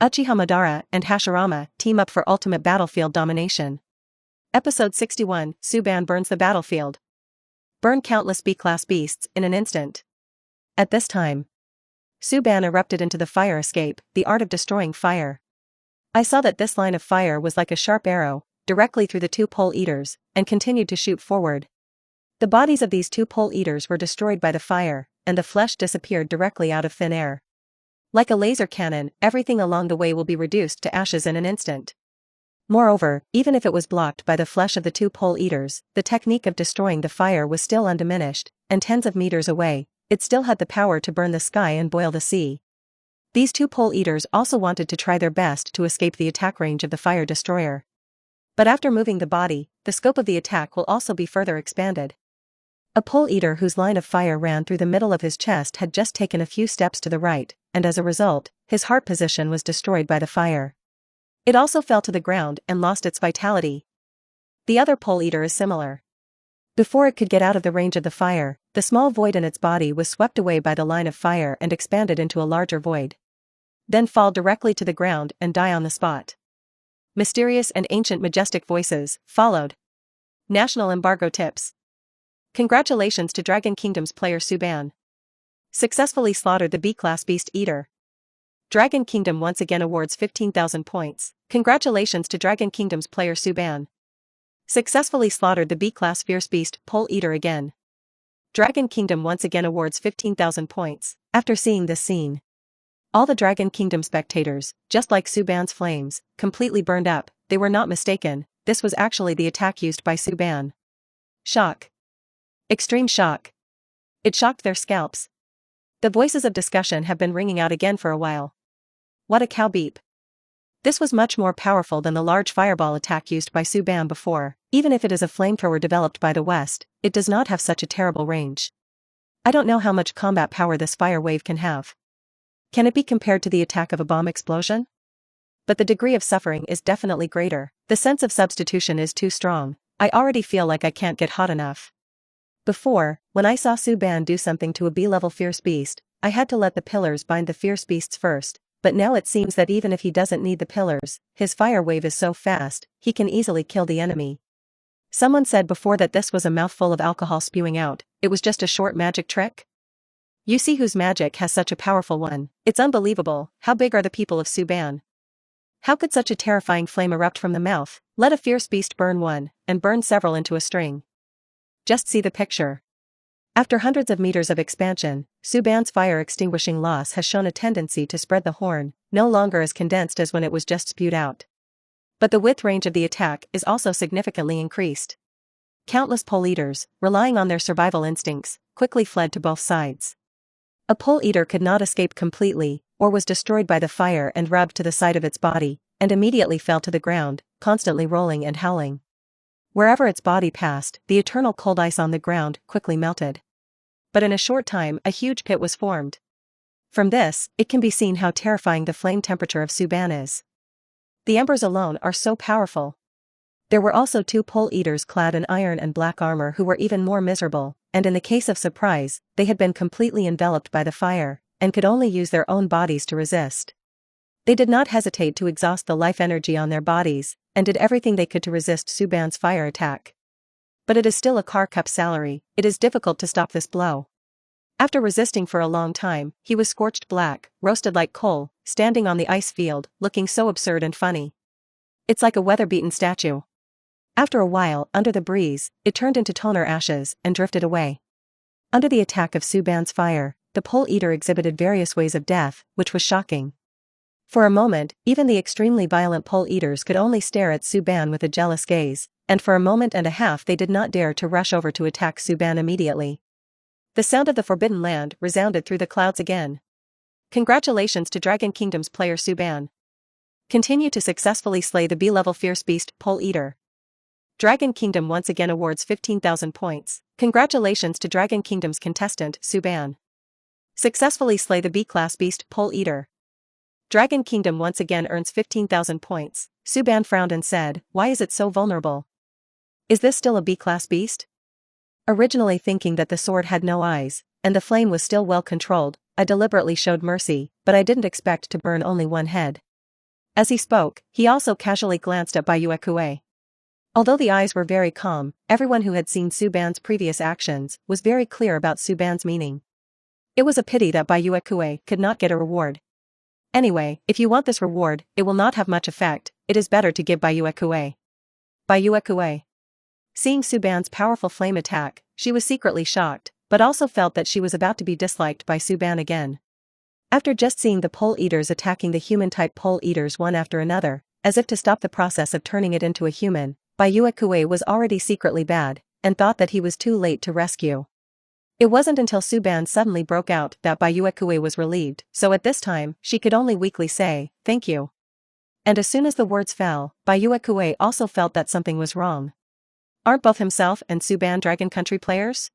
Uchiha Madara and Hashirama team up for ultimate battlefield domination. Episode 61, Susanoo burns the battlefield. Burn countless B-class beasts in an instant. At this time, Susanoo erupted into the fire escape, the art of destroying fire. I saw that this line of fire was like a sharp arrow, directly through the two pole eaters, and continued to shoot forward. The bodies of these two pole eaters were destroyed by the fire, and the flesh disappeared directly out of thin air. Like a laser cannon, everything along the way will be reduced to ashes in an instant. Moreover, even if it was blocked by the flesh of the two pole eaters, the technique of destroying the fire was still undiminished, and tens of meters away, it still had the power to burn the sky and boil the sea. These two pole eaters also wanted to try their best to escape the attack range of the fire destroyer. But after moving the body, the scope of the attack will also be further expanded. A pole eater whose line of fire ran through the middle of his chest had just taken a few steps to the right, and as a result, his heart position was destroyed by the fire. It also fell to the ground and lost its vitality. The other pole eater is similar. Before it could get out of the range of the fire, the small void in its body was swept away by the line of fire and expanded into a larger void. Then fall directly to the ground and die on the spot. Mysterious and ancient majestic voices followed. National embargo tips. Congratulations to Dragon Kingdom's player Susanoo. Successfully slaughtered the B-class beast eater. Dragon Kingdom once again awards 15,000 points. Congratulations to Dragon Kingdom's player Susanoo. Successfully slaughtered the B-class fierce beast pole eater again. Dragon Kingdom once again awards 15,000 points. After seeing this scene, all the Dragon Kingdom spectators, just like Susanoo's flames, completely burned up. They were not mistaken, this was actually the attack used by Susanoo. Shock. Extreme shock. It shocked their scalps. The voices of discussion have been ringing out again for a while. What a cow beep. This was much more powerful than the large fireball attack used by Susanoo before. Even if it is a flamethrower developed by the West, it does not have such a terrible range. I don't know how much combat power this fire wave can have. Can it be compared to the attack of a bomb explosion? But the degree of suffering is definitely greater. The sense of substitution is too strong. I already feel like I can't get hot enough. Before, when I saw Susanoo do something to a B-level fierce beast, I had to let the pillars bind the fierce beasts first, but now it seems that even if he doesn't need the pillars, his fire wave is so fast, he can easily kill the enemy. Someone said before that this was a mouthful of alcohol spewing out. It was just a short magic trick? You see whose magic has such a powerful one. It's unbelievable. How big are the people of Susanoo? How could such a terrifying flame erupt from the mouth? Let a fierce beast burn one, and burn several into a string. Just see the picture. After hundreds of meters of expansion, Susanoo's fire extinguishing loss has shown a tendency to spread the horn, no longer as condensed as when it was just spewed out. But the width range of the attack is also significantly increased. Countless pole eaters, relying on their survival instincts, quickly fled to both sides. A pole eater could not escape completely, or was destroyed by the fire and rubbed to the side of its body, and immediately fell to the ground, constantly rolling and howling. Wherever its body passed, the eternal cold ice on the ground quickly melted. But in a short time, a huge pit was formed. From this, it can be seen how terrifying the flame temperature of Susanoo is. The embers alone are so powerful. There were also two pole eaters clad in iron and black armor who were even more miserable, and in the case of surprise, they had been completely enveloped by the fire, and could only use their own bodies to resist. They did not hesitate to exhaust the life energy on their bodies, and did everything they could to resist Susanoo's fire attack. But it is still a car cup salary. It is difficult to stop this blow. After resisting for a long time, he was scorched black, roasted like coal, standing on the ice field, looking so absurd and funny. It's like a weather-beaten statue. After a while, under the breeze, it turned into toner ashes and drifted away. Under the attack of Susanoo's fire, the pole eater exhibited various ways of death, which was shocking. For a moment, even the extremely violent pole eaters could only stare at Susanoo with a jealous gaze, and for a moment and a half they did not dare to rush over to attack Susanoo immediately. The sound of the Forbidden Land resounded through the clouds again. Congratulations to Dragon Kingdom's player Susanoo. Continue to successfully slay the B-level fierce beast pole eater. Dragon Kingdom once again awards 15,000 points. Congratulations to Dragon Kingdom's contestant Susanoo. Successfully slay the B-class beast pole eater. Dragon Kingdom once again earns 15,000 points. Susanoo frowned and said, "Why is it so vulnerable? Is this still a B-class beast?" Originally thinking that the sword had no eyes, and the flame was still well controlled, I deliberately showed mercy, but I didn't expect to burn only one head. As he spoke, he also casually glanced at Bayuekue. Although the eyes were very calm, everyone who had seen Suban's previous actions was very clear about Suban's meaning. It was a pity that Bayuekue could not get a reward. Anyway, if you want this reward, it will not have much effect, it is better to give Bayuekue. Bayuekue. Seeing Suban's powerful flame attack, she was secretly shocked, but also felt that she was about to be disliked by Suban again. After just seeing the pole eaters attacking the human-type pole eaters one after another, as if to stop the process of turning it into a human, Bayuekue was already secretly bad, and thought that he was too late to rescue. It wasn't until Suban suddenly broke out that Bayuekue was relieved, so at this time, she could only weakly say, "Thank you." And as soon as the words fell, Bayuekue also felt that something was wrong. Aren't both himself and Suban Dragon Country players?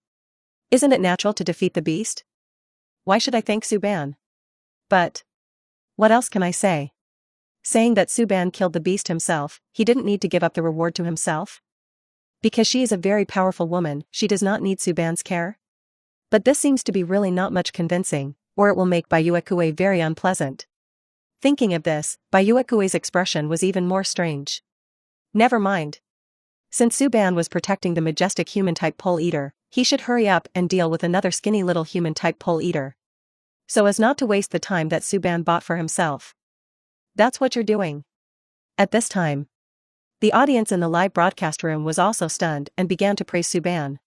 Isn't it natural to defeat the beast? Why should I thank Suban? But what else can I say? Saying that Suban killed the beast himself, he didn't need to give up the reward to himself? Because she is a very powerful woman, she does not need Suban's care? But this seems to be really not much convincing, or it will make Bayuekue very unpleasant. Thinking of this, Bayuekue's expression was even more strange. Never mind. Since Suban was protecting the majestic human-type pole eater, he should hurry up and deal with another skinny little human-type pole eater. So as not to waste the time that Suban bought for himself. That's what you're doing. At this time, the audience in the live broadcast room was also stunned and began to praise Suban.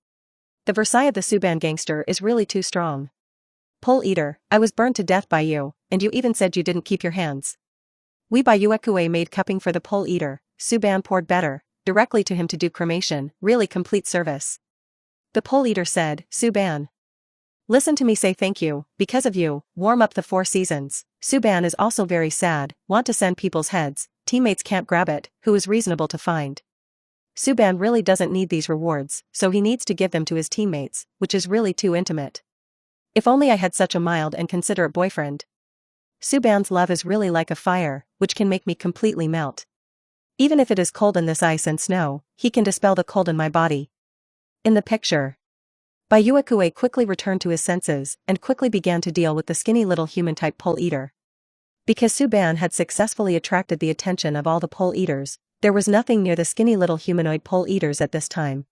The Versailles of the Suban gangster is really too strong. Pole eater, I was burned to death by you, and you even said you didn't keep your hands. We Bayuekue made cupping for the pole eater, Suban poured better, directly to him to do cremation, really complete service. The pole eater said, Suban. Listen to me say thank you, because of you, warm up the 4 seasons. Suban is also very sad, want to send people's heads, teammates can't grab it, who is reasonable to find. Suban really doesn't need these rewards, so he needs to give them to his teammates, which is really too intimate. If only I had such a mild and considerate boyfriend. Suban's love is really like a fire, which can make me completely melt. Even if it is cold in this ice and snow, he can dispel the cold in my body. In the picture, Bayuekue quickly returned to his senses and quickly began to deal with the skinny little human-type pole eater. Because Suban had successfully attracted the attention of all the pole eaters, there was nothing near the skinny little humanoid pole eaters at this time.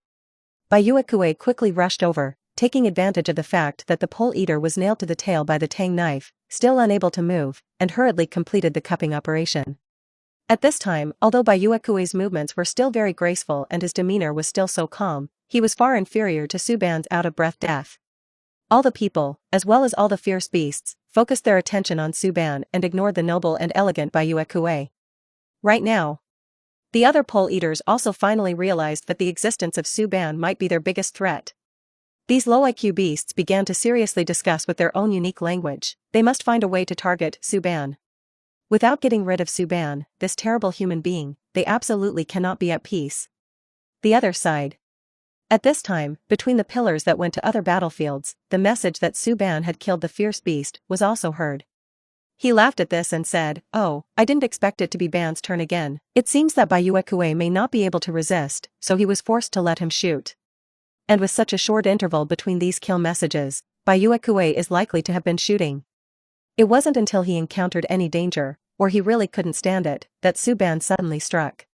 Bayuekue quickly rushed over, taking advantage of the fact that the pole eater was nailed to the tail by the tang knife, still unable to move, and hurriedly completed the cupping operation. At this time, although Bayuekue's movements were still very graceful and his demeanor was still so calm, he was far inferior to Suban's out-of-breath death. All the people, as well as all the fierce beasts, focused their attention on Suban and ignored the noble and elegant Bayuekue. Right now, the other pole eaters also finally realized that the existence of Suban might be their biggest threat. These low IQ beasts began to seriously discuss with their own unique language, they must find a way to target Suban. Without getting rid of Suban, this terrible human being, they absolutely cannot be at peace. The other side. At this time, between the pillars that went to other battlefields, the message that Suban had killed the fierce beast was also heard. He laughed at this and said, "Oh, I didn't expect it to be Ban's turn again. It seems that Bayuekue may not be able to resist, so he was forced to let him shoot." And with such a short interval between these kill messages, Bayuekue is likely to have been shooting. It wasn't until he encountered any danger, or he really couldn't stand it, that Suban suddenly struck.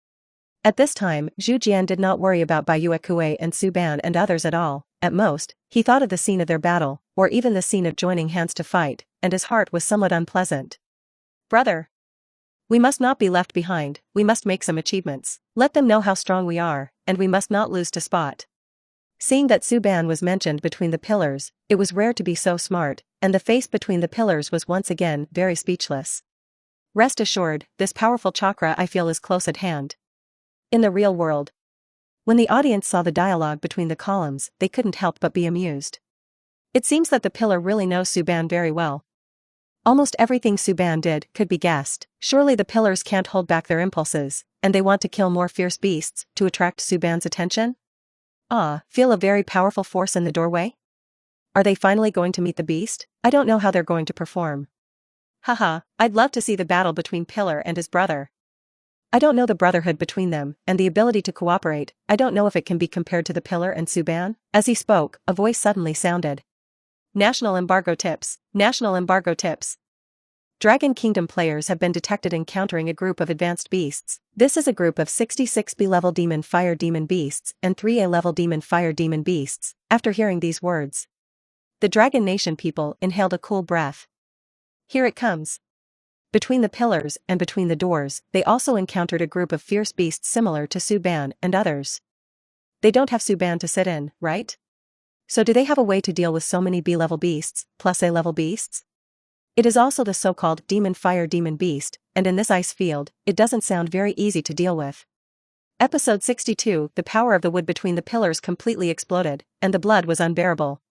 At this time, Zhu Jian did not worry about Bayuekue and Suban and others at all. At most, he thought of the scene of their battle, or even the scene of joining hands to fight, and his heart was somewhat unpleasant. Brother! We must not be left behind, we must make some achievements. Let them know how strong we are, and we must not lose to spot. Seeing that Suban was mentioned between the pillars, it was rare to be so smart, and the face between the pillars was once again very speechless. Rest assured, this powerful chakra I feel is close at hand. In the real world. When the audience saw the dialogue between the columns, they couldn't help but be amused. It seems that the pillar really knows Suban very well. Almost everything Suban did could be guessed. Surely the pillars can't hold back their impulses, and they want to kill more fierce beasts to attract Suban's attention? Feel a very powerful force in the doorway? Are they finally going to meet the beast? I don't know how they're going to perform. Haha, I'd love to see the battle between Pillar and his brother. I don't know the brotherhood between them, and the ability to cooperate, I don't know if it can be compared to the Pillar and Suban. As he spoke, a voice suddenly sounded. National embargo tips, national embargo tips. Dragon Kingdom players have been detected encountering a group of advanced beasts. This is a group of 66 B-level demon fire demon beasts and 3 A-level demon fire demon beasts. After hearing these words, the Dragon Nation people inhaled a cool breath. Here it comes. Between the pillars and between the doors, they also encountered a group of fierce beasts similar to Suban and others. They don't have Suban to sit in, right? So do they have a way to deal with so many B-level beasts, plus A-level beasts? It is also the so-called demon fire demon beast, and in this ice field, it doesn't sound very easy to deal with. Episode 62, the power of the wood between the pillars completely exploded, and the blood was unbearable.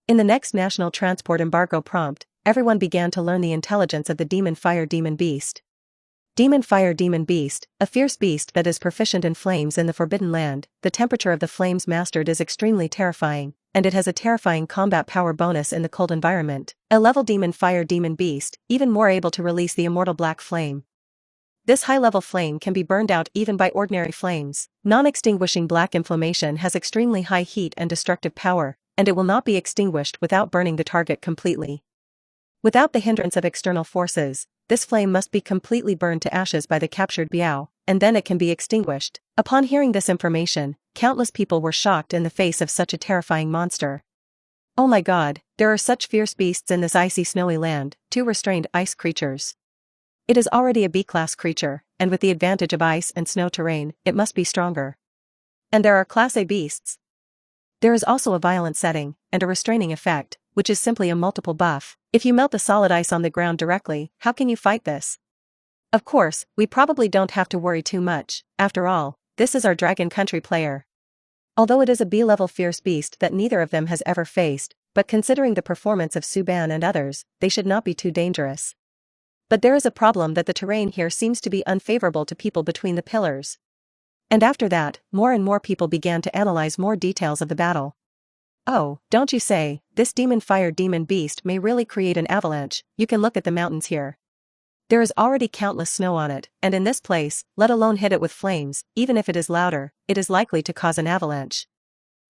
In the next national transport embargo prompt, everyone began to learn the intelligence of the demon fire demon beast. Demon fire demon beast, a fierce beast that is proficient in flames in the Forbidden Land. The temperature of the flames mastered is extremely terrifying, and it has a terrifying combat power bonus in the cold environment. A level demon fire demon beast, even more able to release the immortal black flame. This high-level flame can be burned out even by ordinary flames. Non-extinguishing black inflammation has extremely high heat and destructive power, and it will not be extinguished without burning the target completely. Without the hindrance of external forces, this flame must be completely burned to ashes by the captured Biao, and then it can be extinguished. Upon hearing this information, countless people were shocked in the face of such a terrifying monster. Oh my god, there are such fierce beasts in this icy snowy land, 2 restrained ice creatures. It is already a B-class creature, and with the advantage of ice and snow terrain, it must be stronger. And there are Class A beasts. There is also a violent setting, and a restraining effect, which is simply a multiple buff. If you melt the solid ice on the ground directly, how can you fight this? Of course, we probably don't have to worry too much. After all, this is our Dragon Country player. Although it is a B-level fierce beast that neither of them has ever faced, but considering the performance of Suban and others, they should not be too dangerous. But there is a problem that the terrain here seems to be unfavorable to people between the pillars. And after that, more and more people began to analyze more details of the battle. Oh, don't you say, this demon fire demon beast may really create an avalanche. You can look at the mountains here. There is already countless snow on it, and in this place, let alone hit it with flames, even if it is louder, it is likely to cause an avalanche.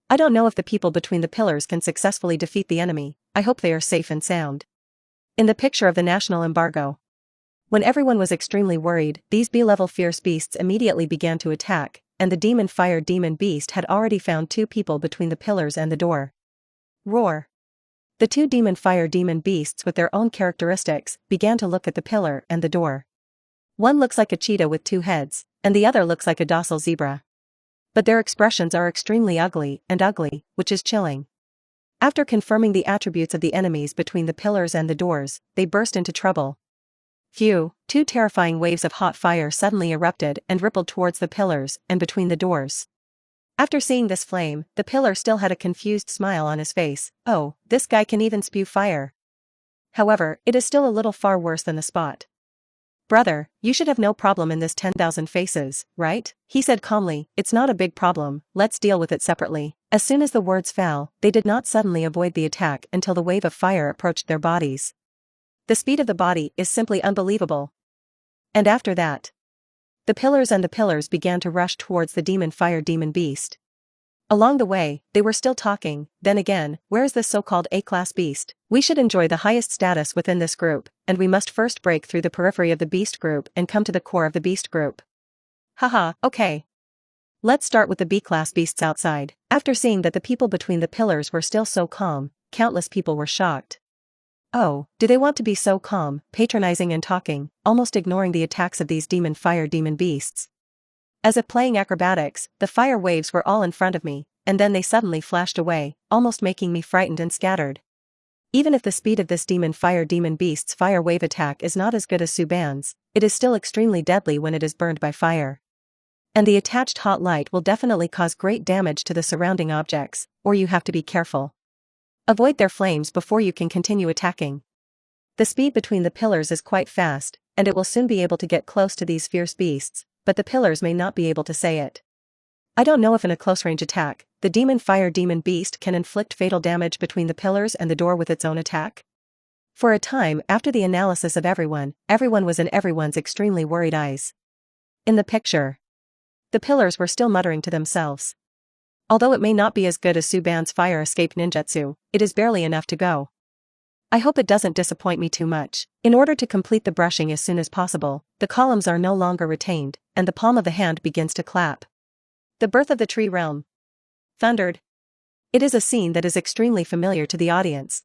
I don't know if the people between the pillars can successfully defeat the enemy. I hope they are safe and sound. In the picture of the national embargo, when everyone was extremely worried, these B-level fierce beasts immediately began to attack, and the demon fire demon beast had already found 2 people between the pillars and the door. Roar! The 2 demon fire demon beasts with their own characteristics began to look at the pillar and the door. One looks like a cheetah with 2 heads, and the other looks like a docile zebra. But their expressions are extremely ugly, which is chilling. After confirming the attributes of the enemies between the pillars and the doors, they burst into trouble. Phew, 2 terrifying waves of hot fire suddenly erupted and rippled towards the pillars and between the doors. After seeing this flame, the pillar still had a confused smile on his face. Oh, this guy can even spew fire. However, it is still a little far worse than the spot. Brother, you should have no problem in this 10,000 faces, right? He said calmly, it's not a big problem, let's deal with it separately. As soon as the words fell, they did not suddenly avoid the attack until the wave of fire approached their bodies. The speed of the body is simply unbelievable. And after that, the pillars began to rush towards the demon fire demon beast. Along the way, they were still talking. Then again, where is this so-called A-class beast? We should enjoy the highest status within this group, and we must first break through the periphery of the beast group and come to the core of the beast group. Haha, okay. Let's start with the B-class beasts outside. After seeing that the people between the pillars were still so calm, countless people were shocked. Oh, do they want to be so calm, patronizing and talking, almost ignoring the attacks of these demon fire demon beasts? As if playing acrobatics, the fire waves were all in front of me, and then they suddenly flashed away, almost making me frightened and scattered. Even if the speed of this demon fire demon beast's fire wave attack is not as good as Suban's, it is still extremely deadly when it is burned by fire. And the attached hot light will definitely cause great damage to the surrounding objects, or you have to be careful. Avoid their flames before you can continue attacking. The speed between the pillars is quite fast, and it will soon be able to get close to these fierce beasts, but the pillars may not be able to say it. I don't know if in a close-range attack, the demon fire demon beast can inflict fatal damage between the pillars and the door with its own attack. For a time after the analysis of everyone was in everyone's extremely worried eyes. In the picture, the pillars were still muttering to themselves. Although it may not be as good as Suban's fire escape ninjutsu, it is barely enough to go. I hope it doesn't disappoint me too much. In order to complete the brushing as soon as possible, the columns are no longer retained, and the palm of the hand begins to clap. The birth of the tree realm. Thundered. It is a scene that is extremely familiar to the audience.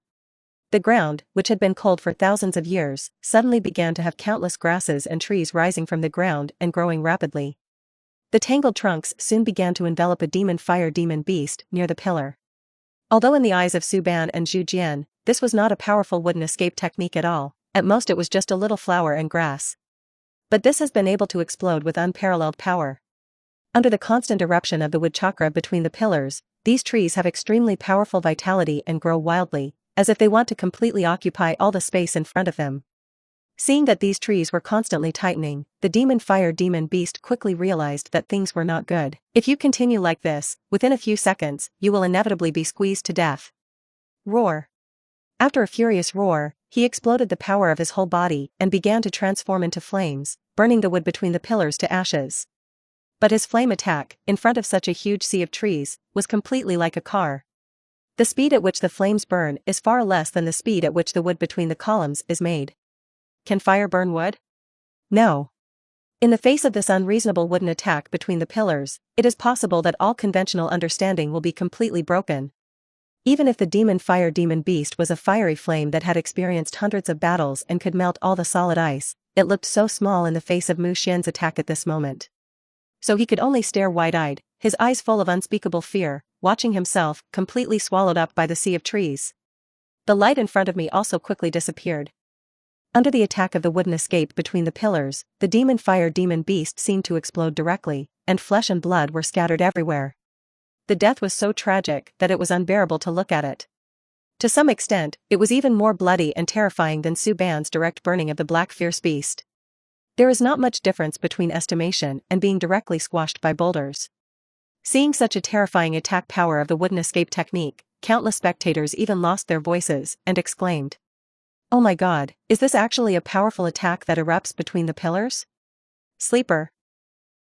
The ground, which had been cold for thousands of years, suddenly began to have countless grasses and trees rising from the ground and growing rapidly. The tangled trunks soon began to envelop a demon fire demon beast near the pillar. Although in the eyes of Suban and Zhu Jian, this was not a powerful wooden escape technique at all, at most it was just a little flower and grass. But this has been able to explode with unparalleled power. Under the constant eruption of the wood chakra between the pillars, these trees have extremely powerful vitality and grow wildly, as if they want to completely occupy all the space in front of them. Seeing that these trees were constantly tightening, the demon fire demon beast quickly realized that things were not good. If you continue like this, within a few seconds, you will inevitably be squeezed to death. Roar. After a furious roar, he exploded the power of his whole body and began to transform into flames, burning the wood between the pillars to ashes. But his flame attack, in front of such a huge sea of trees, was completely like a car. The speed at which the flames burn is far less than the speed at which the wood between the columns is made. Can fire burn wood? No. In the face of this unreasonable wooden attack between the pillars, it is possible that all conventional understanding will be completely broken. Even if the demon fire demon beast was a fiery flame that had experienced hundreds of battles and could melt all the solid ice, it looked so small in the face of Mu Xian's attack at this moment. So he could only stare wide-eyed, his eyes full of unspeakable fear, watching himself completely swallowed up by the sea of trees. The light in front of me also quickly disappeared. Under the attack of the wooden escape between the pillars, the demon fire demon beast seemed to explode directly, and flesh and blood were scattered everywhere. The death was so tragic that it was unbearable to look at it. To some extent, it was even more bloody and terrifying than Suban's direct burning of the black fierce beast. There is not much difference between estimation and being directly squashed by boulders. Seeing such a terrifying attack power of the wooden escape technique, countless spectators even lost their voices and exclaimed, "Oh my god, is this actually a powerful attack that erupts between the pillars? Sleeper.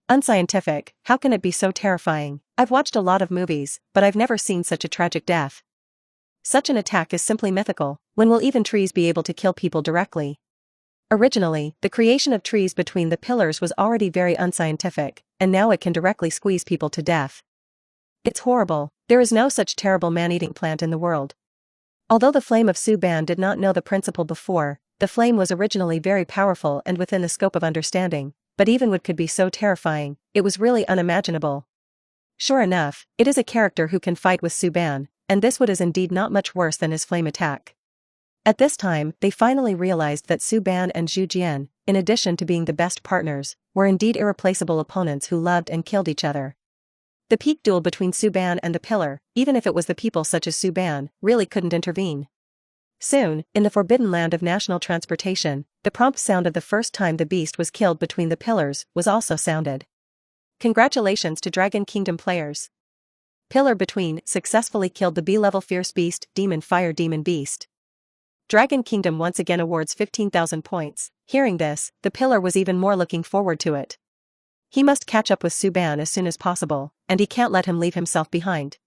Unscientific, how can it be so terrifying? I've watched a lot of movies, but I've never seen such a tragic death. Such an attack is simply mythical. When will even trees be able to kill people directly?" Originally, the creation of trees between the pillars was already very unscientific, and now it can directly squeeze people to death. It's horrible. There is no such terrible man-eating plant in the world. Although the flame of Suban did not know the principle before, the flame was originally very powerful and within the scope of understanding, but even what could be so terrifying, it was really unimaginable. Sure enough, it is a character who can fight with Suban, and this wood is indeed not much worse than his flame attack. At this time, they finally realized that Suban and Zhu Jian, in addition to being the best partners, were indeed irreplaceable opponents who loved and killed each other. The peak duel between Suban and the pillar, even if it was the people such as Suban, really couldn't intervene. Soon, in the forbidden land of national transportation, the prompt sound of the first time the beast was killed between the pillars was also sounded. Congratulations to Dragon Kingdom players. Pillar between successfully killed the B-level fierce beast demon fire demon beast. Dragon Kingdom once again awards 15,000 points. Hearing this, the pillar was even more looking forward to it. He must catch up with Suban as soon as possible, and he can't let him leave himself behind.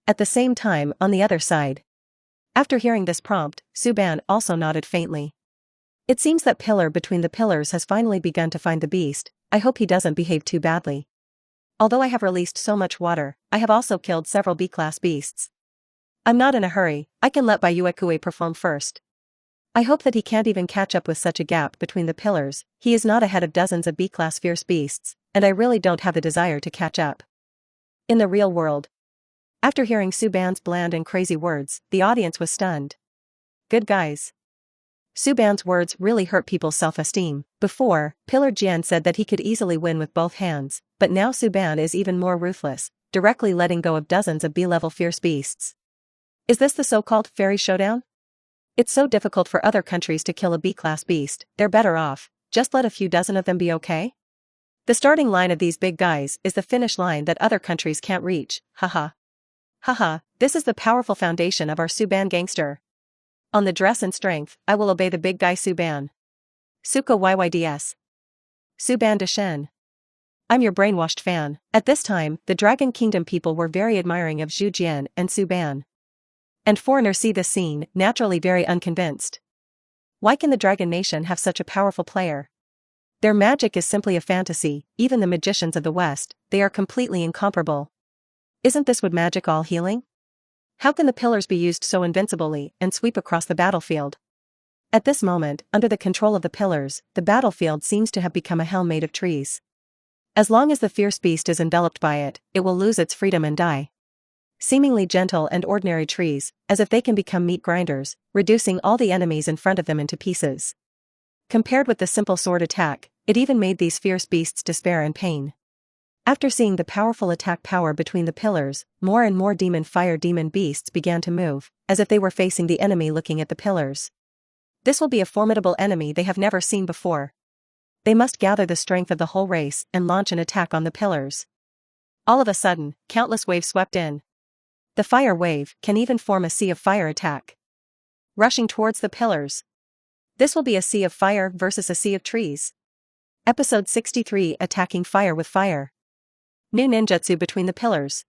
At the same time, on the other side. After hearing this prompt, Suban also nodded faintly. It seems that pillar between the pillars has finally begun to find the beast. I hope he doesn't behave too badly. Although I have released so much water, I have also killed several B-class beasts. I'm not in a hurry, I can let Bayuekue perform first. I hope that he can't even catch up with such a gap between the pillars. He is not ahead of dozens of B-class fierce beasts, and I really don't have the desire to catch up. In the real world. After hearing Suban's bland and crazy words, the audience was stunned. Good guys. Suban's words really hurt people's self-esteem. Before, Pillar Jian said that he could easily win with both hands, but now Suban is even more ruthless, directly letting go of dozens of B-level fierce beasts. Is this the so-called fairy showdown? It's so difficult for other countries to kill a B-class beast, they're better off, just let a few dozen of them be okay? The starting line of these big guys is the finish line that other countries can't reach, haha. Haha, this is the powerful foundation of our Suban gangster. On the dress and strength, I will obey the big guy Suban. Suko YYDS. Suban Deshen. I'm your brainwashed fan. At this time, the Dragon Kingdom people were very admiring of Zhu Jian and Suban. And foreigners see this scene, naturally very unconvinced. Why can the Dragon Nation have such a powerful player? Their magic is simply a fantasy, even the magicians of the West, they are completely incomparable. Isn't this wood magic all healing? How can the pillars be used so invincibly and sweep across the battlefield? At this moment, under the control of the pillars, the battlefield seems to have become a hell made of trees. As long as the fierce beast is enveloped by it, it will lose its freedom and die. Seemingly gentle and ordinary trees, as if they can become meat grinders, reducing all the enemies in front of them into pieces. Compared with the simple sword attack, it even made these fierce beasts despair and pain. After seeing the powerful attack power between the pillars, more and more demon beasts began to move, as if they were facing the enemy looking at the pillars. This will be a formidable enemy they have never seen before. They must gather the strength of the whole race and launch an attack on the pillars. All of a sudden, countless waves swept in. The fire wave can even form a sea of fire attack. Rushing towards the pillars. This will be a sea of fire versus a sea of trees. Episode 63 Attacking Fire with Fire. New ninjutsu between the pillars.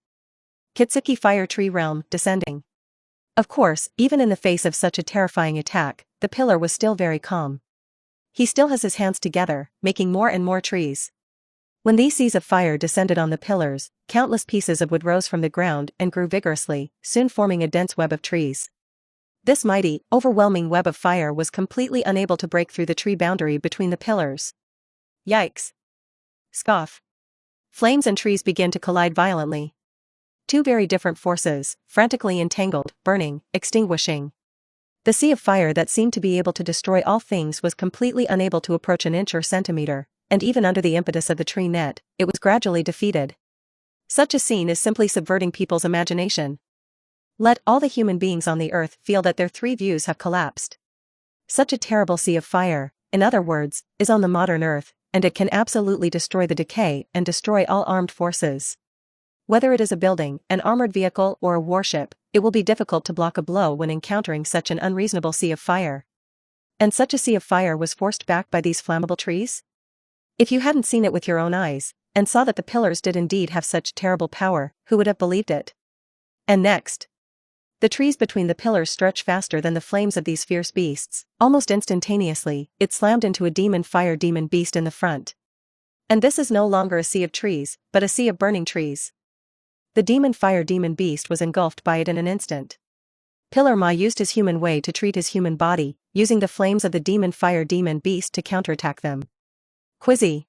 Kitsuki Fire Tree Realm, descending. Of course, even in the face of such a terrifying attack, the pillar was still very calm. He still has his hands together, making more and more trees. When these seas of fire descended on the pillars, countless pieces of wood rose from the ground and grew vigorously, soon forming a dense web of trees. This mighty, overwhelming web of fire was completely unable to break through the tree boundary between the pillars. Yikes! Scoff. Flames and trees begin to collide violently. Two very different forces, frantically entangled, burning, extinguishing. The sea of fire that seemed to be able to destroy all things was completely unable to approach an inch or centimeter, and even under the impetus of the tree net, it was gradually defeated. Such a scene is simply subverting people's imagination. Let all the human beings on the earth feel that their three views have collapsed. Such a terrible sea of fire, in other words, is on the modern earth, and it can absolutely destroy the decay and destroy all armed forces. Whether it is a building, an armored vehicle or a warship, it will be difficult to block a blow when encountering such an unreasonable sea of fire. And such a sea of fire was forced back by these flammable trees? If you hadn't seen it with your own eyes, and saw that the pillars did indeed have such terrible power, who would have believed it? And next. The trees between the pillars stretched faster than the flames of these fierce beasts. Almost instantaneously, it slammed into a demon beast in the front. And this is no longer a sea of trees, but a sea of burning trees. The demon beast was engulfed by it in an instant. Pillar Ma used his human way to treat his human body, using the flames of the demon beast to counterattack them. Quizzy.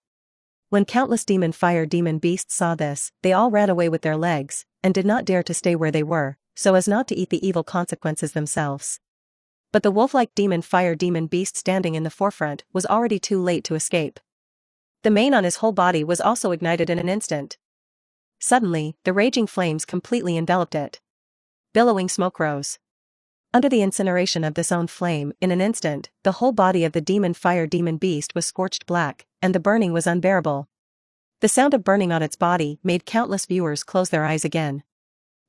When countless demon beasts saw this, they all ran away with their legs, and did not dare to stay where they were, so as not to eat the evil consequences themselves. But the wolf-like demon beast standing in the forefront was already too late to escape. The mane on his whole body was also ignited in an instant. Suddenly, the raging flames completely enveloped it. Billowing smoke rose. Under the incineration of this own flame, in an instant, the whole body of the demon beast was scorched black, and the burning was unbearable. The sound of burning on its body made countless viewers close their eyes again.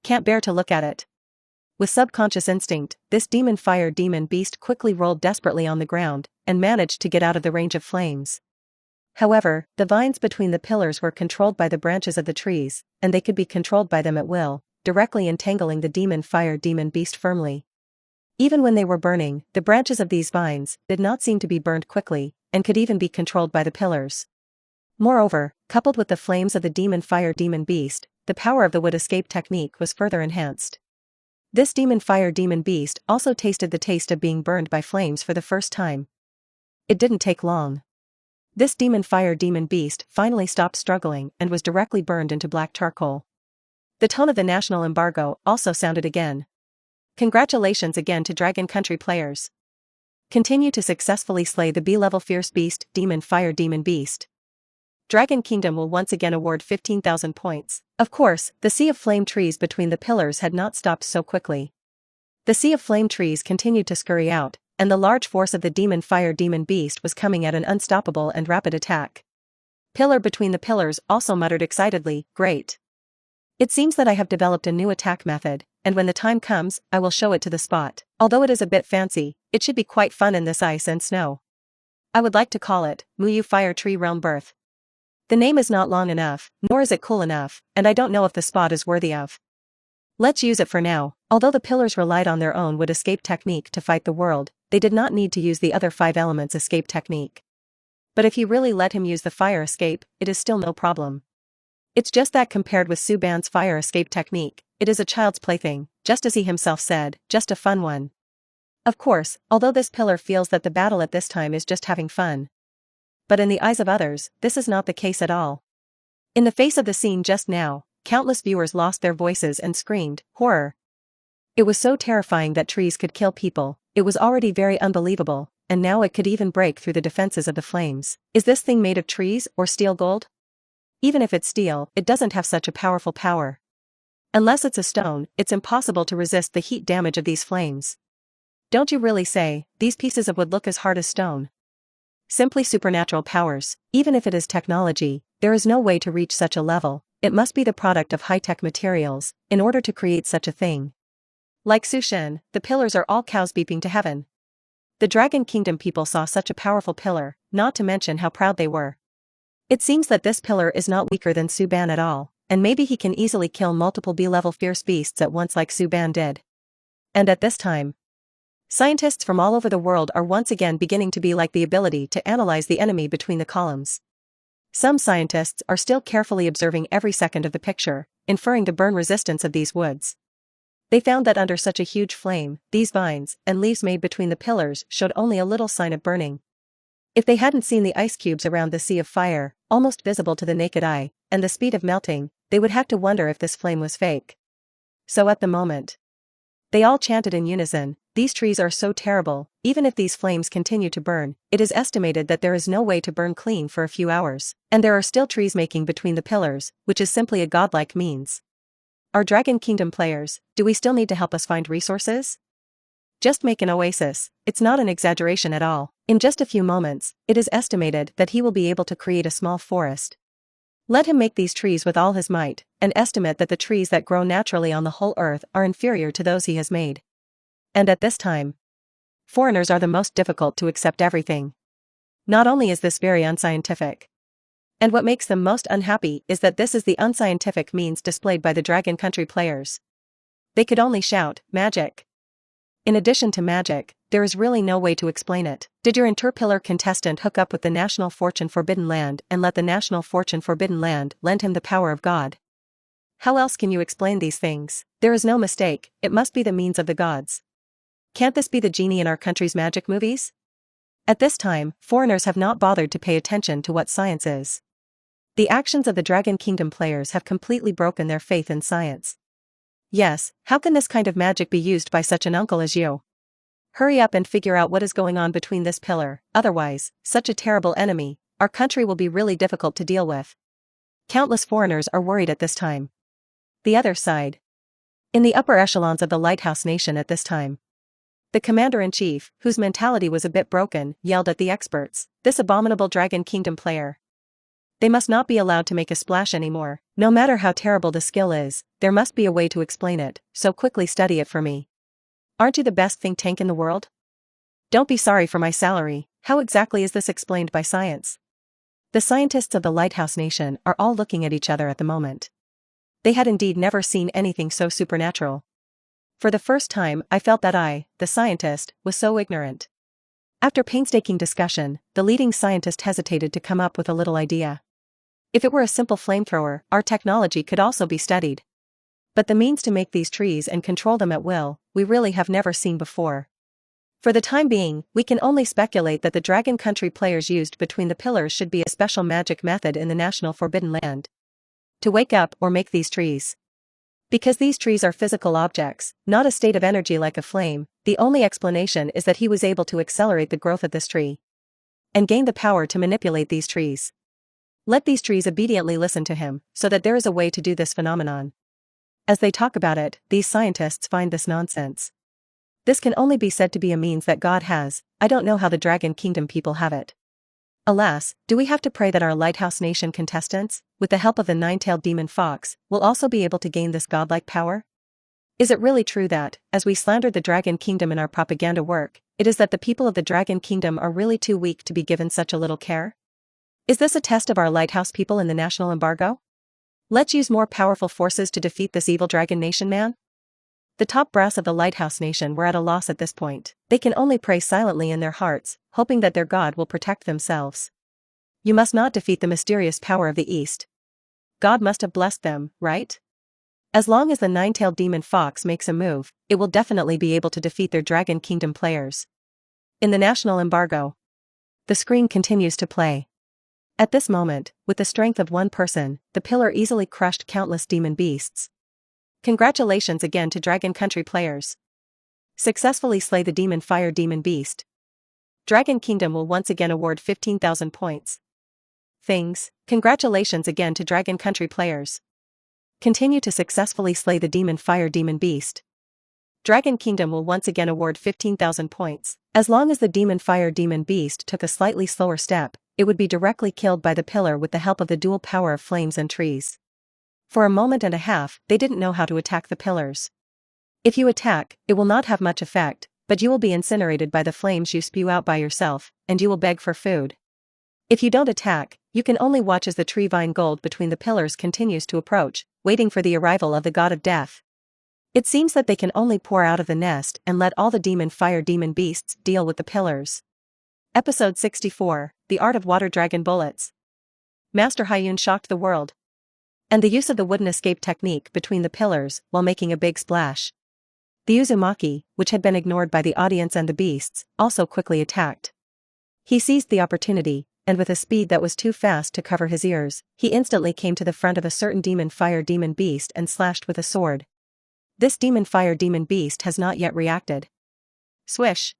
Can't bear to look at it. With subconscious instinct, this demon beast quickly rolled desperately on the ground, and managed to get out of the range of flames. However, the vines between the pillars were controlled by the branches of the trees, and they could be controlled by them at will, directly entangling the demon beast firmly. Even when they were burning, the branches of these vines did not seem to be burned quickly, and could even be controlled by the pillars. Moreover, coupled with the flames of the demon beast, the power of the wood escape technique was further enhanced. This demon beast also tasted the taste of being burned by flames for the first time. It didn't take long. This demon beast finally stopped struggling and was directly burned into black charcoal. The tone of the national embargo also sounded again. Congratulations again to Dragon Country players. Continue to successfully slay the B-level fierce beast, demon beast. Dragon Kingdom will once again award 15,000 points. Of course, the sea of flame trees between the pillars had not stopped so quickly. The sea of flame trees continued to scurry out, and the large force of the demon beast was coming at an unstoppable and rapid attack. Pillar between the pillars also muttered excitedly, "Great. It seems that I have developed a new attack method, and when the time comes, I will show it to the spot. Although it is a bit fancy, it should be quite fun in this ice and snow. I would like to call it, Muyu Fire Tree Realm Birth. The name is not long enough, nor is it cool enough, and I don't know if the spot is worthy of. Let's use it for now, Although the pillars relied on their own wood escape technique to fight the world, they did not need to use the other 5 elements escape technique. But if he really let him use the fire escape, it is still no problem. It's just that compared with Suban's fire escape technique, it is a child's plaything, just as he himself said, just a fun one. Of course, although this pillar feels that the battle at this time is just having fun. But in the eyes of others, this is not the case at all. In the face of the scene just now, countless viewers lost their voices and screamed, horror. It was so terrifying that trees could kill people, it was already very unbelievable, and now it could even break through the defenses of the flames. Is this thing made of trees or steel gold? Even if it's steel, it doesn't have such a powerful power. Unless it's a stone, it's impossible to resist the heat damage of these flames. Don't you really say, these pieces of wood look as hard as stone? Simply supernatural powers. Even if it is technology, there is no way to reach such a level. It must be the product of high-tech materials, in order to create such a thing. Like Sushin, the pillars are all cows beeping to heaven. The Dragon Kingdom people saw such a powerful pillar, not to mention how proud they were. It seems that this pillar is not weaker than Suban at all, and maybe he can easily kill multiple B-level fierce beasts at once like Suban did. And at this time, scientists from all over the world are once again beginning to be like the ability to analyze the enemy between the columns. Some scientists are still carefully observing every second of the picture, inferring the burn resistance of these woods. They found that under such a huge flame, these vines and leaves made between the pillars showed only a little sign of burning. If they hadn't seen the ice cubes around the sea of fire, almost visible to the naked eye, and the speed of melting, they would have to wonder if this flame was fake. So at the moment, they all chanted in unison, these trees are so terrible, even if these flames continue to burn, it is estimated that there is no way to burn clean for a few hours, and there are still trees making between the pillars, which is simply a godlike means. Our Dragon Kingdom players, do we still need to help us find resources? Just make an oasis, it's not an exaggeration at all. In just a few moments, it is estimated that he will be able to create a small forest. Let him make these trees with all his might, and estimate that the trees that grow naturally on the whole earth are inferior to those he has made. And at this time, foreigners are the most difficult to accept everything. Not only is this very unscientific, and what makes them most unhappy is that this is the unscientific means displayed by the Dragon Country players. They could only shout, magic. In addition to magic, there is really no way to explain it. Did your Interpillar contestant hook up with the National Fortune Forbidden Land and let the National Fortune Forbidden Land lend him the power of God? How else can you explain these things? There is no mistake, it must be the means of the gods. Can't this be the genie in our country's magic movies? At this time, foreigners have not bothered to pay attention to what science is. The actions of the Dragon Kingdom players have completely broken their faith in science. Yes, how can this kind of magic be used by such an uncle as you? Hurry up and figure out what is going on between this pillar, otherwise, such a terrible enemy, our country will be really difficult to deal with. Countless foreigners are worried at this time. The other side. In the upper echelons of the Lighthouse Nation at this time, the commander-in-chief, whose mentality was a bit broken, yelled at the experts, this abominable Dragon Kingdom player. They must not be allowed to make a splash anymore. No matter how terrible the skill is, there must be a way to explain it, so quickly study it for me. Aren't you the best think tank in the world? Don't be sorry for my salary. How exactly is this explained by science? The scientists of the Lighthouse Nation are all looking at each other at the moment. They had indeed never seen anything so supernatural. For the first time, I felt that I, the scientist, was so ignorant. After painstaking discussion, the leading scientist hesitated to come up with a little idea. If it were a simple flamethrower, our technology could also be studied. But the means to make these trees and control them at will, we really have never seen before. For the time being, we can only speculate that the Dragon Country players used between the pillars should be a special magic method in the National Forbidden Land to wake up or make these trees. Because these trees are physical objects, not a state of energy like a flame, the only explanation is that he was able to accelerate the growth of this tree and gain the power to manipulate these trees. Let these trees obediently listen to him, so that there is a way to do this phenomenon. As they talk about it, these scientists find this nonsense. This can only be said to be a means that God has. I don't know how the Dragon Kingdom people have it. Alas, do we have to pray that our Lighthouse Nation contestants, with the help of the nine-tailed demon fox, will also be able to gain this godlike power? Is it really true that, as we slander the Dragon Kingdom in our propaganda work, it is that the people of the Dragon Kingdom are really too weak to be given such a little care? Is this a test of our Lighthouse people in the national embargo? Let's use more powerful forces to defeat this evil Dragon Nation man? The top brass of the Lighthouse Nation were at a loss at this point. They can only pray silently in their hearts, hoping that their God will protect themselves. You must not defeat the mysterious power of the East. God must have blessed them, right? As long as the nine-tailed demon fox makes a move, it will definitely be able to defeat their Dragon Kingdom players. In the national embargo, the screen continues to play. At this moment, with the strength of one person, the pillar easily crushed countless demon beasts. Congratulations again to Dragon Country players. Successfully slay the demon fire demon beast. Dragon Kingdom will once again award 15,000 points. Things. Congratulations again to Dragon Country players. Continue to successfully slay the demon fire demon beast. Dragon Kingdom will once again award 15,000 points. As long as the demon fire demon beast took a slightly slower step, it would be directly killed by the pillar with the help of the dual power of flames and trees. For a moment and a half, they didn't know how to attack the pillars. If you attack, it will not have much effect, but you will be incinerated by the flames you spew out by yourself, and you will beg for food. If you don't attack, you can only watch as the tree vine gold between the pillars continues to approach, waiting for the arrival of the god of death. It seems that they can only pour out of the nest and let all the demon fire demon beasts deal with the pillars. Episode 64, The Art of Water Dragon Bullets. Master Hyun shocked the world. And the use of the wooden escape technique between the pillars while making a big splash. The Uzumaki, which had been ignored by the audience and the beasts, also quickly attacked. He seized the opportunity, and with a speed that was too fast to cover his ears, he instantly came to the front of a certain demon fire demon beast and slashed with a sword. This demon fire demon beast has not yet reacted. Swish!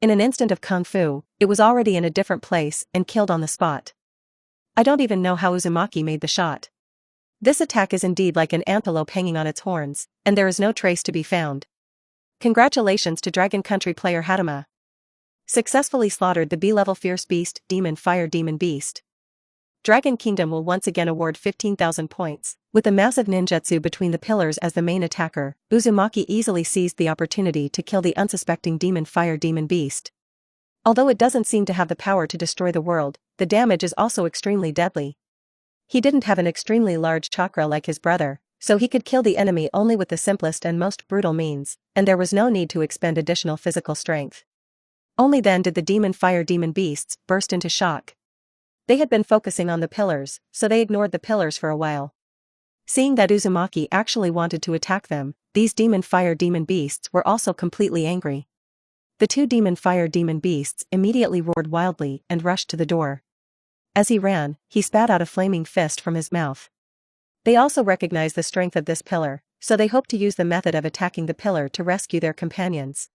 In an instant of kung fu, it was already in a different place and killed on the spot. I don't even know how Uzumaki made the shot. This attack is indeed like an antelope hanging on its horns, and there is no trace to be found. Congratulations to Dragon Country player Hasama. Successfully slaughtered the B-level fierce beast, demon fire demon beast. Dragon Kingdom will once again award 15,000 points. With a massive ninjutsu between the pillars as the main attacker, Uzumaki easily seized the opportunity to kill the unsuspecting demon fire demon beast. Although it doesn't seem to have the power to destroy the world, the damage is also extremely deadly. He didn't have an extremely large chakra like his brother, so he could kill the enemy only with the simplest and most brutal means, and there was no need to expend additional physical strength. Only then did the demon fire demon beasts burst into shock. They had been focusing on the pillars, so they ignored the pillars for a while. Seeing that Uzumaki actually wanted to attack them, these demon fire demon beasts were also completely angry. The two demon fire demon beasts immediately roared wildly and rushed to the door. As he ran, he spat out a flaming fist from his mouth. They also recognized the strength of this pillar, so they hoped to use the method of attacking the pillar to rescue their companions.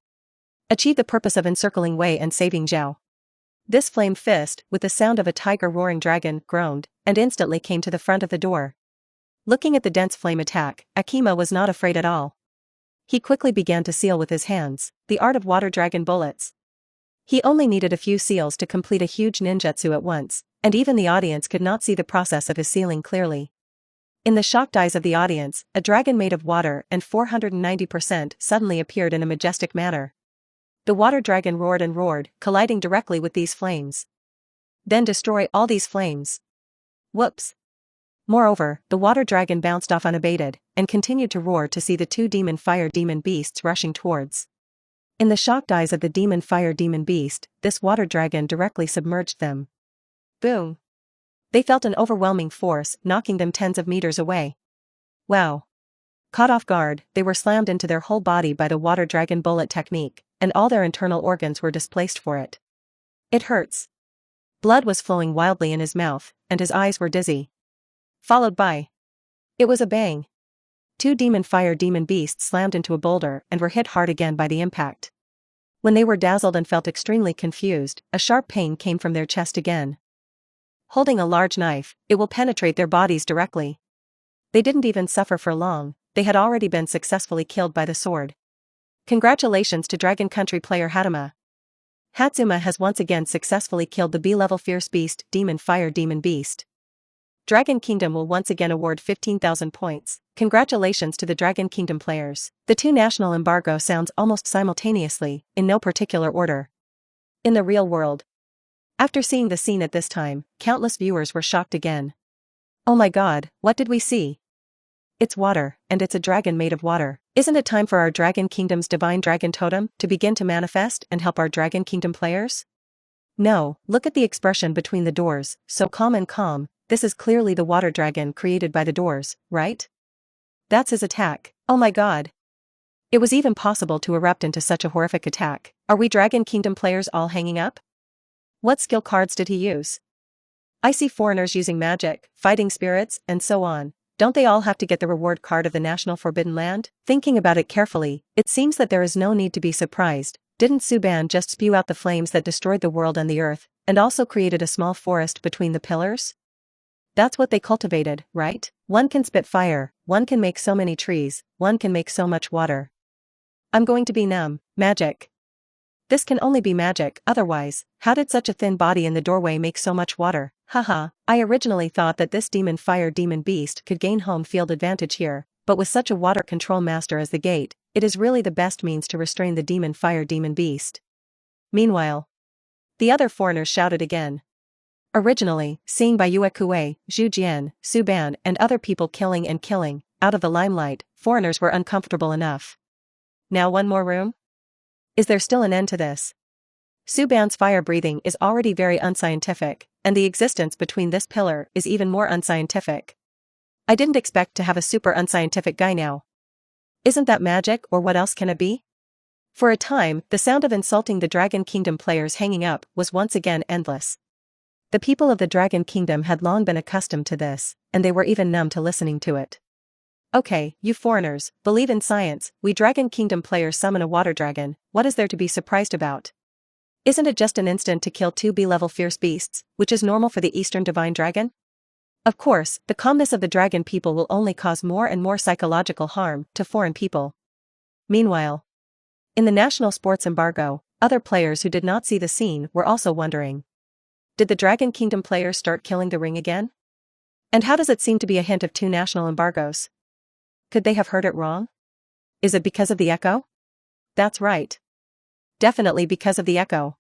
Achieve the purpose of encircling Wei and saving Zhao. This flame fist, with the sound of a tiger roaring dragon, groaned, and instantly came to the front of the door. Looking at the dense flame attack, Akima was not afraid at all. He quickly began to seal with his hands, the art of water dragon bullets. He only needed a few seals to complete a huge ninjutsu at once, and even the audience could not see the process of his sealing clearly. In the shocked eyes of the audience, a dragon made of water and 490% suddenly appeared in a majestic manner. The water dragon roared and roared, colliding directly with these flames. Then destroy all these flames. Whoops. Moreover, the water dragon bounced off unabated, and continued to roar to see the two demon fire demon beasts rushing towards. In the shocked eyes of the demon fire demon beast, this water dragon directly submerged them. Boom! They felt an overwhelming force knocking them tens of meters away. Wow! Caught off guard, they were slammed into their whole body by the water dragon bullet technique, and all their internal organs were displaced for it. It hurts. Blood was flowing wildly in his mouth, and his eyes were dizzy. Followed by. It was a bang. Two demon fire demon beasts slammed into a boulder and were hit hard again by the impact. When they were dazzled and felt extremely confused, a sharp pain came from their chest again. Holding a large knife, it will penetrate their bodies directly. They didn't even suffer for long, they had already been successfully killed by the sword. Congratulations to Dragon Country player Hasama. Hatsuma has once again successfully killed the B-level fierce beast, demon fire demon beast. Dragon Kingdom will once again award 15,000 points. Congratulations to the Dragon Kingdom players. The two national embargo sounds almost simultaneously, in no particular order. In the real world. After seeing the scene at this time, countless viewers were shocked again. Oh my god, what did we see? It's water, and it's a dragon made of water. Isn't it time for our Dragon Kingdom's divine dragon totem to begin to manifest and help our Dragon Kingdom players? No, look at the expression between the doors, so calm and calm. This is clearly the water dragon created by the doors, right? That's his attack. Oh my god. It was even possible to erupt into such a horrific attack. Are we Dragon Kingdom players all hanging up? What skill cards did he use? I see foreigners using magic, fighting spirits, and so on. Don't they all have to get the reward card of the National Forbidden Land? Thinking about it carefully, it seems that there is no need to be surprised. Didn't Suban just spew out the flames that destroyed the world and the earth, and also created a small forest between the pillars? That's what they cultivated, right? One can spit fire, one can make so many trees, one can make so much water. I'm going to be numb. Magic. This can only be magic, otherwise, how did such a thin body in the doorway make so much water? Haha, I originally thought that this demon fire demon beast could gain home field advantage here, but with such a water control master as the gate, it is really the best means to restrain the demon fire demon beast. Meanwhile, the other foreigners shouted again. Originally, seeing by Yue Kuei, Zhu Jian, Suban and other people killing and killing, out of the limelight, foreigners were uncomfortable enough. Now one more room? Is there still an end to this? Suban's fire breathing is already very unscientific, and the existence between this pillar is even more unscientific. I didn't expect to have a super unscientific guy now. Isn't that magic, or what else can it be? For a time, the sound of insulting the Dragon Kingdom players hanging up was once again endless. The people of the Dragon Kingdom had long been accustomed to this, and they were even numb to listening to it. Okay, you foreigners, believe in science, we Dragon Kingdom players summon a water dragon, what is there to be surprised about? Isn't it just an instant to kill 2 B-level fierce beasts, which is normal for the Eastern Divine Dragon? Of course, the calmness of the dragon people will only cause more and more psychological harm to foreign people. Meanwhile, in the national sports embargo, other players who did not see the scene were also wondering. Did the Dragon Kingdom players start killing the ring again? And how does it seem to be a hint of 2 national embargoes? Could they have heard it wrong? Is it because of the echo? That's right. Definitely because of the echo.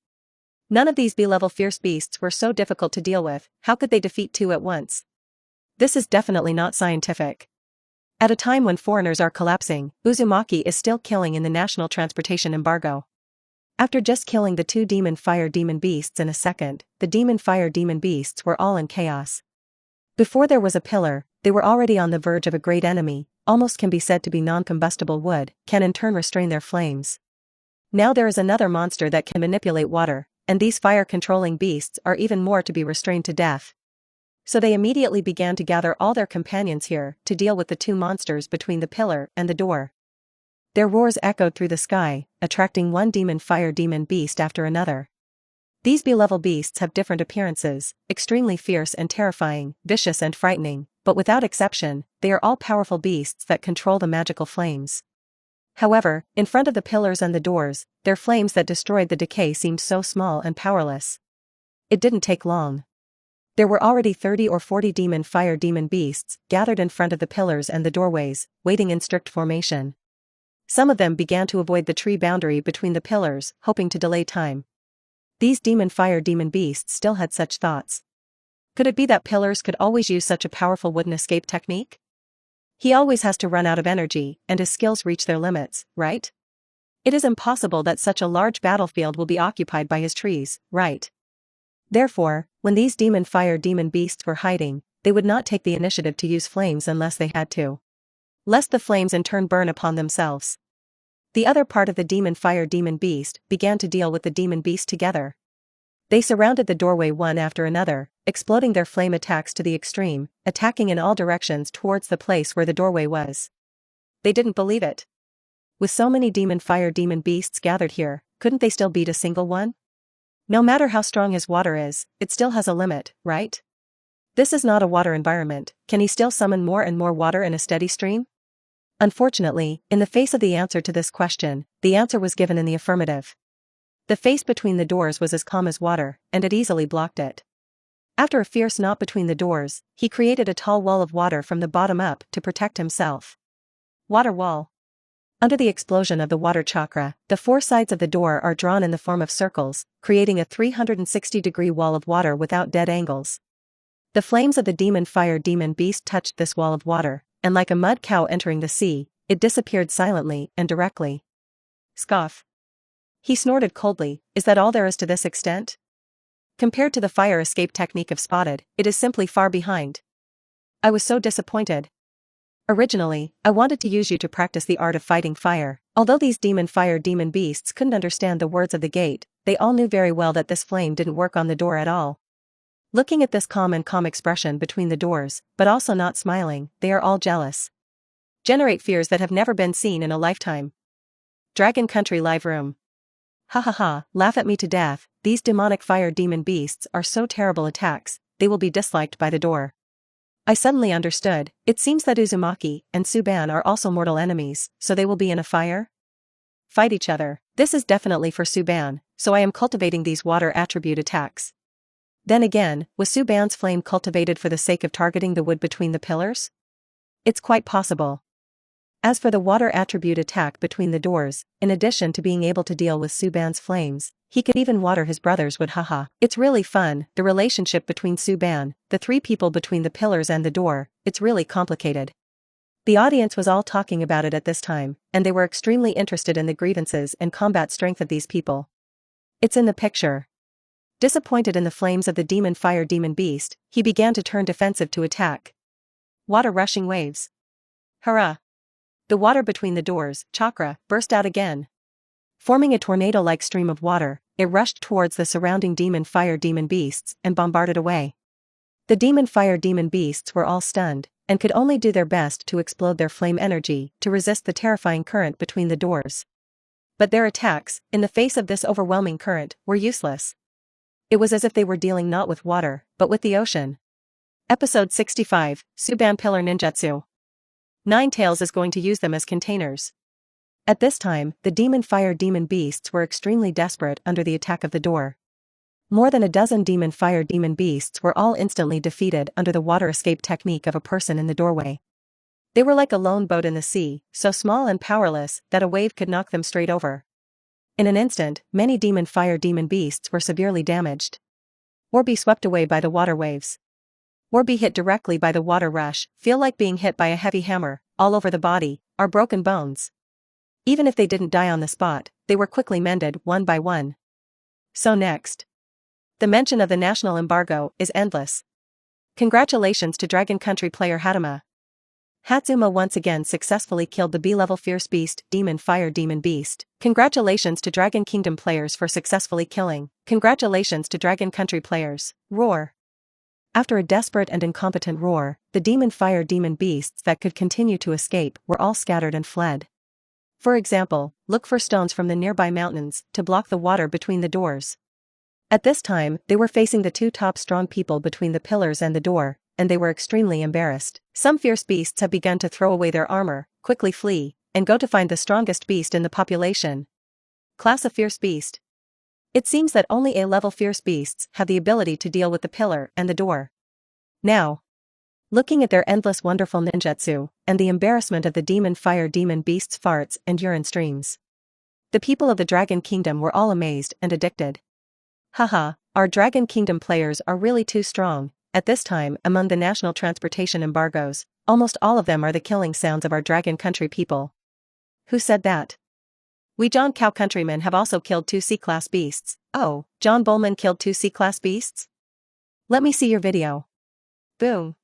None of these B-level fierce beasts were so difficult to deal with, how could they defeat 2 at once? This is definitely not scientific. At a time when foreigners are collapsing, Uzumaki is still killing in the national transportation embargo. After just killing the 2 demon fire demon beasts in a second, the demon fire demon beasts were all in chaos. Before there was a pillar, they were already on the verge of a great enemy, almost can be said to be non-combustible wood, can in turn restrain their flames. Now there is another monster that can manipulate water, and these fire-controlling beasts are even more to be restrained to death. So they immediately began to gather all their companions here to deal with the 2 monsters between the pillar and the door. Their roars echoed through the sky, attracting one demon fire demon beast after another. These B-level beasts have different appearances, extremely fierce and terrifying, vicious and frightening, but without exception, they are all powerful beasts that control the magical flames. However, in front of the pillars and the doors, their flames that destroyed the decay seemed so small and powerless. It didn't take long. There were already 30 or 40 demon fire demon beasts gathered in front of the pillars and the doorways, waiting in strict formation. Some of them began to avoid the tree boundary between the pillars, hoping to delay time. These demon fire demon beasts still had such thoughts. Could it be that pillars could always use such a powerful wooden escape technique? He always has to run out of energy, and his skills reach their limits, right? It is impossible that such a large battlefield will be occupied by his trees, right? Therefore, when these demon fire demon beasts were hiding, they would not take the initiative to use flames unless they had to. Lest the flames in turn burn upon themselves. The other part of the demon fire demon beast began to deal with the demon beast together. They surrounded the doorway one after another, exploding their flame attacks to the extreme, attacking in all directions towards the place where the doorway was. They didn't believe it. With so many demon fire demon beasts gathered here, couldn't they still beat a single one? No matter how strong his water is, it still has a limit, right? This is not a water environment, can he still summon more and more water in a steady stream? Unfortunately, in the face of the answer to this question, the answer was given in the affirmative. The face between the doors was as calm as water, and it easily blocked it. After a fierce knot between the doors, he created a tall wall of water from the bottom up to protect himself. Water wall. Under the explosion of the water chakra, the 4 sides of the door are drawn in the form of circles, creating a 360-degree wall of water without dead angles. The flames of the demon fire demon beast touched this wall of water, and like a mud cow entering the sea, it disappeared silently and directly. Scoff. He snorted coldly, is that all there is to this extent? Compared to the fire escape technique of Spotted, it is simply far behind. I was so disappointed. Originally, I wanted to use you to practice the art of fighting fire. Although these fire demon beasts couldn't understand the words of the gate, they all knew very well that this flame didn't work on the door at all. Looking at this calm expression between the doors, but also not smiling, they are all jealous. Generate fears that have never been seen in a lifetime. Dragon Country Live Room. Ha ha ha, laugh at me to death, these demonic fire demon beasts are so terrible attacks, they will be disliked by the door. I suddenly understood, it seems that Uzumaki and Suban are also mortal enemies, so they will be in a fire? Fight each other. This is definitely for Suban, so I am cultivating these water attribute attacks. Then again, was Suban's flame cultivated for the sake of targeting the wood between the pillars? It's quite possible. As for the water attribute attack between the doors, in addition to being able to deal with Suban's flames, he could even water his brother's wood. Haha. It's really fun, the relationship between Suban, the three people between the pillars and the door, it's really complicated. The audience was all talking about it at this time, and they were extremely interested in the grievances and combat strength of these people. It's in the picture. Disappointed in the flames of the fire demon beast, he began to turn defensive to attack. Water rushing waves. Hurrah! The water between the doors, chakra, burst out again. Forming a tornado-like stream of water, it rushed towards the surrounding fire demon beasts and bombarded away. The fire demon beasts were all stunned, and could only do their best to explode their flame energy to resist the terrifying current between the doors. But their attacks, in the face of this overwhelming current, were useless. It was as if they were dealing not with water, but with the ocean. Episode 65, Suban Pillar Ninjutsu. Ninetales is going to use them as containers. At this time, the fire demon beasts were extremely desperate under the attack of the door. More than a dozen fire demon beasts were all instantly defeated under the water escape technique of a person in the doorway. They were like a lone boat in the sea, so small and powerless that a wave could knock them straight over. In an instant, many fire demon beasts were severely damaged. Or be swept away by the water waves. Or be hit directly by the water rush, feel like being hit by a heavy hammer, all over the body, are broken bones. Even if they didn't die on the spot, they were quickly mended one by one. So next. The mention of the national embargo is endless. Congratulations to Dragon Country player Hasama. Hatsuma once again successfully killed the B-level fierce beast, fire demon beast. Congratulations to Dragon Kingdom players for successfully killing. Congratulations to Dragon Country players. Roar. After a desperate and incompetent roar, the fire demon beasts that could continue to escape were all scattered and fled. For example, look for stones from the nearby mountains to block the water between the doors. At this time, they were facing the two top strong people between the pillars and the door, and they were extremely embarrassed. Some fierce beasts have begun to throw away their armor, quickly flee, and go to find the strongest beast in the population. Class of fierce beast. It seems that only A-level fierce beasts have the ability to deal with the pillar and the door. Now, looking at their endless wonderful ninjutsu, and the embarrassment of the fire demon beasts' farts and urine streams, the people of the Dragon Kingdom were all amazed and addicted. Haha, our Dragon Kingdom players are really too strong. At this time, among the national transportation embargoes, almost all of them are the killing sounds of our Dragon Country people. Who said that? We John Cow countrymen have also killed 2 C-class beasts. Oh, John Bowman killed 2 C-class beasts? Let me see your video. Boom.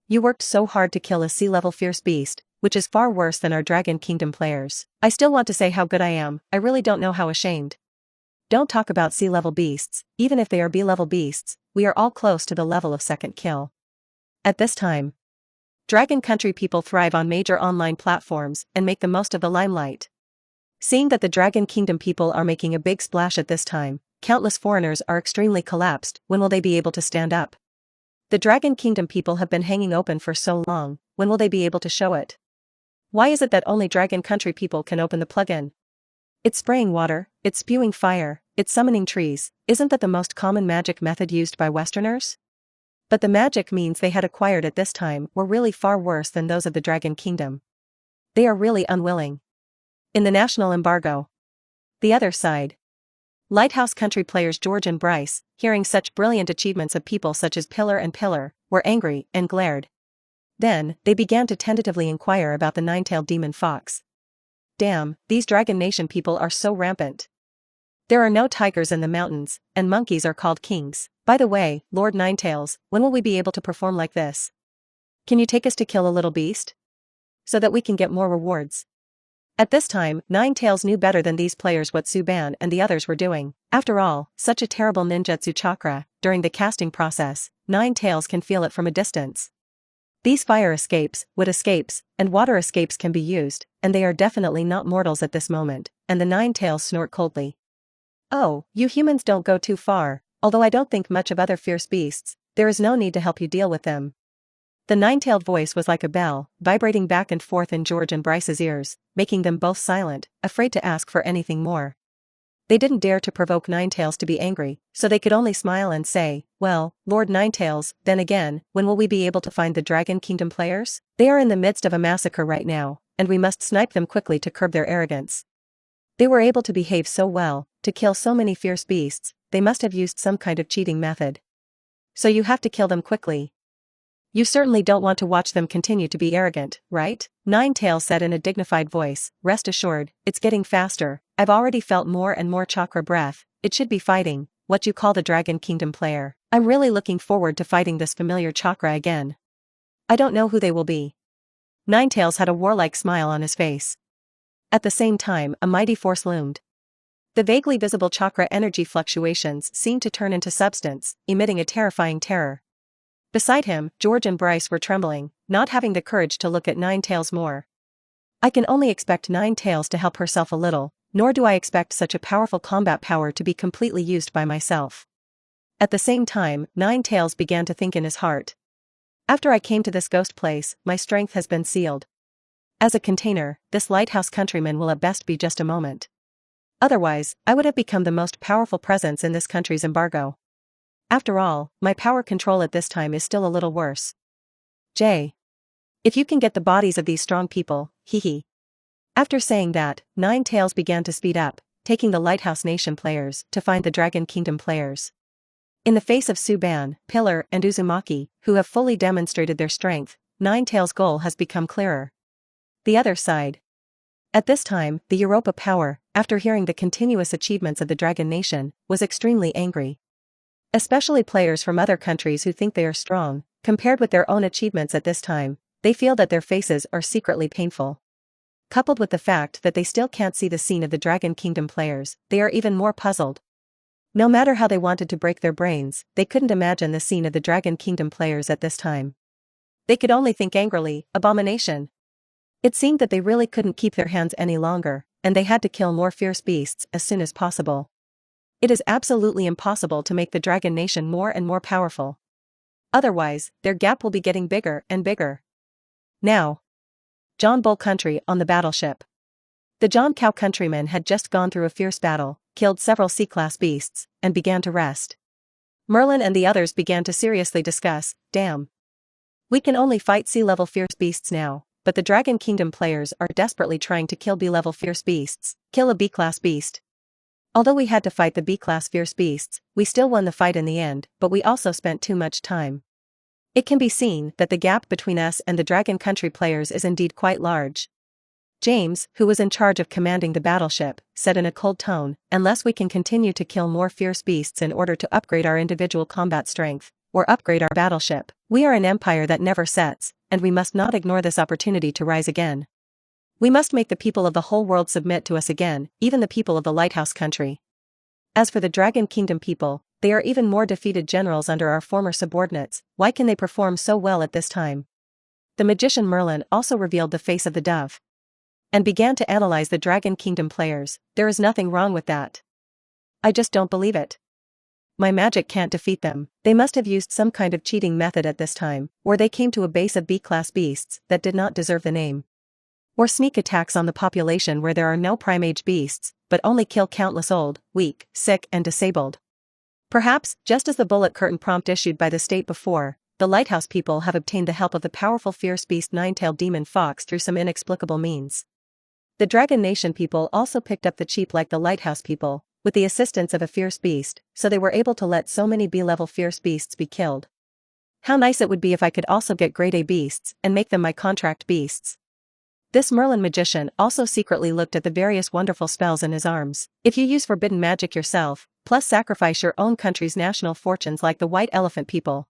You worked so hard to kill a C-level fierce beast, which is far worse than our Dragon Kingdom players. I still want to say how good I am, I really don't know how ashamed. Don't talk about C-level beasts, even if they are B-level beasts, we are all close to the level of second kill. At this time, Dragon Country people thrive on major online platforms and make the most of the limelight. Seeing that the Dragon Kingdom people are making a big splash at this time, countless foreigners are extremely collapsed. When will they be able to stand up? The Dragon Kingdom people have been hanging open for so long, when will they be able to show it? Why is it that only Dragon Country people can open the plugin? It's spraying water, it's spewing fire, it's summoning trees. Isn't that the most common magic method used by Westerners? But the magic means they had acquired at this time were really far worse than those of the Dragon Kingdom. They are really unwilling. In the national embargo. The other side. Lighthouse Country players George and Bryce, hearing such brilliant achievements of people such as Pillar and Pillar, were angry and glared. Then, they began to tentatively inquire about the nine-tailed demon fox. Damn, these Dragon Nation people are so rampant. There are no tigers in the mountains, and monkeys are called kings. By the way, Lord Ninetails, when will we be able to perform like this? Can you take us to kill a little beast? So that we can get more rewards. At this time, Ninetails knew better than these players what Suban and the others were doing. After all, such a terrible ninjutsu chakra, during the casting process, Ninetails can feel it from a distance. These fire escapes, wood escapes, and water escapes can be used, and they are definitely not mortals at this moment, and the Ninetails snort coldly. Oh, you humans don't go too far, although I don't think much of other fierce beasts, there is no need to help you deal with them. The nine-tailed voice was like a bell, vibrating back and forth in George and Bryce's ears, making them both silent, afraid to ask for anything more. They didn't dare to provoke Ninetails to be angry, so they could only smile and say, well, Lord Ninetails, then again, when will we be able to find the Dragon Kingdom players? They are in the midst of a massacre right now, and we must snipe them quickly to curb their arrogance. They were able to behave so well, to kill so many fierce beasts, they must have used some kind of cheating method. So you have to kill them quickly. You certainly don't want to watch them continue to be arrogant, right? Ninetails said in a dignified voice, rest assured, it's getting faster, I've already felt more and more chakra breath, it should be fighting, what you call the Dragon Kingdom player. I'm really looking forward to fighting this familiar chakra again. I don't know who they will be. Ninetails had a warlike smile on his face. At the same time, a mighty force loomed. The vaguely visible chakra energy fluctuations seemed to turn into substance, emitting a terrifying terror. Beside him, George and Bryce were trembling, not having the courage to look at Ninetails more. I can only expect Ninetails to help herself a little, nor do I expect such a powerful combat power to be completely used by myself. At the same time, Ninetails began to think in his heart. After I came to this ghost place, my strength has been sealed. As a container, this lighthouse countryman will at best be just a moment. Otherwise, I would have become the most powerful presence in this country's embargo. After all, my power control at this time is still a little worse. If you can get the bodies of these strong people, hee. After saying that, Ninetails began to speed up, taking the Lighthouse Nation players to find the Dragon Kingdom players. In the face of Suban, Pillar, and Uzumaki, who have fully demonstrated their strength, Ninetails' goal has become clearer. The other side. At this time, the Europa power, after hearing the continuous achievements of the Dragon Nation, was extremely angry. Especially players from other countries who think they are strong, compared with their own achievements at this time, they feel that their faces are secretly painful. Coupled with the fact that they still can't see the scene of the Dragon Kingdom players, they are even more puzzled. No matter how they wanted to break their brains, they couldn't imagine the scene of the Dragon Kingdom players at this time. They could only think angrily, abomination. It seemed that they really couldn't keep their hands any longer, and they had to kill more fierce beasts as soon as possible. It is absolutely impossible to make the Dragon Nation more and more powerful. Otherwise, their gap will be getting bigger and bigger. Now. John Bull Country on the battleship. The John Cow countrymen had just gone through a fierce battle, killed several C-class beasts, and began to rest. Merlin and the others began to seriously discuss, damn. We can only fight C-level fierce beasts now. But the Dragon Kingdom players are desperately trying to kill B-level fierce beasts, kill a B-class beast. Although we had to fight the B-class fierce beasts, we still won the fight in the end, but we also spent too much time. It can be seen that the gap between us and the Dragon Country players is indeed quite large. James, who was in charge of commanding the battleship, said in a cold tone, unless we can continue to kill more fierce beasts in order to upgrade our individual combat strength, or upgrade our battleship, we are an empire that never sets, and we must not ignore this opportunity to rise again. We must make the people of the whole world submit to us again, even the people of the Lighthouse Country. As for the Dragon Kingdom people, they are even more defeated generals under our former subordinates. Why can they perform so well at this time? The magician Merlin also revealed the face of the dove. And began to analyze the Dragon Kingdom players. There is nothing wrong with that. I just don't believe it. My magic can't defeat them. They must have used some kind of cheating method at this time, or they came to a base of B-class beasts that did not deserve the name. Or sneak attacks on the population where there are no prime-age beasts, but only kill countless old, weak, sick and disabled. Perhaps, just as the bullet curtain prompt issued by the state before, the Lighthouse people have obtained the help of the powerful fierce beast nine-tailed demon fox through some inexplicable means. The Dragon Nation people also picked up the cheap like the Lighthouse people, with the assistance of a fierce beast, so they were able to let so many B-level fierce beasts be killed. How nice it would be if I could also get grade A beasts and make them my contract beasts. This Merlin magician also secretly looked at the various wonderful spells in his arms. If you use forbidden magic yourself, plus sacrifice your own country's national fortunes like the white elephant people,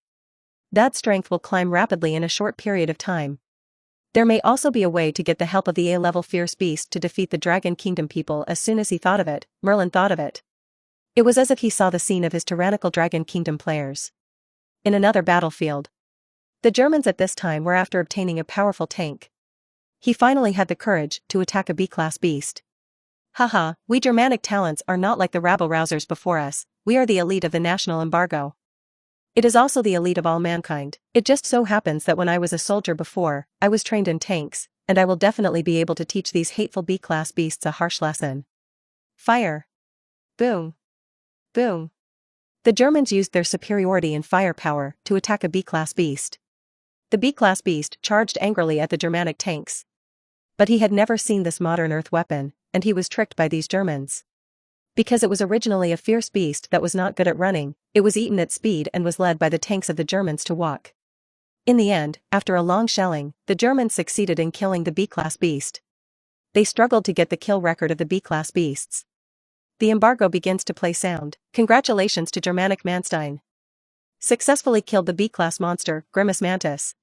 that strength will climb rapidly in a short period of time. There may also be a way to get the help of the A-level fierce beast to defeat the Dragon Kingdom people. As soon as he thought of it, Merlin thought of it. It was as if he saw the scene of his tyrannical Dragon Kingdom players in another battlefield. The Germans at this time were after obtaining a powerful tank. He finally had the courage to attack a B-class beast. Haha, we Germanic talents are not like the rabble-rousers before us, we are the elite of the national embargo. It is also the elite of all mankind. It just so happens that when I was a soldier before, I was trained in tanks, and I will definitely be able to teach these hateful B-class beasts a harsh lesson. Fire. Boom. Boom. The Germans used their superiority in firepower to attack a B-class beast. The B-class beast charged angrily at the Germanic tanks. But he had never seen this modern earth weapon, and he was tricked by these Germans. Because it was originally a fierce beast that was not good at running, it was eaten at speed and was led by the tanks of the Germans to walk. In the end, after a long shelling, the Germans succeeded in killing the B-class beast. They struggled to get the kill record of the B-class beasts. The embargo begins to play sound. Congratulations to Germanic Manstein. Successfully killed the B-class monster, Grimace Mantis.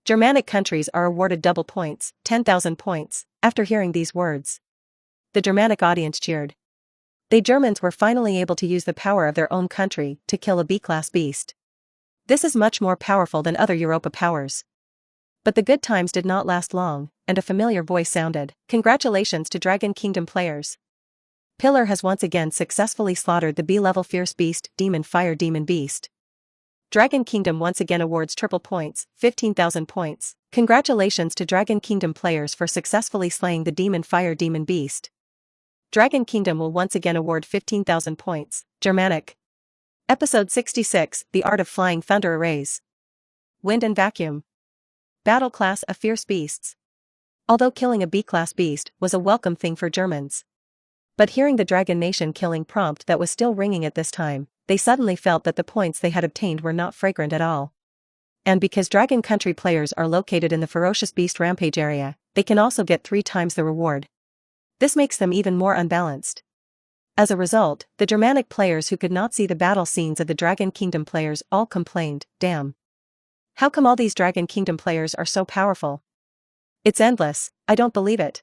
Germanic countries are awarded double points, 10,000 points, after hearing these words. The Germanic audience cheered. They Germans were finally able to use the power of their own country to kill a B-class beast. This is much more powerful than other Europa powers. But the good times did not last long, and a familiar voice sounded. Congratulations to Dragon Kingdom players. Pillar has once again successfully slaughtered the B-level fierce beast, Demon Fire Demon Beast. Dragon Kingdom once again awards triple points, 15,000 points. Congratulations to Dragon Kingdom players for successfully slaying the Demon Fire Demon Beast. Dragon Kingdom will once again award 15,000 points. Germanic. Episode 66, The Art of Flying Thunder Arrays. Wind and Vacuum. Battle Class of Fierce Beasts. Although killing a B-class beast was a welcome thing for Germans. But hearing the Dragon Nation killing prompt that was still ringing at this time, they suddenly felt that the points they had obtained were not fragrant at all. And because Dragon Country players are located in the Ferocious Beast Rampage area, they can also get 3 times the reward. This makes them even more unbalanced. As a result, the Germanic players who could not see the battle scenes of the Dragon Kingdom players all complained, damn. How come all these Dragon Kingdom players are so powerful? It's endless, I don't believe it.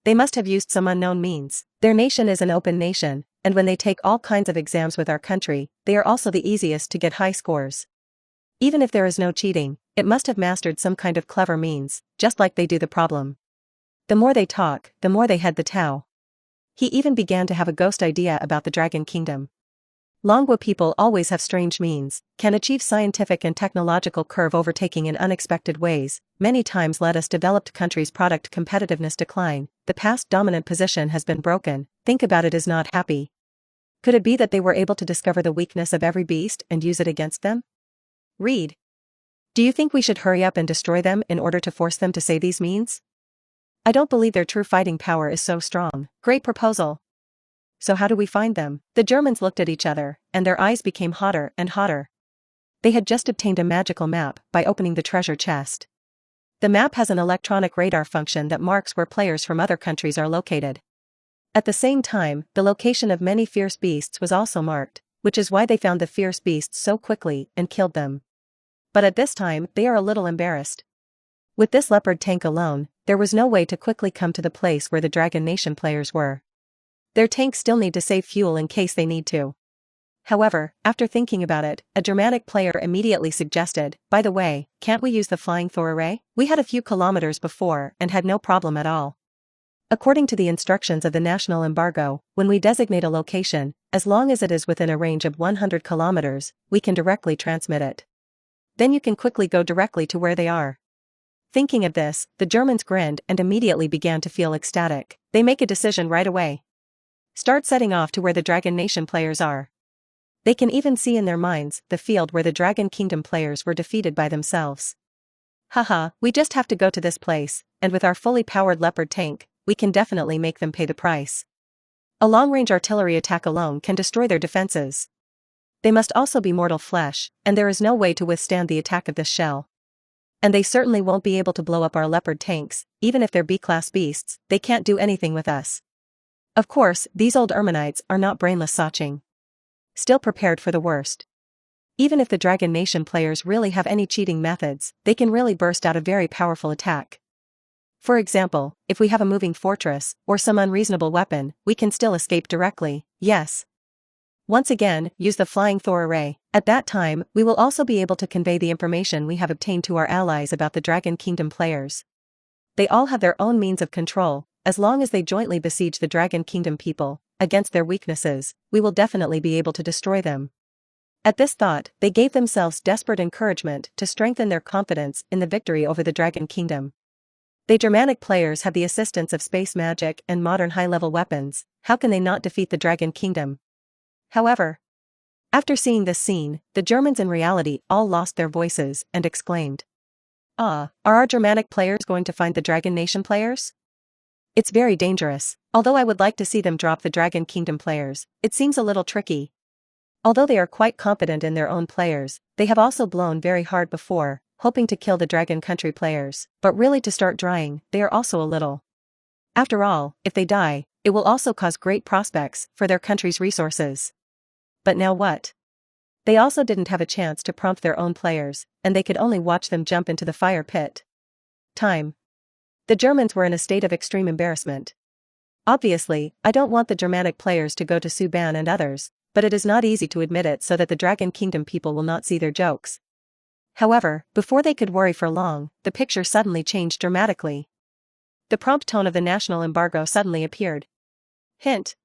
They must have used some unknown means. Their nation is an open nation, and when they take all kinds of exams with our country, they are also the easiest to get high scores. Even if there is no cheating, it must have mastered some kind of clever means, just like they do the problem. The more they talk, the more they head the Tao. He even began to have a ghost idea about the Dragon Kingdom. Longwa people always have strange means, can achieve scientific and technological curve overtaking in unexpected ways, many times let us developed countries' product competitiveness decline, the past dominant position has been broken, think about it is not happy. Could it be that they were able to discover the weakness of every beast and use it against them? Read. Do you think we should hurry up and destroy them in order to force them to say these means? I don't believe their true fighting power is so strong. Great proposal. So how do we find them? The Germans looked at each other, and their eyes became hotter and hotter. They had just obtained a magical map by opening the treasure chest. The map has an electronic radar function that marks where players from other countries are located. At the same time, the location of many fierce beasts was also marked, which is why they found the fierce beasts so quickly and killed them. But at this time, they are a little embarrassed. With this leopard tank alone, there was no way to quickly come to the place where the Dragon Nation players were. Their tanks still need to save fuel in case they need to. However, after thinking about it, a Germanic player immediately suggested, by the way, can't we use the flying Thor array? We had a few kilometers before and had no problem at all. According to the instructions of the national embargo, when we designate a location, as long as it is within a range of 100 kilometers, we can directly transmit it. Then you can quickly go directly to where they are. Thinking of this, the Germans grinned and immediately began to feel ecstatic. They make a decision right away. Start setting off to where the Dragon Nation players are. They can even see in their minds the field where the Dragon Kingdom players were defeated by themselves. Haha, we just have to go to this place, and with our fully powered leopard tank, we can definitely make them pay the price. A long-range artillery attack alone can destroy their defenses. They must also be mortal flesh, and there is no way to withstand the attack of this shell. And they certainly won't be able to blow up our leopard tanks, even if they're B-class beasts, they can't do anything with us. Of course, these old Erminites are not brainless Saching. Still prepared for the worst. Even if the Dragon Nation players really have any cheating methods, they can really burst out a very powerful attack. For example, if we have a moving fortress, or some unreasonable weapon, we can still escape directly, yes. Once again, use the Flying Thor array. At that time, we will also be able to convey the information we have obtained to our allies about the Dragon Kingdom players. They all have their own means of control, as long as they jointly besiege the Dragon Kingdom people, against their weaknesses, we will definitely be able to destroy them. At this thought, they gave themselves desperate encouragement to strengthen their confidence in the victory over the Dragon Kingdom. They Germanic players have the assistance of space magic and modern high-level weapons, how can they not defeat the Dragon Kingdom? However, after seeing this scene, the Germans in reality all lost their voices and exclaimed, "Ah, are our Germanic players going to find the Dragon Nation players? It's very dangerous. Although I would like to see them drop the Dragon Kingdom players, it seems a little tricky." Although they are quite competent in their own players, they have also blown very hard before, hoping to kill the Dragon Country players, but really to start drying, they are also a little. After all, if they die, it will also cause great prospects for their country's resources. But now what? They also didn't have a chance to prompt their own players, and they could only watch them jump into the fire pit. Time. The Germans were in a state of extreme embarrassment. Obviously, I don't want the Germanic players to go to Suban and others, but it is not easy to admit it so that the Dragon Kingdom people will not see their jokes. However, before they could worry for long, the picture suddenly changed dramatically. The prompt tone of the national embargo suddenly appeared. Hint.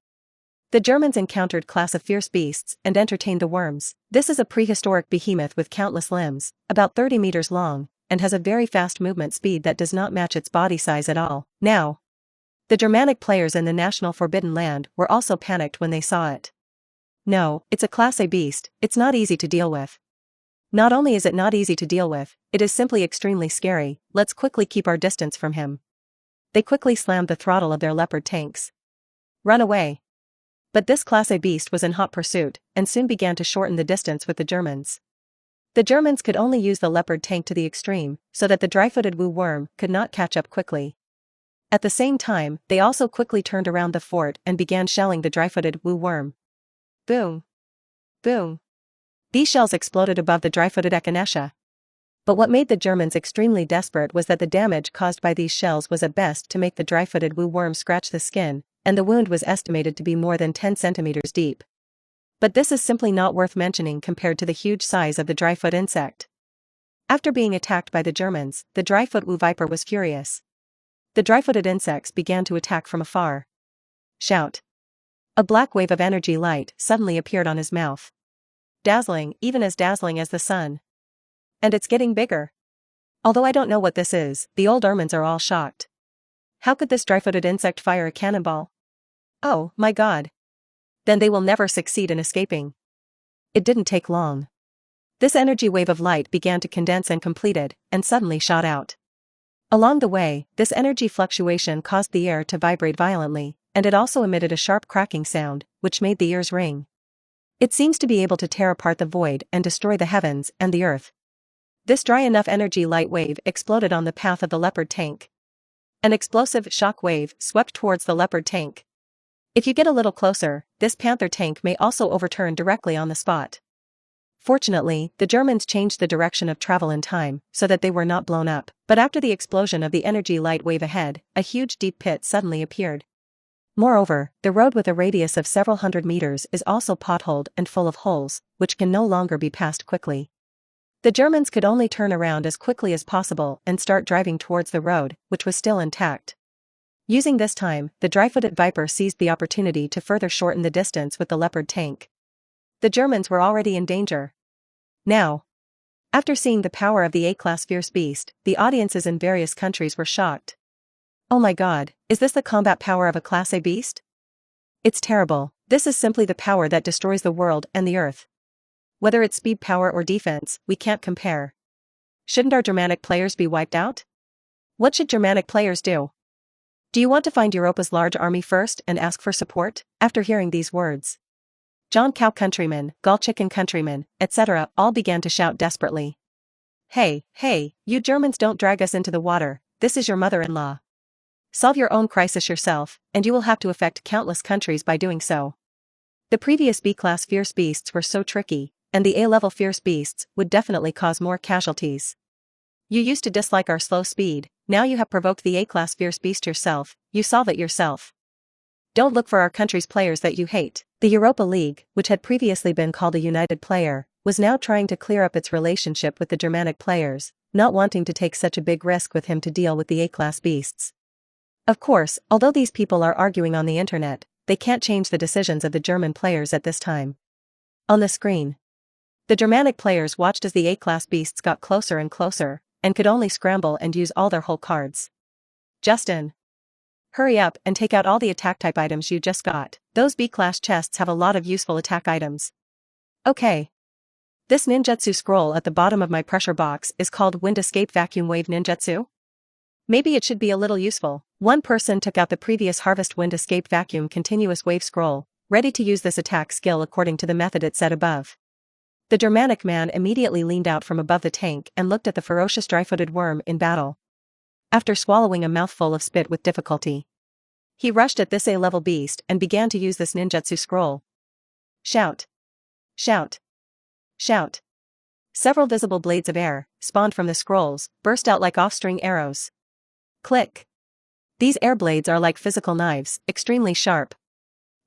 The Germans encountered class of fierce beasts and entertained the worms. This is a prehistoric behemoth with countless limbs, about 30 meters long, and has a very fast movement speed that does not match its body size at all. Now, the Germanic players in the national Forbidden Land were also panicked when they saw it. No, it's a Class A beast, it's not easy to deal with. Not only is it not easy to deal with, it is simply extremely scary, let's quickly keep our distance from him. They quickly slammed the throttle of their leopard tanks. Run away. But this Class A beast was in hot pursuit, and soon began to shorten the distance with the Germans. The Germans could only use the leopard tank to the extreme, so that the dry-footed Wu worm could not catch up quickly. At the same time, they also quickly turned around the fort and began shelling the dry-footed Wu worm. Boom. Boom. These shells exploded above the dry-footed Echinacea. But what made the Germans extremely desperate was that the damage caused by these shells was at best to make the dry-footed Wu worm scratch the skin, and the wound was estimated to be more than 10 centimeters deep. But this is simply not worth mentioning compared to the huge size of the dry-foot insect. After being attacked by the Germans, the dry-foot Wu viper was furious. The dry-footed insects began to attack from afar. Shout. A black wave of energy light suddenly appeared on his mouth. Dazzling, even as dazzling as the sun. And it's getting bigger. Although I don't know what this is, the old Ermines are all shocked. How could this dry-footed insect fire a cannonball? Oh, my God. Then they will never succeed in escaping. It didn't take long. This energy wave of light began to condense and completed, and suddenly shot out. Along the way, this energy fluctuation caused the air to vibrate violently, and it also emitted a sharp cracking sound, which made the ears ring. It seems to be able to tear apart the void and destroy the heavens and the earth. This dry enough energy light wave exploded on the path of the leopard tank. An explosive shock wave swept towards the leopard tank. If you get a little closer, this panther tank may also overturn directly on the spot. Fortunately, the Germans changed the direction of travel in time, so that they were not blown up, but after the explosion of the energy light wave ahead, a huge deep pit suddenly appeared. Moreover, the road with a radius of several hundred meters is also potholed and full of holes, which can no longer be passed quickly. The Germans could only turn around as quickly as possible and start driving towards the road, which was still intact. Using this time, the dry-footed viper seized the opportunity to further shorten the distance with the leopard tank. The Germans were already in danger. Now, after seeing the power of the A-class fierce beast, the audiences in various countries were shocked. Oh my God, is this the combat power of a Class A beast? It's terrible, this is simply the power that destroys the world and the earth. Whether it's speed power or defense, we can't compare. Shouldn't our Germanic players be wiped out? What should Germanic players do? Do you want to find Europa's large army first and ask for support? After hearing these words, John Cow Countryman, Gall Chicken Countryman, etc. all began to shout desperately. Hey, hey, you Germans, don't drag us into the water, this is your mother-in-law. Solve your own crisis yourself, and you will have to affect countless countries by doing so. The previous B-class fierce beasts were so tricky, and the A-level fierce beasts would definitely cause more casualties. You used to dislike our slow speed, now you have provoked the A-class fierce beast yourself, you solve it yourself. Don't look for our country's players that you hate. The Europa League, which had previously been called a United Player, was now trying to clear up its relationship with the Germanic players, not wanting to take such a big risk with him to deal with the A-class beasts. Of course, although these people are arguing on the internet, they can't change the decisions of the German players at this time. On the screen, the Germanic players watched as the A-class beasts got closer and closer, and could only scramble and use all their whole cards. Justin, hurry up and take out all the attack type items you just got. Those B-class chests have a lot of useful attack items. Okay. This ninjutsu scroll at the bottom of my pressure box is called Wind Escape Vacuum Wave Ninjutsu. Maybe it should be a little useful. One person took out the previous Harvest Wind Escape Vacuum Continuous Wave scroll, ready to use this attack skill according to the method it said above. The Germanic man immediately leaned out from above the tank and looked at the ferocious dry-footed worm in battle. After swallowing a mouthful of spit with difficulty, he rushed at this A-level beast and began to use this ninjutsu scroll. Shout! Shout! Shout! Several visible blades of air, spawned from the scrolls, burst out like off-string arrows. Click! These air blades are like physical knives, extremely sharp.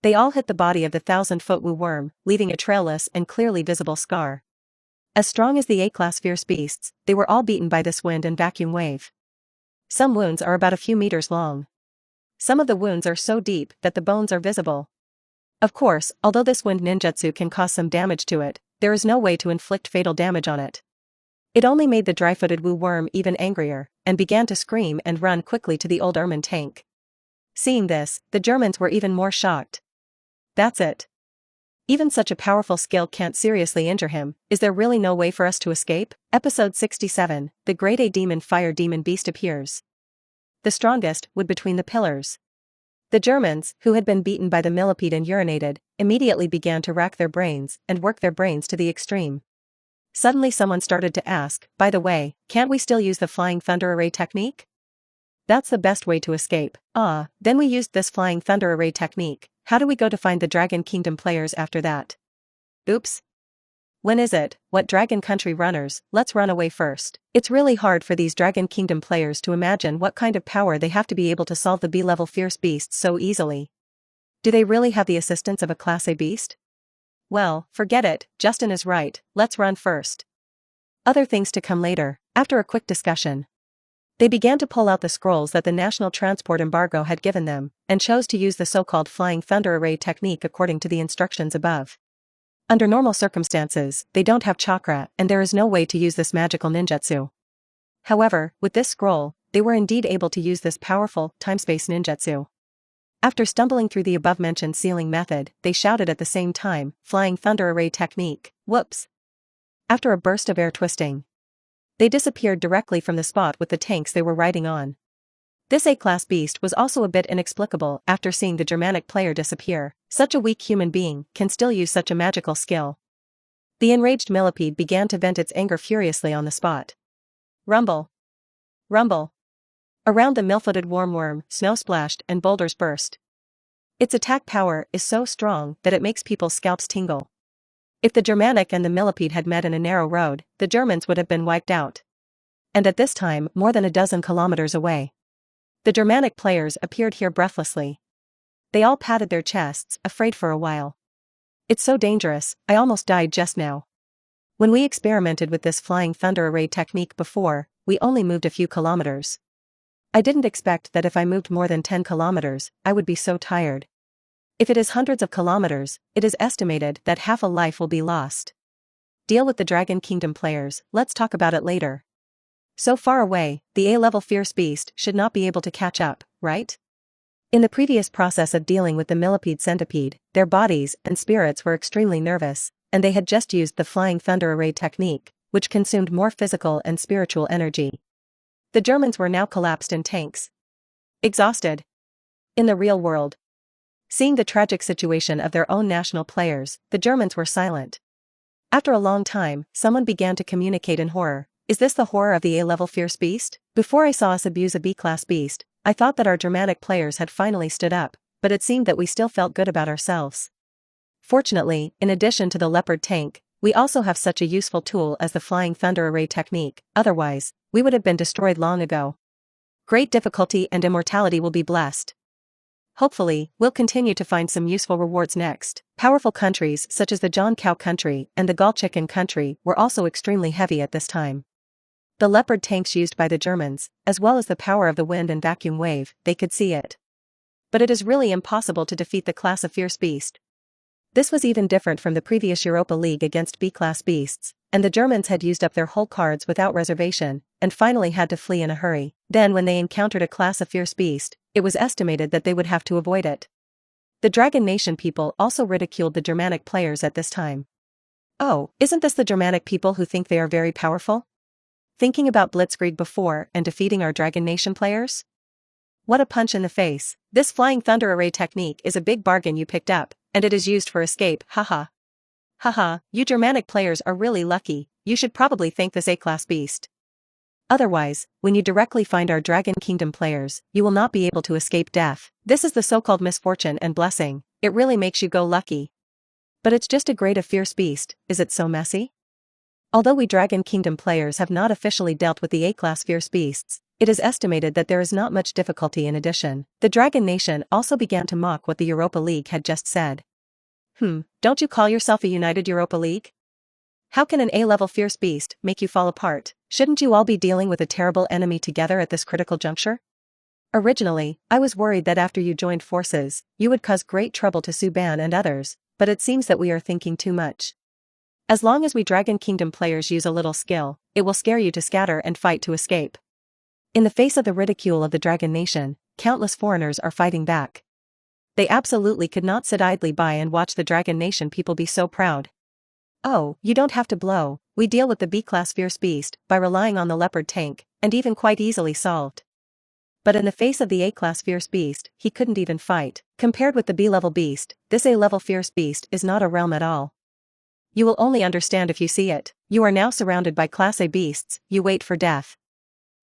They all hit the body of the 1,000-foot Wu worm, leaving a trailless and clearly visible scar. As strong as the A-class fierce beasts, they were all beaten by this wind and vacuum wave. Some wounds are about a few meters long. Some of the wounds are so deep that the bones are visible. Of course, although this wind ninjutsu can cause some damage to it, there is no way to inflict fatal damage on it. It only made the dry-footed Wu worm even angrier, and began to scream and run quickly to the old Ermin tank. Seeing this, the Germans were even more shocked. That's it. Even such a powerful skill can't seriously injure him, is there really no way for us to escape? Episode 67, the Grade A Demon Fire Demon Beast appears. The strongest would between the pillars. The Germans, who had been beaten by the millipede and urinated, immediately began to rack their brains and work their brains to the extreme. Suddenly someone started to ask, by the way, can't we still use the Flying Thunder Array technique? That's the best way to escape. Then we used this Flying Thunder Array technique. How do we go to find the Dragon Kingdom players after that? Oops. When is it? What Dragon Country runners, let's run away first. It's really hard for these Dragon Kingdom players to imagine what kind of power they have to be able to solve the B-level fierce beasts so easily. Do they really have the assistance of a Class A beast? Well, forget it, Justin is right, let's run first. Other things to come later. After a quick discussion, they began to pull out the scrolls that the National Transport Embargo had given them, and chose to use the so-called Flying Thunder Array technique according to the instructions above. Under normal circumstances, they don't have chakra and there is no way to use this magical ninjutsu. However, with this scroll, they were indeed able to use this powerful, time-space ninjutsu. After stumbling through the above-mentioned sealing method, they shouted at the same time, Flying Thunder Array technique, whoops. After a burst of air twisting, they disappeared directly from the spot with the tanks they were riding on. This A-class beast was also a bit inexplicable after seeing the Germanic player disappear. Such a weak human being can still use such a magical skill. The enraged millipede began to vent its anger furiously on the spot. Rumble! Rumble! Around the mill-footed worm, snow splashed and boulders burst. Its attack power is so strong that it makes people's scalps tingle. If the Germanic and the millipede had met in a narrow road, the Germans would have been wiped out. And at this time, more than a dozen kilometers away, the Germanic players appeared here breathlessly. They all patted their chests, afraid for a while. It's so dangerous, I almost died just now. When we experimented with this Flying Thunder Array technique before, we only moved a few kilometers. I didn't expect that if I moved more than 10 kilometers, I would be so tired. If it is hundreds of kilometers, it is estimated that half a life will be lost. Deal with the Dragon Kingdom players, let's talk about it later. So far away, the A-level fierce beast should not be able to catch up, right? In the previous process of dealing with the millipede centipede, their bodies and spirits were extremely nervous, and they had just used the Flying Thunder Array technique, which consumed more physical and spiritual energy. The Germans were now collapsed in tanks. Exhausted. In the real world, Seeing the tragic situation of their own national players, the Germans were silent. After a long time, someone began to communicate in horror. Is this the horror of the A-level fierce beast? Before I saw us abuse a B-class beast, I thought that our Germanic players had finally stood up, but it seemed that we still felt good about ourselves. Fortunately, in addition to the leopard tank, we also have such a useful tool as the flying thunder array technique, otherwise, we would have been destroyed long ago. Great difficulty and immortality will be blessed. Hopefully, we'll continue to find some useful rewards next. Powerful countries such as the John Cow country and the Galchicken country were also extremely heavy at this time. The leopard tanks used by the Germans, as well as the power of the wind and vacuum wave, they could see it. But it is really impossible to defeat the class of fierce beast. This was even different from the previous Europa League against B-class beasts, and the Germans had used up their whole cards without reservation, and finally had to flee in a hurry. Then when they encountered a class of fierce beast, it was estimated that they would have to avoid it. The Dragon Nation people also ridiculed the Germanic players at this time. Oh, isn't this the Germanic people who think they are very powerful? Thinking about Blitzkrieg before and defeating our Dragon Nation players? What a punch in the face. This flying thunder array technique is a big bargain you picked up, and it is used for escape, haha. Haha, you Germanic players are really lucky, you should probably thank this A-class beast. Otherwise, when you directly find our Dragon Kingdom players, you will not be able to escape death. This is the so-called misfortune and blessing, it really makes you go lucky. But it's just a grade of fierce beast, is it so messy? Although we Dragon Kingdom players have not officially dealt with the A-class fierce beasts, it is estimated that there is not much difficulty in addition. The Dragon Nation also began to mock what the Europa League had just said. Don't you call yourself a united Europa League? How can an A-level fierce beast make you fall apart? Shouldn't you all be dealing with a terrible enemy together at this critical juncture? Originally, I was worried that after you joined forces, you would cause great trouble to Suban and others, but it seems that we are thinking too much. As long as we Dragon Kingdom players use a little skill, it will scare you to scatter and fight to escape. In the face of the ridicule of the Dragon Nation, countless foreigners are fighting back. They absolutely could not sit idly by and watch the Dragon Nation people be so proud. Oh, you don't have to blow, we deal with the B-class fierce beast by relying on the leopard tank, and even quite easily solved. But in the face of the A-class fierce beast, he couldn't even fight. Compared with the B-level beast, this A-level fierce beast is not a realm at all. You will only understand if you see it. You are now surrounded by Class A beasts, you wait for death.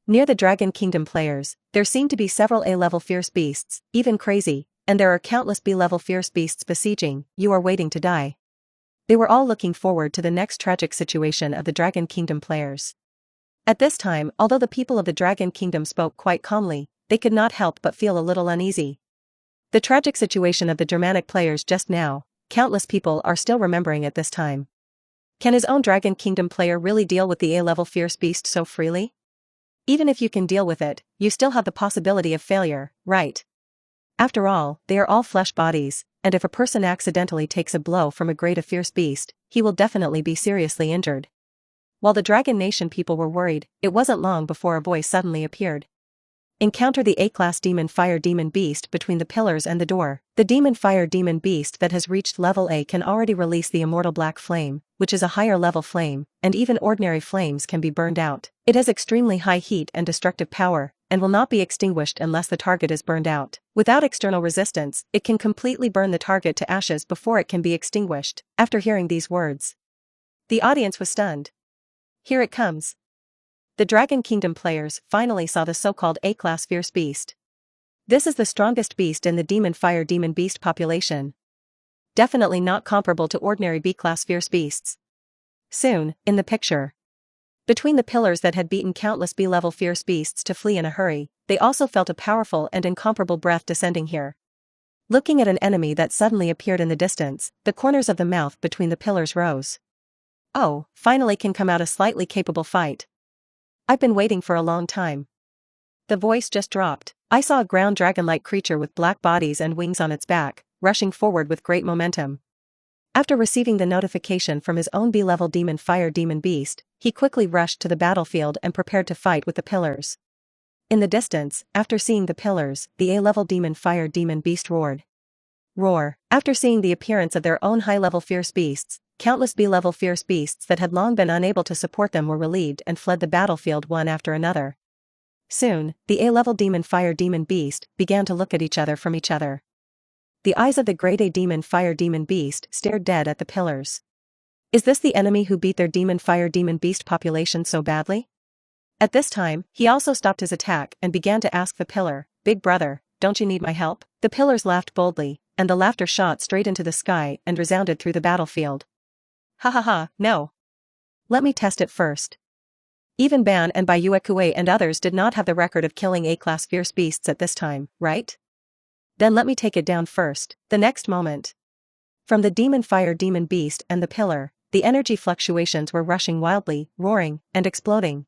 Near the Dragon Kingdom players, there seem to be several A-level fierce beasts, even crazy, and there are countless B-level fierce beasts besieging, you are waiting to die. They were all looking forward to the next tragic situation of the Dragon Kingdom players. At this time, although the people of the Dragon Kingdom spoke quite calmly, they could not help but feel a little uneasy. The tragic situation of the Germanic players just now, countless people are still remembering at this time. Can his own Dragon Kingdom player really deal with the A-level fierce beast so freely? Even if you can deal with it, you still have the possibility of failure, right? After all, they are all flesh bodies, and if a person accidentally takes a blow from a grade of fierce beast, he will definitely be seriously injured. While the Dragon Nation people were worried, it wasn't long before a voice suddenly appeared. Encounter the A-class Demon Fire Demon Beast between the pillars and the door. The Demon Fire Demon Beast that has reached level A can already release the Immortal Black Flame, which is a higher level flame, and even ordinary flames can be burned out. It has extremely high heat and destructive power, and will not be extinguished unless the target is burned out. Without external resistance, it can completely burn the target to ashes before it can be extinguished. After hearing these words, the audience was stunned. Here it comes. The Dragon Kingdom players finally saw the so-called A-class fierce beast. This is the strongest beast in the Demon Fire Demon Beast population. Definitely not comparable to ordinary B-class fierce beasts. Soon, in the picture, between the pillars that had beaten countless B-level fierce beasts to flee in a hurry, they also felt a powerful and incomparable breath descending here. Looking at an enemy that suddenly appeared in the distance, the corners of the mouth between the pillars rose. Oh, finally can come out a slightly capable fight. I've been waiting for a long time. The voice just dropped. I saw a ground dragon-like creature with black bodies and wings on its back, rushing forward with great momentum. After receiving the notification from his own B-level Demon Fire Demon Beast, he quickly rushed to the battlefield and prepared to fight with the pillars. In the distance, after seeing the pillars, the A-level Demon Fire Demon Beast roared. Roar. After seeing the appearance of their own high-level fierce beasts, countless B-level fierce beasts that had long been unable to support them were relieved and fled the battlefield one after another. Soon, the A-level Demon Fire Demon Beast began to look at each other from each other. The eyes of the grade A demon fire demon beast stared dead at the pillars. Is this the enemy who beat their demon fire demon beast population so badly? At this time, he also stopped his attack and began to ask the pillar, "Big brother, don't you need my help?" The pillars laughed boldly, and the laughter shot straight into the sky and resounded through the battlefield. Ha ha ha, no. Let me test it first. Even Ban and Bayuekue and others did not have the record of killing A-class fierce beasts at this time, right? Then let me take it down first. The next moment, from the demon fire demon beast and the pillar, the energy fluctuations were rushing wildly, roaring, and exploding.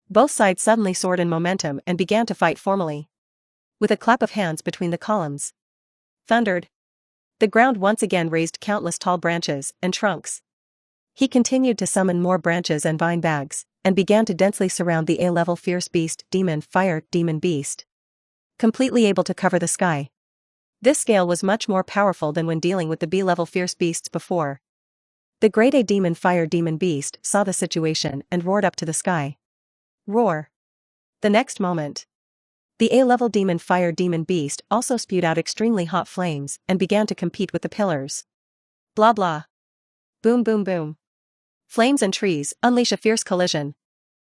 Both sides suddenly soared in momentum and began to fight formally. With a clap of hands between the columns, thundered. The ground once again raised countless tall branches and trunks. He continued to summon more branches and vine bags, and began to densely surround the A-level fierce beast demon fire demon beast, completely able to cover the sky. This scale was much more powerful than when dealing with the B-level fierce beasts before. The grade A demon fire demon beast saw the situation and roared up to the sky. Roar. The next moment, the A-level demon fire demon beast also spewed out extremely hot flames and began to compete with the pillars. Blah blah. Boom boom boom. Flames and trees unleash a fierce collision.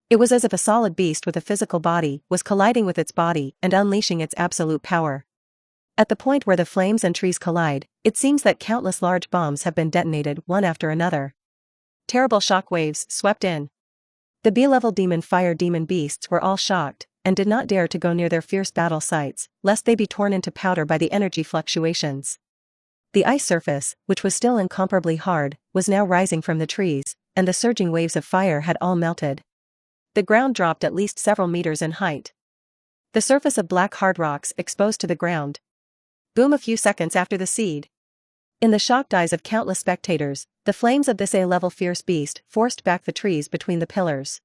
It was as if a solid beast with a physical body was colliding with its body and unleashing its absolute power. At the point where the flames and trees collide, it seems that countless large bombs have been detonated one after another. Terrible shockwaves swept in. The B-level demon fire demon beasts were all shocked, and did not dare to go near their fierce battle sites, lest they be torn into powder by the energy fluctuations. The ice surface, which was still incomparably hard, was now rising from the trees, and the surging waves of fire had all melted. The ground dropped at least several meters in height. The surface of black hard rocks exposed to the ground. Boom a few seconds after the seed. In the shocked eyes of countless spectators, the flames of this A-level fierce beast forced back the trees between the pillars.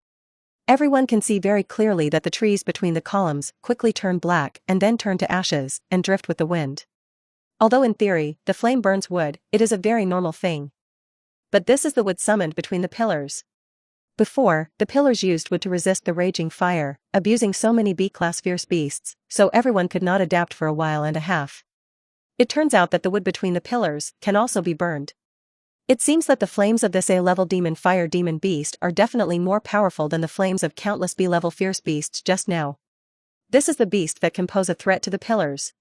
Everyone can see very clearly that the trees between the columns quickly turn black and then turn to ashes and drift with the wind. Although in theory, the flame burns wood, it is a very normal thing. But this is the wood summoned between the pillars. Before, the pillars used wood to resist the raging fire, abusing so many B-class fierce beasts, so everyone could not adapt for a while and a half. It turns out that the wood between the pillars can also be burned. It seems that the flames of this A-level demon fire demon beast are definitely more powerful than the flames of countless B-level fierce beasts just now. This is the beast that can pose a threat to the pillars.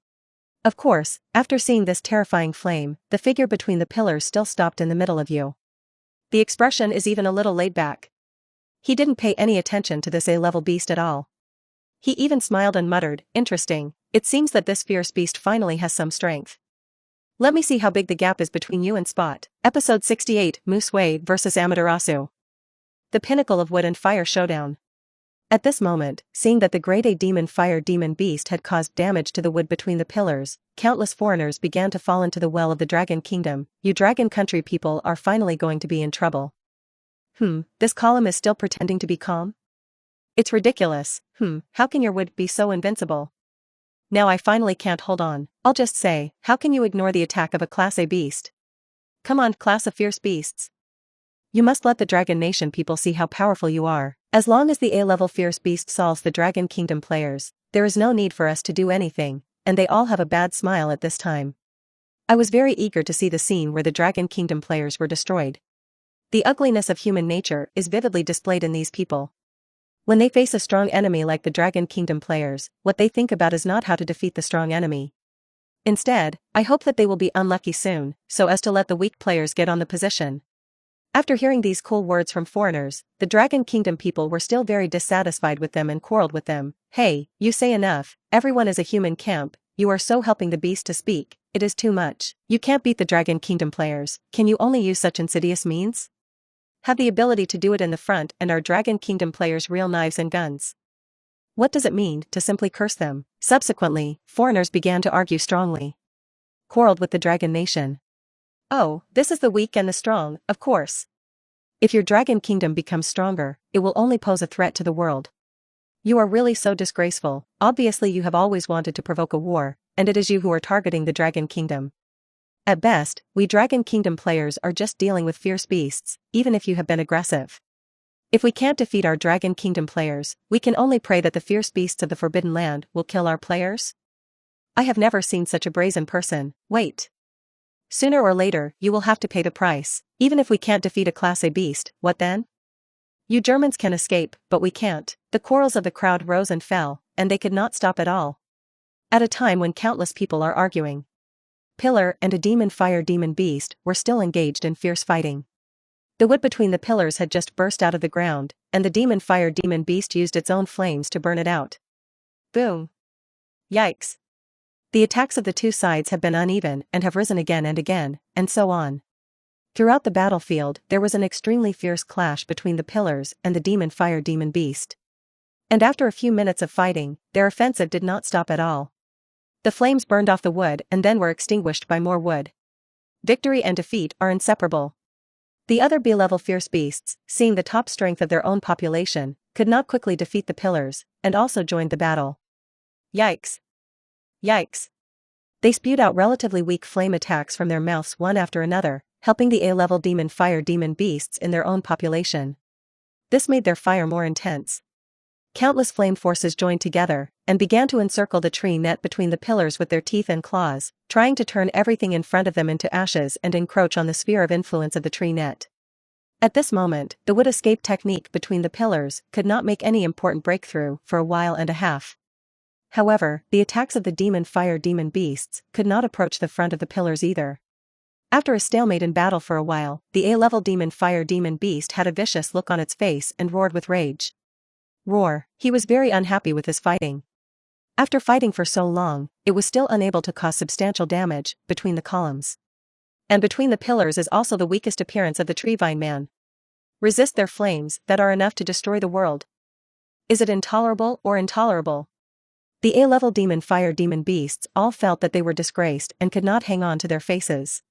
Of course, after seeing this terrifying flame, the figure between the pillars still stopped in the middle of you. The expression is even a little laid back. He didn't pay any attention to this A-level beast at all. He even smiled and muttered, "Interesting, it seems that this fierce beast finally has some strength. Let me see how big the gap is between you and Spot." Episode 68, Musue vs Amaterasu. The pinnacle of wood and fire showdown. At this moment, seeing that the grade A demon fire demon beast had caused damage to the wood between the pillars, countless foreigners began to fall into the well of the Dragon Kingdom. You Dragon Country people are finally going to be in trouble. This column is still pretending to be calm? It's ridiculous. How can your wood be so invincible? Now I finally can't hold on. I'll just say, how can you ignore the attack of a Class A beast? Come on, class of fierce beasts. You must let the Dragon Nation people see how powerful you are. As long as the A-level fierce beast solves the Dragon Kingdom players, there is no need for us to do anything, and they all have a bad smile at this time. I was very eager to see the scene where the Dragon Kingdom players were destroyed. The ugliness of human nature is vividly displayed in these people. When they face a strong enemy like the Dragon Kingdom players, what they think about is not how to defeat the strong enemy. Instead, I hope that they will be unlucky soon, so as to let the weak players get on the position. After hearing these cool words from foreigners, the Dragon Kingdom people were still very dissatisfied with them and quarreled with them. Hey, you say enough, everyone is a human camp, you are so helping the beast to speak, it is too much. You can't beat the Dragon Kingdom players, can you only use such insidious means? Have the ability to do it in the front and are Dragon Kingdom players real knives and guns? What does it mean to simply curse them? Subsequently, foreigners began to argue strongly. Quarreled with the Dragon Nation. Oh, this is the weak and the strong, of course. If your Dragon Kingdom becomes stronger, it will only pose a threat to the world. You are really so disgraceful. Obviously you have always wanted to provoke a war, and it is you who are targeting the Dragon Kingdom. At best, we Dragon Kingdom players are just dealing with fierce beasts, even if you have been aggressive. If we can't defeat our Dragon Kingdom players, we can only pray that the fierce beasts of the Forbidden Land will kill our players. I have never seen such a brazen person. Wait. Sooner or later, you will have to pay the price. Even if we can't defeat a Class A beast, what then? You Germans can escape, but we can't. The quarrels of the crowd rose and fell, and they could not stop at all. At a time when countless people are arguing, Pillar and a demon fire demon beast were still engaged in fierce fighting. The wood between the pillars had just burst out of the ground, and the demon fire demon beast used its own flames to burn it out. Boom. Yikes. The attacks of the two sides have been uneven and have risen again and again, and so on. Throughout the battlefield, there was an extremely fierce clash between the pillars and the demon fire demon beast. And after a few minutes of fighting, their offensive did not stop at all. The flames burned off the wood and then were extinguished by more wood. Victory and defeat are inseparable. The other B-level fierce beasts, seeing the top strength of their own population, could not quickly defeat the pillars, and also joined the battle. Yikes. Yikes. They spewed out relatively weak flame attacks from their mouths one after another, helping the A-level demon fire demon beasts in their own population. This made their fire more intense. Countless flame forces joined together, and began to encircle the tree net between the pillars with their teeth and claws, trying to turn everything in front of them into ashes and encroach on the sphere of influence of the tree net. At this moment, the wood escape technique between the pillars could not make any important breakthrough for a while and a half. However, the attacks of the demon fire demon beasts could not approach the front of the pillars either. After a stalemate in battle for a while, the A-level demon fire demon beast had a vicious look on its face and roared with rage. Roar. He was very unhappy with his fighting. After fighting for so long, it was still unable to cause substantial damage between the columns. And between the pillars is also the weakest appearance of the Treevine Man. Resist their flames that are enough to destroy the world. Is it intolerable or intolerable? The A-level demon fire demon beasts all felt that they were disgraced and could not hang on to their faces.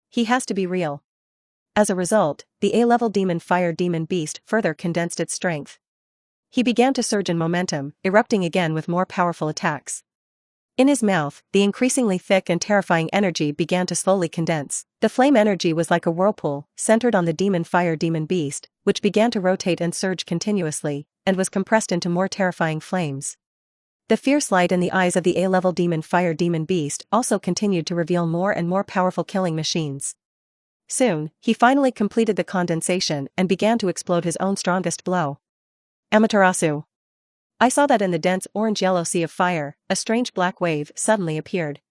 He has to be real. As a result, the A-level demon fire demon beast further condensed its strength. He began to surge in momentum, erupting again with more powerful attacks. In his mouth, the increasingly thick and terrifying energy began to slowly condense. The flame energy was like a whirlpool, centered on the demon fire demon beast, which began to rotate and surge continuously, and was compressed into more terrifying flames. The fierce light in the eyes of the A-level demon fire demon beast also continued to reveal more and more powerful killing machines. Soon, he finally completed the condensation and began to explode his own strongest blow. Amaterasu. I saw that in the dense orange-yellow sea of fire, a strange black wave suddenly appeared.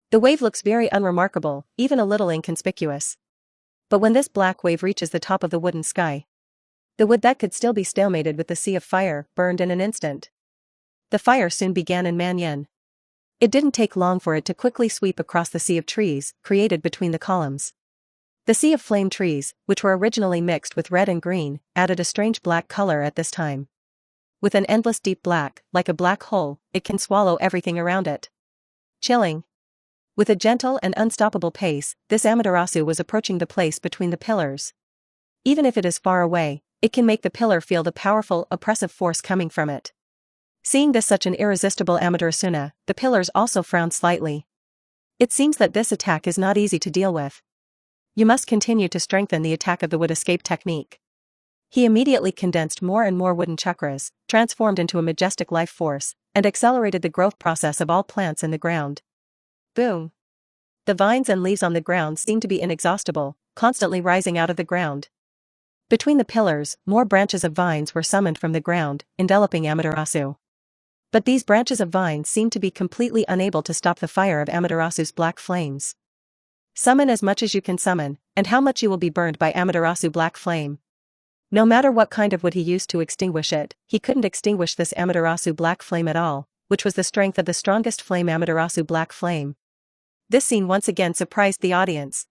The wave looks very unremarkable, even a little inconspicuous. But when this black wave reaches the top of the wooden sky, the wood that could still be stalemated with the sea of fire burned in an instant. The fire soon began in Manyen. It didn't take long for it to quickly sweep across the sea of trees created between the columns. The sea of flame trees, which were originally mixed with red and green, added a strange black color at this time. With an endless deep black, like a black hole, it can swallow everything around it. Chilling. With a gentle and unstoppable pace, this Amaterasu was approaching the place between the pillars. Even if it is far away, it can make the pillar feel the powerful, oppressive force coming from it. Seeing this such an irresistible Amaterasuna, the pillars also frowned slightly. It seems that this attack is not easy to deal with. You must continue to strengthen the attack of the wood escape technique. He immediately condensed more and more wooden chakras, transformed into a majestic life force, and accelerated the growth process of all plants in the ground. Boom! The vines and leaves on the ground seemed to be inexhaustible, constantly rising out of the ground. Between the pillars, more branches of vines were summoned from the ground, enveloping Amaterasu. But these branches of vines seemed to be completely unable to stop the fire of Amaterasu's black flames. Summon as much as you can summon, and how much you will be burned by Amaterasu black flame. No matter what kind of wood he used to extinguish it, he couldn't extinguish this Amaterasu black flame at all, which was the strength of the strongest flame Amaterasu black flame. This scene once again surprised the audience.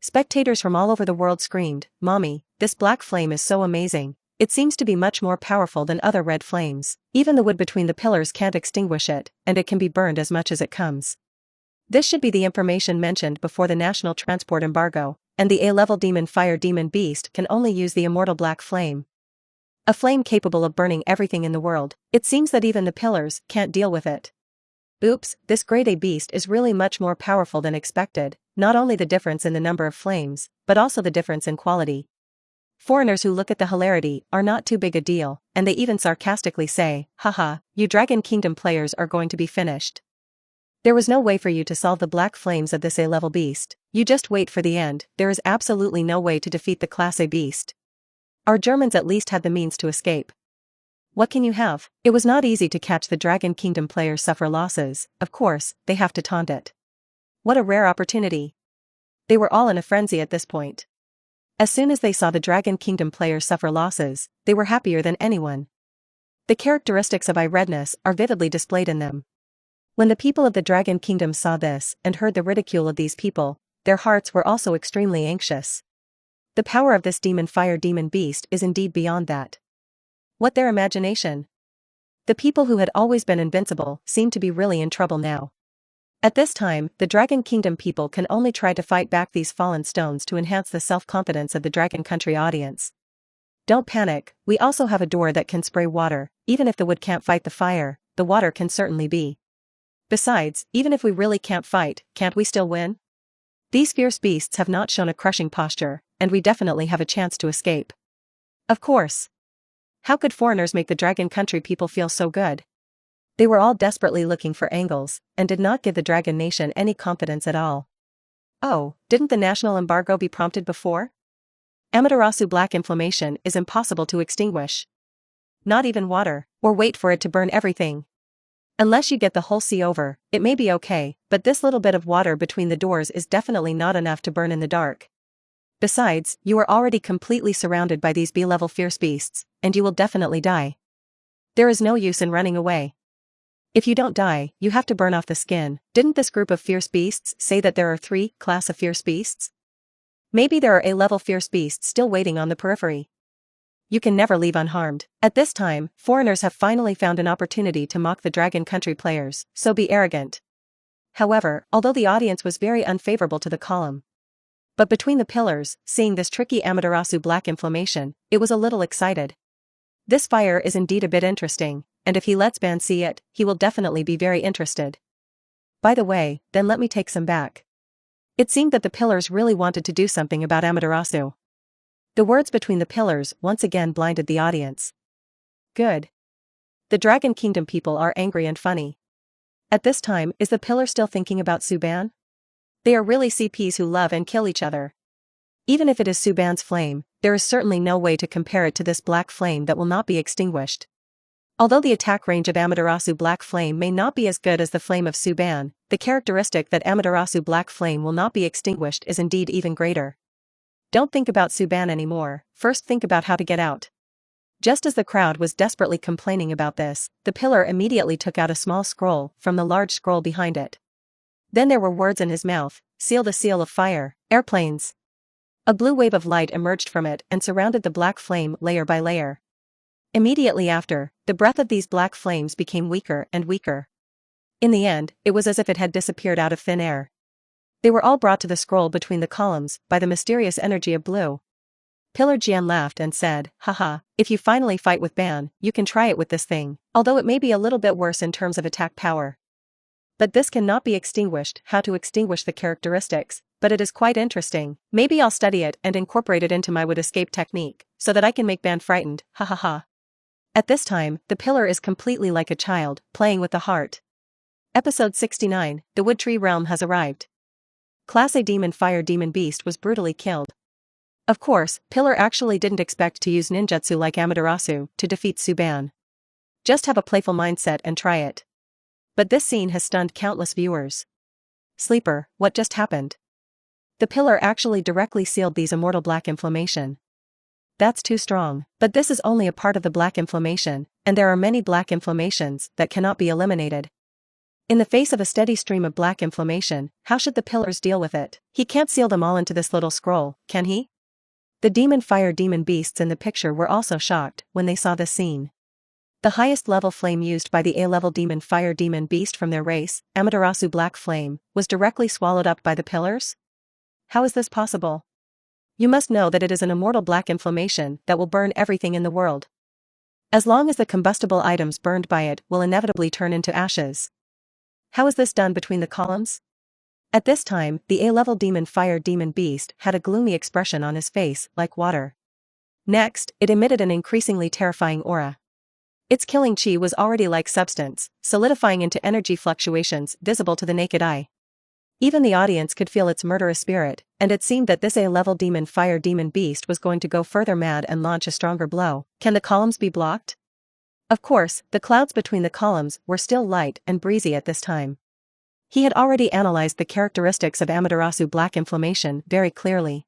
Spectators from all over the world screamed, "Mommy, this black flame is so amazing. It seems to be much more powerful than other red flames. Even the wood between the pillars can't extinguish it, and it can be burned as much as it comes." This should be the information mentioned before the national transport embargo, and the A-level demon fire demon beast can only use the immortal black flame. A flame capable of burning everything in the world. It seems that even the pillars can't deal with it. Oops, this grade A beast is really much more powerful than expected, not only the difference in the number of flames, but also the difference in quality. Foreigners who look at the hilarity are not too big a deal, and they even sarcastically say, "Haha, you Dragon Kingdom players are going to be finished." There was no way for you to solve the black flames of this A-level beast. You just wait for the end. There is absolutely no way to defeat the Class A beast. Our Germans at least had the means to escape. What can you have? It was not easy to catch the Dragon Kingdom players suffer losses. Of course, they have to taunt it. What a rare opportunity. They were all in a frenzy at this point. As soon as they saw the Dragon Kingdom players suffer losses, they were happier than anyone. The characteristics of eye-redness are vividly displayed in them. When the people of the Dragon Kingdom saw this and heard the ridicule of these people, their hearts were also extremely anxious. The power of this fire demon beast is indeed beyond that. What their imagination! The people who had always been invincible seemed to be really in trouble now. At this time, the Dragon Kingdom people can only try to fight back these fallen stones to enhance the self-confidence of the Dragon Country audience. Don't panic, we also have a door that can spray water. Even if the wood can't fight the fire, the water can certainly be. Besides, even if we really can't fight, can't we still win? These fierce beasts have not shown a crushing posture, and we definitely have a chance to escape. Of course. How could foreigners make the Dragon Country people feel so good? They were all desperately looking for angles, and did not give the Dragon Nation any confidence at all. Oh, didn't the national embargo be prompted before? Amaterasu black inflammation is impossible to extinguish. Not even water, or wait for it to burn everything. Unless you get the whole sea over, it may be okay, but this little bit of water between the doors is definitely not enough to burn in the dark. Besides, you are already completely surrounded by these B-level fierce beasts, and you will definitely die. There is no use in running away. If you don't die, you have to burn off the skin. Didn't this group of fierce beasts say that there are 3 class of fierce beasts? Maybe there are A-level fierce beasts still waiting on the periphery. You can never leave unharmed. At this time, foreigners have finally found an opportunity to mock the Dragon Country players, so be arrogant. However, although the audience was very unfavorable to the column. But between the pillars, seeing this tricky Amaterasu black inflammation, it was a little excited. This fire is indeed a bit interesting, and if he lets Ban see it, he will definitely be very interested. By the way, then let me take some back. It seemed that the pillars really wanted to do something about Amaterasu. The words between the pillars once again blinded the audience. Good. The Dragon Kingdom people are angry and funny. At this time, is the pillar still thinking about Suban? They are really CPs who love and kill each other. Even if it is Suban's flame, there is certainly no way to compare it to this black flame that will not be extinguished. Although the attack range of Amaterasu Black Flame may not be as good as the flame of Suban, the characteristic that Amaterasu Black Flame will not be extinguished is indeed even greater. Don't think about Suban anymore, first think about how to get out. Just as the crowd was desperately complaining about this, the pillar immediately took out a small scroll from the large scroll behind it. Then there were words in his mouth, seal the seal of fire, airplanes. A blue wave of light emerged from it and surrounded the black flame layer by layer. Immediately after, the breath of these black flames became weaker and weaker. In the end, it was as if it had disappeared out of thin air. They were all brought to the scroll between the columns by the mysterious energy of blue. Pillar Jian laughed and said, haha, if you finally fight with Ban, you can try it with this thing, although it may be a little bit worse in terms of attack power. But this cannot be extinguished. How to extinguish the characteristics, but it is quite interesting. Maybe I'll study it and incorporate it into my would escape technique, so that I can make Ban frightened, ha ha ha. At this time, the pillar is completely like a child, playing with the heart. Episode 69, The Wood Tree Realm has arrived. Class A Fire Demon Beast was brutally killed. Of course, Pillar actually didn't expect to use ninjutsu like Amaterasu to defeat Suban. Just have a playful mindset and try it. But this scene has stunned countless viewers. Sleeper, what just happened? The pillar actually directly sealed these immortal black inflammation. That's too strong, but this is only a part of the black inflammation, and there are many black inflammations that cannot be eliminated. In the face of a steady stream of black inflammation, how should the pillars deal with it? He can't seal them all into this little scroll, can he? The fire demon beasts in the picture were also shocked when they saw this scene. The highest level flame used by the A-level fire demon beast from their race, Amaterasu Black Flame, was directly swallowed up by the pillars? How is this possible? You must know that it is an immortal black inflammation that will burn everything in the world. As long as the combustible items burned by it will inevitably turn into ashes. How is this done between the columns? At this time, the A-level fire demon beast had a gloomy expression on his face, like water. Next, it emitted an increasingly terrifying aura. Its killing chi was already like substance, solidifying into energy fluctuations visible to the naked eye. Even the audience could feel its murderous spirit, and it seemed that this A-level demon fire demon beast was going to go further mad and launch a stronger blow. Can the columns be blocked? Of course, the clouds between the columns were still light and breezy at this time. He had already analyzed the characteristics of Amaterasu Black Inflammation very clearly.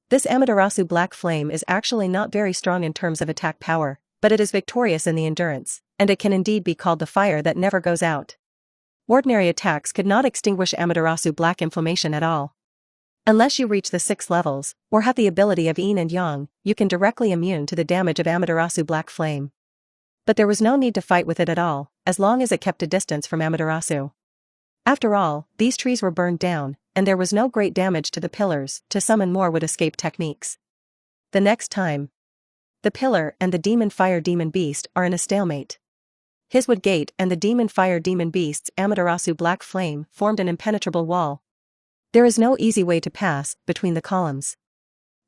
This Amaterasu Black Flame is actually not very strong in terms of attack power, but it is victorious in the endurance, and it can indeed be called the fire that never goes out. Ordinary attacks could not extinguish Amaterasu Black Inflammation at all. Unless you reach the 6 levels, or have the ability of Yin and Yang, you can directly immune to the damage of Amaterasu Black Flame. But there was no need to fight with it at all, as long as it kept a distance from Amaterasu. After all, these trees were burned down, and there was no great damage to the pillars. To summon more would escape techniques. The next time, the pillar and the demon fire demon beast are in a stalemate. His wood gate and the demon fire demon beast's Amaterasu Black Flame formed an impenetrable wall. There is no easy way to pass between the columns.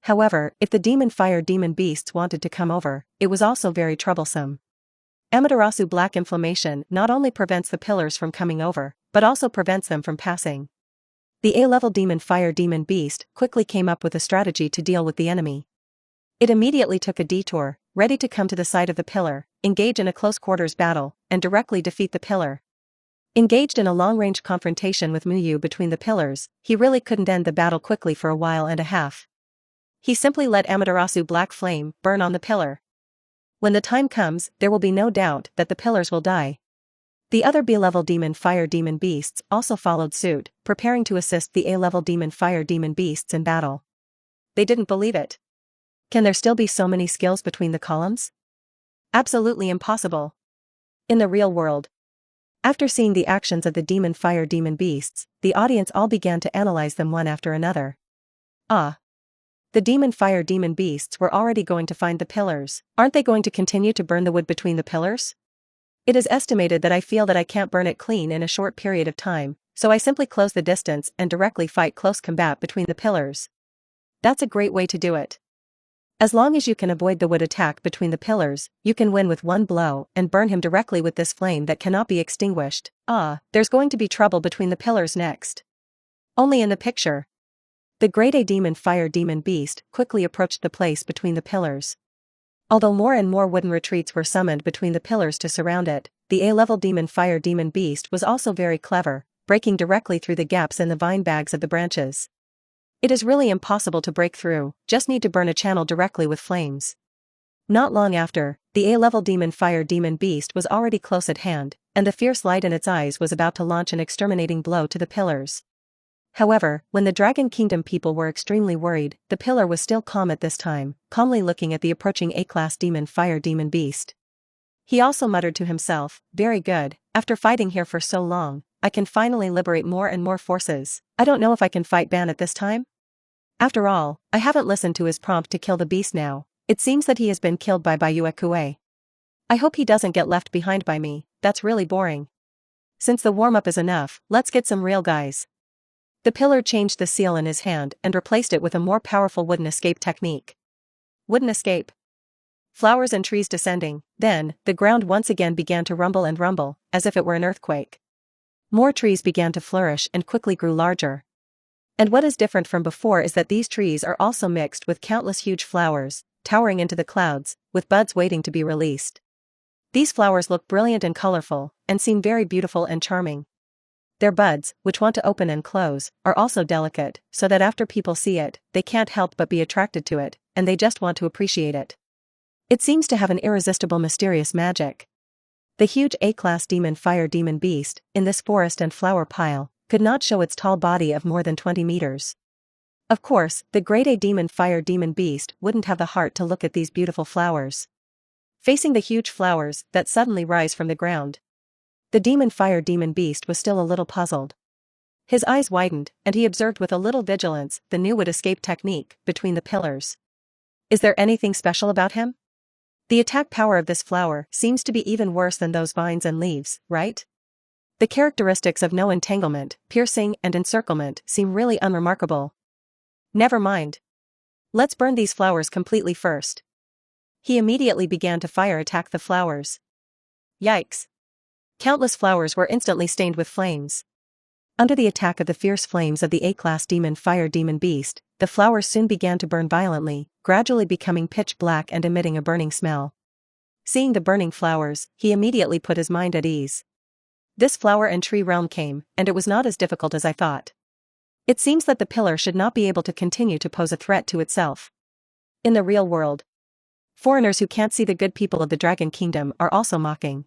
However, if the demon fire demon beasts wanted to come over, it was also very troublesome. Amaterasu Black Inflammation not only prevents the pillars from coming over, but also prevents them from passing. The A-level demon fire demon beast quickly came up with a strategy to deal with the enemy. It immediately took a detour, ready to come to the side of the pillar, engage in a close-quarters battle, and directly defeat the pillar. Engaged in a long-range confrontation with Muyu between the pillars, he really couldn't end the battle quickly for a while and a half. He simply let Amaterasu Black Flame burn on the pillar. When the time comes, there will be no doubt that the pillars will die. The other B-level demon fire demon beasts also followed suit, preparing to assist the A-level demon fire demon beasts in battle. They didn't believe it. Can there still be so many skills between the columns? Absolutely impossible. In the real world. After seeing the actions of the demon fire demon beasts, the audience all began to analyze them one after another. Ah. The demon fire demon beasts were already going to find the pillars. Aren't they going to continue to burn the wood between the pillars? It is estimated that I feel that I can't burn it clean in a short period of time, so I simply close the distance and directly fight close combat between the pillars. That's a great way to do it. As long as you can avoid the wood attack between the pillars, you can win with one blow and burn him directly with this flame that cannot be extinguished. Ah, there's going to be trouble between the pillars next. Only in the picture. The grade A demon fire demon beast quickly approached the place between the pillars. Although more and more wooden retreats were summoned between the pillars to surround it, the A-level demon fire demon beast was also very clever, breaking directly through the gaps in the vine bags of the branches. It is really impossible to break through, just need to burn a channel directly with flames. Not long after, the A-level demon fire demon beast was already close at hand, and the fierce light in its eyes was about to launch an exterminating blow to the pillars. However, when the Dragon Kingdom people were extremely worried, the pillar was still calm at this time, calmly looking at the approaching A-class demon fire demon beast. He also muttered to himself, very good, after fighting here for so long, I can finally liberate more and more forces. I don't know if I can fight Ban at this time? After all, I haven't listened to his prompt to kill the beast now. It seems that he has been killed by Bayuekue. I hope he doesn't get left behind by me, that's really boring. Since the warm-up is enough, let's get some real guys. The pillar changed the seal in his hand and replaced it with a more powerful wooden escape technique. Wooden escape. Flowers and trees descending, then, the ground once again began to rumble and rumble, as if it were an earthquake. More trees began to flourish and quickly grew larger. And what is different from before is that these trees are also mixed with countless huge flowers, towering into the clouds, with buds waiting to be released. These flowers look brilliant and colorful, and seem very beautiful and charming. Their buds, which want to open and close, are also delicate, so that after people see it, they can't help but be attracted to it, and they just want to appreciate it. It seems to have an irresistible mysterious magic. The huge A-class demon fire demon beast, in this forest and flower pile, could not show its tall body of more than 20 meters. Of course, the grade A demon fire demon beast wouldn't have the heart to look at these beautiful flowers. Facing the huge flowers that suddenly rise from the ground, the demon fire demon beast was still a little puzzled. His eyes widened, and he observed with a little vigilance the new wood escape technique between the pillars. Is there anything special about him? The attack power of this flower seems to be even worse than those vines and leaves, right? The characteristics of no entanglement, piercing, and encirclement seem really unremarkable. Never mind. Let's burn these flowers completely first. He immediately began to fire attack the flowers. Yikes. Countless flowers were instantly stained with flames. Under the attack of the fierce flames of the A-class demon fire demon beast, the flowers soon began to burn violently, gradually becoming pitch black and emitting a burning smell. Seeing the burning flowers, he immediately put his mind at ease. This flower and tree realm came, and it was not as difficult as I thought. It seems that the pillar should not be able to continue to pose a threat to itself. In the real world, foreigners who can't see the good people of the Dragon Kingdom are also mocking.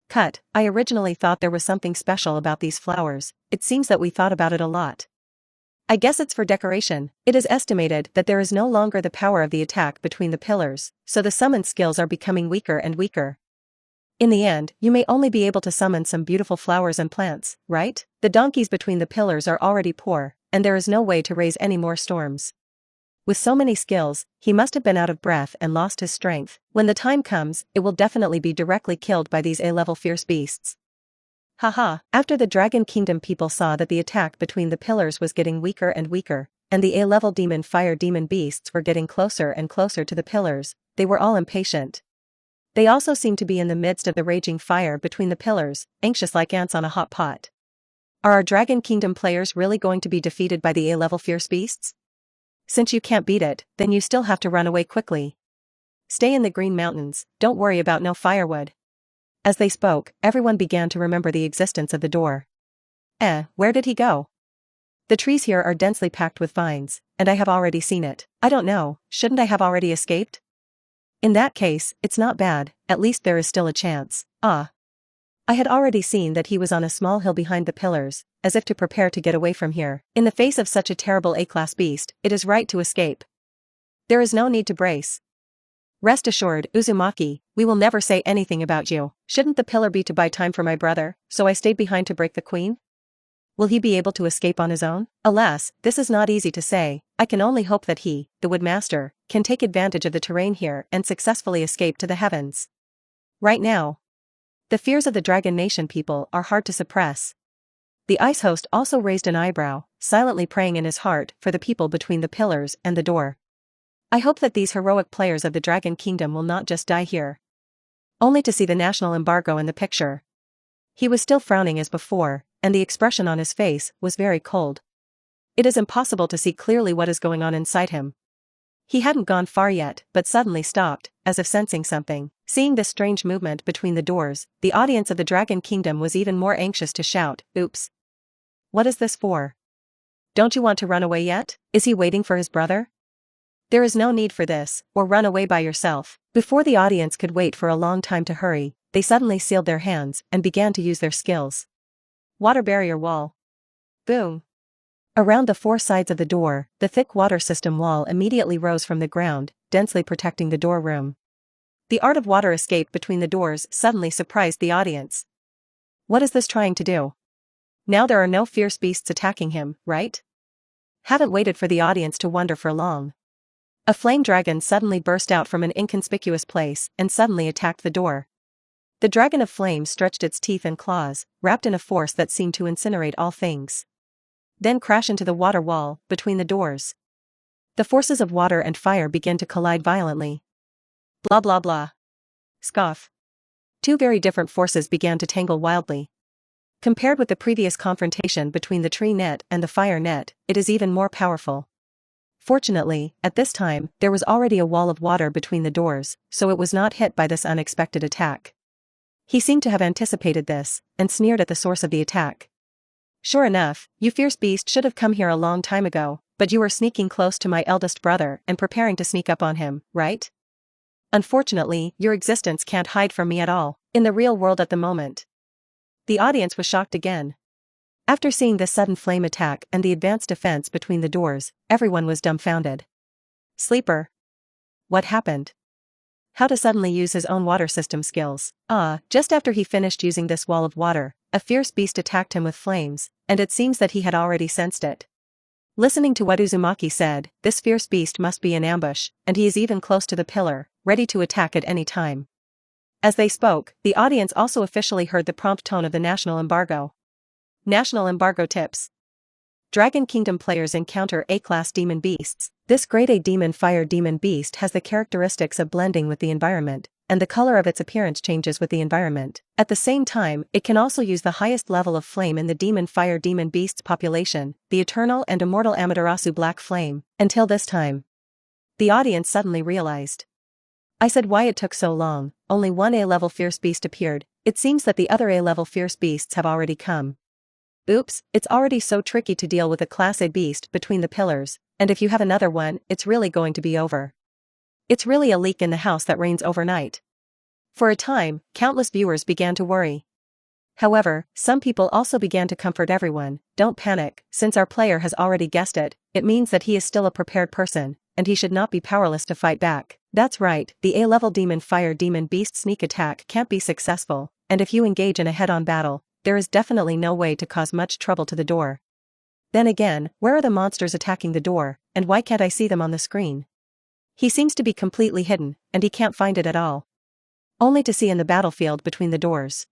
Cut, I originally thought there was something special about these flowers, it seems that we thought about it a lot. I guess it's for decoration. It is estimated that there is no longer the power of the attack between the pillars, so the summon skills are becoming weaker and weaker. In the end, you may only be able to summon some beautiful flowers and plants, right? The donkeys between the pillars are already poor, and there is no way to raise any more storms. With so many skills, he must have been out of breath and lost his strength. When the time comes, it will definitely be directly killed by these A-level fierce beasts. Haha, after the Dragon Kingdom people saw that the attack between the pillars was getting weaker and weaker, and the A-level demon fire demon beasts were getting closer and closer to the pillars, they were all impatient. They also seemed to be in the midst of the raging fire between the pillars, anxious like ants on a hot pot. Are our Dragon Kingdom players really going to be defeated by the A-level fierce beasts? Since you can't beat it, then you still have to run away quickly. Stay in the Green Mountains, don't worry about no firewood. As they spoke, everyone began to remember the existence of the door. Where did he go? The trees here are densely packed with vines, and I have already seen it. I don't know, shouldn't I have already escaped? In that case, it's not bad, at least there is still a chance. I had already seen that he was on a small hill behind the pillars, as if to prepare to get away from here. In the face of such a terrible A-class beast, it is right to escape. There is no need to brace. Rest assured, Uzumaki, we will never say anything about you. Shouldn't the pillar be to buy time for my brother, so I stayed behind to break the queen? Will he be able to escape on his own? Alas, this is not easy to say. I can only hope that he, the Woodmaster, can take advantage of the terrain here and successfully escape to the heavens. Right now, the fears of the Dragon Nation people are hard to suppress. The ice host also raised an eyebrow, silently praying in his heart for the people between the pillars and the door. I hope that these heroic players of the Dragon Kingdom will not just die here, only to see the national embargo in the picture. He was still frowning as before, and the expression on his face was very cold. It is impossible to see clearly what is going on inside him. He hadn't gone far yet, but suddenly stopped, as if sensing something. Seeing this strange movement between the doors, the audience of the Dragon Kingdom was even more anxious to shout, "Oops! What is this for? Don't you want to run away yet? Is he waiting for his brother? There is no need for this, or run away by yourself." Before the audience could wait for a long time to hurry, they suddenly sealed their hands and began to use their skills. Water barrier wall. Boom. Around the four sides of the door, the thick water system wall immediately rose from the ground, densely protecting the door room. The art of water escape between the doors suddenly surprised the audience. What is this trying to do? Now there are no fierce beasts attacking him, right? Haven't waited for the audience to wonder for long. A flame dragon suddenly burst out from an inconspicuous place and suddenly attacked the door. The dragon of flame stretched its teeth and claws, wrapped in a force that seemed to incinerate all things. Then crash into the water wall, between the doors. The forces of water and fire began to collide violently. Blah blah blah. Scoff. Two very different forces began to tangle wildly. Compared with the previous confrontation between the tree net and the fire net, it is even more powerful. Fortunately, at this time, there was already a wall of water between the doors, so it was not hit by this unexpected attack. He seemed to have anticipated this, and sneered at the source of the attack. Sure enough, you fierce beast should have come here a long time ago, but you were sneaking close to my eldest brother and preparing to sneak up on him, right? Unfortunately, your existence can't hide from me at all, in the real world at the moment. The audience was shocked again. After seeing this sudden flame attack and the advanced defense between the doors, everyone was dumbfounded. Sleeper. What happened? How to suddenly use his own water system skills. Just after he finished using this wall of water, a fierce beast attacked him with flames, and it seems that he had already sensed it. Listening to what Uzumaki said, this fierce beast must be in ambush, and he is even close to the pillar, ready to attack at any time. As they spoke, the audience also officially heard the prompt tone of the national embargo. National embargo tips. Dragon Kingdom players encounter A-class demon beasts. This grade A demon fire demon beast has the characteristics of blending with the environment, and the color of its appearance changes with the environment. At the same time, it can also use the highest level of flame in the demon fire demon beast's population, the eternal and immortal Amaterasu black flame, until this time. The audience suddenly realized. I said why it took so long, only one A-level fierce beast appeared, it seems that the other A-level fierce beasts have already come. Oops, it's already so tricky to deal with a Class A beast between the pillars, and if you have another one, it's really going to be over. It's really a leak in the house that rains overnight. For a time, countless viewers began to worry. However, some people also began to comfort everyone. Don't panic, since our player has already guessed it, it means that he is still a prepared person, and he should not be powerless to fight back. That's right, the A-level demon fire demon beast sneak attack can't be successful, and if you engage in a head-on battle, there is definitely no way to cause much trouble to the door. Then again, where are the monsters attacking the door, and why can't I see them on the screen? He seems to be completely hidden, and he can't find it at all. Only to see in the battlefield between the doors.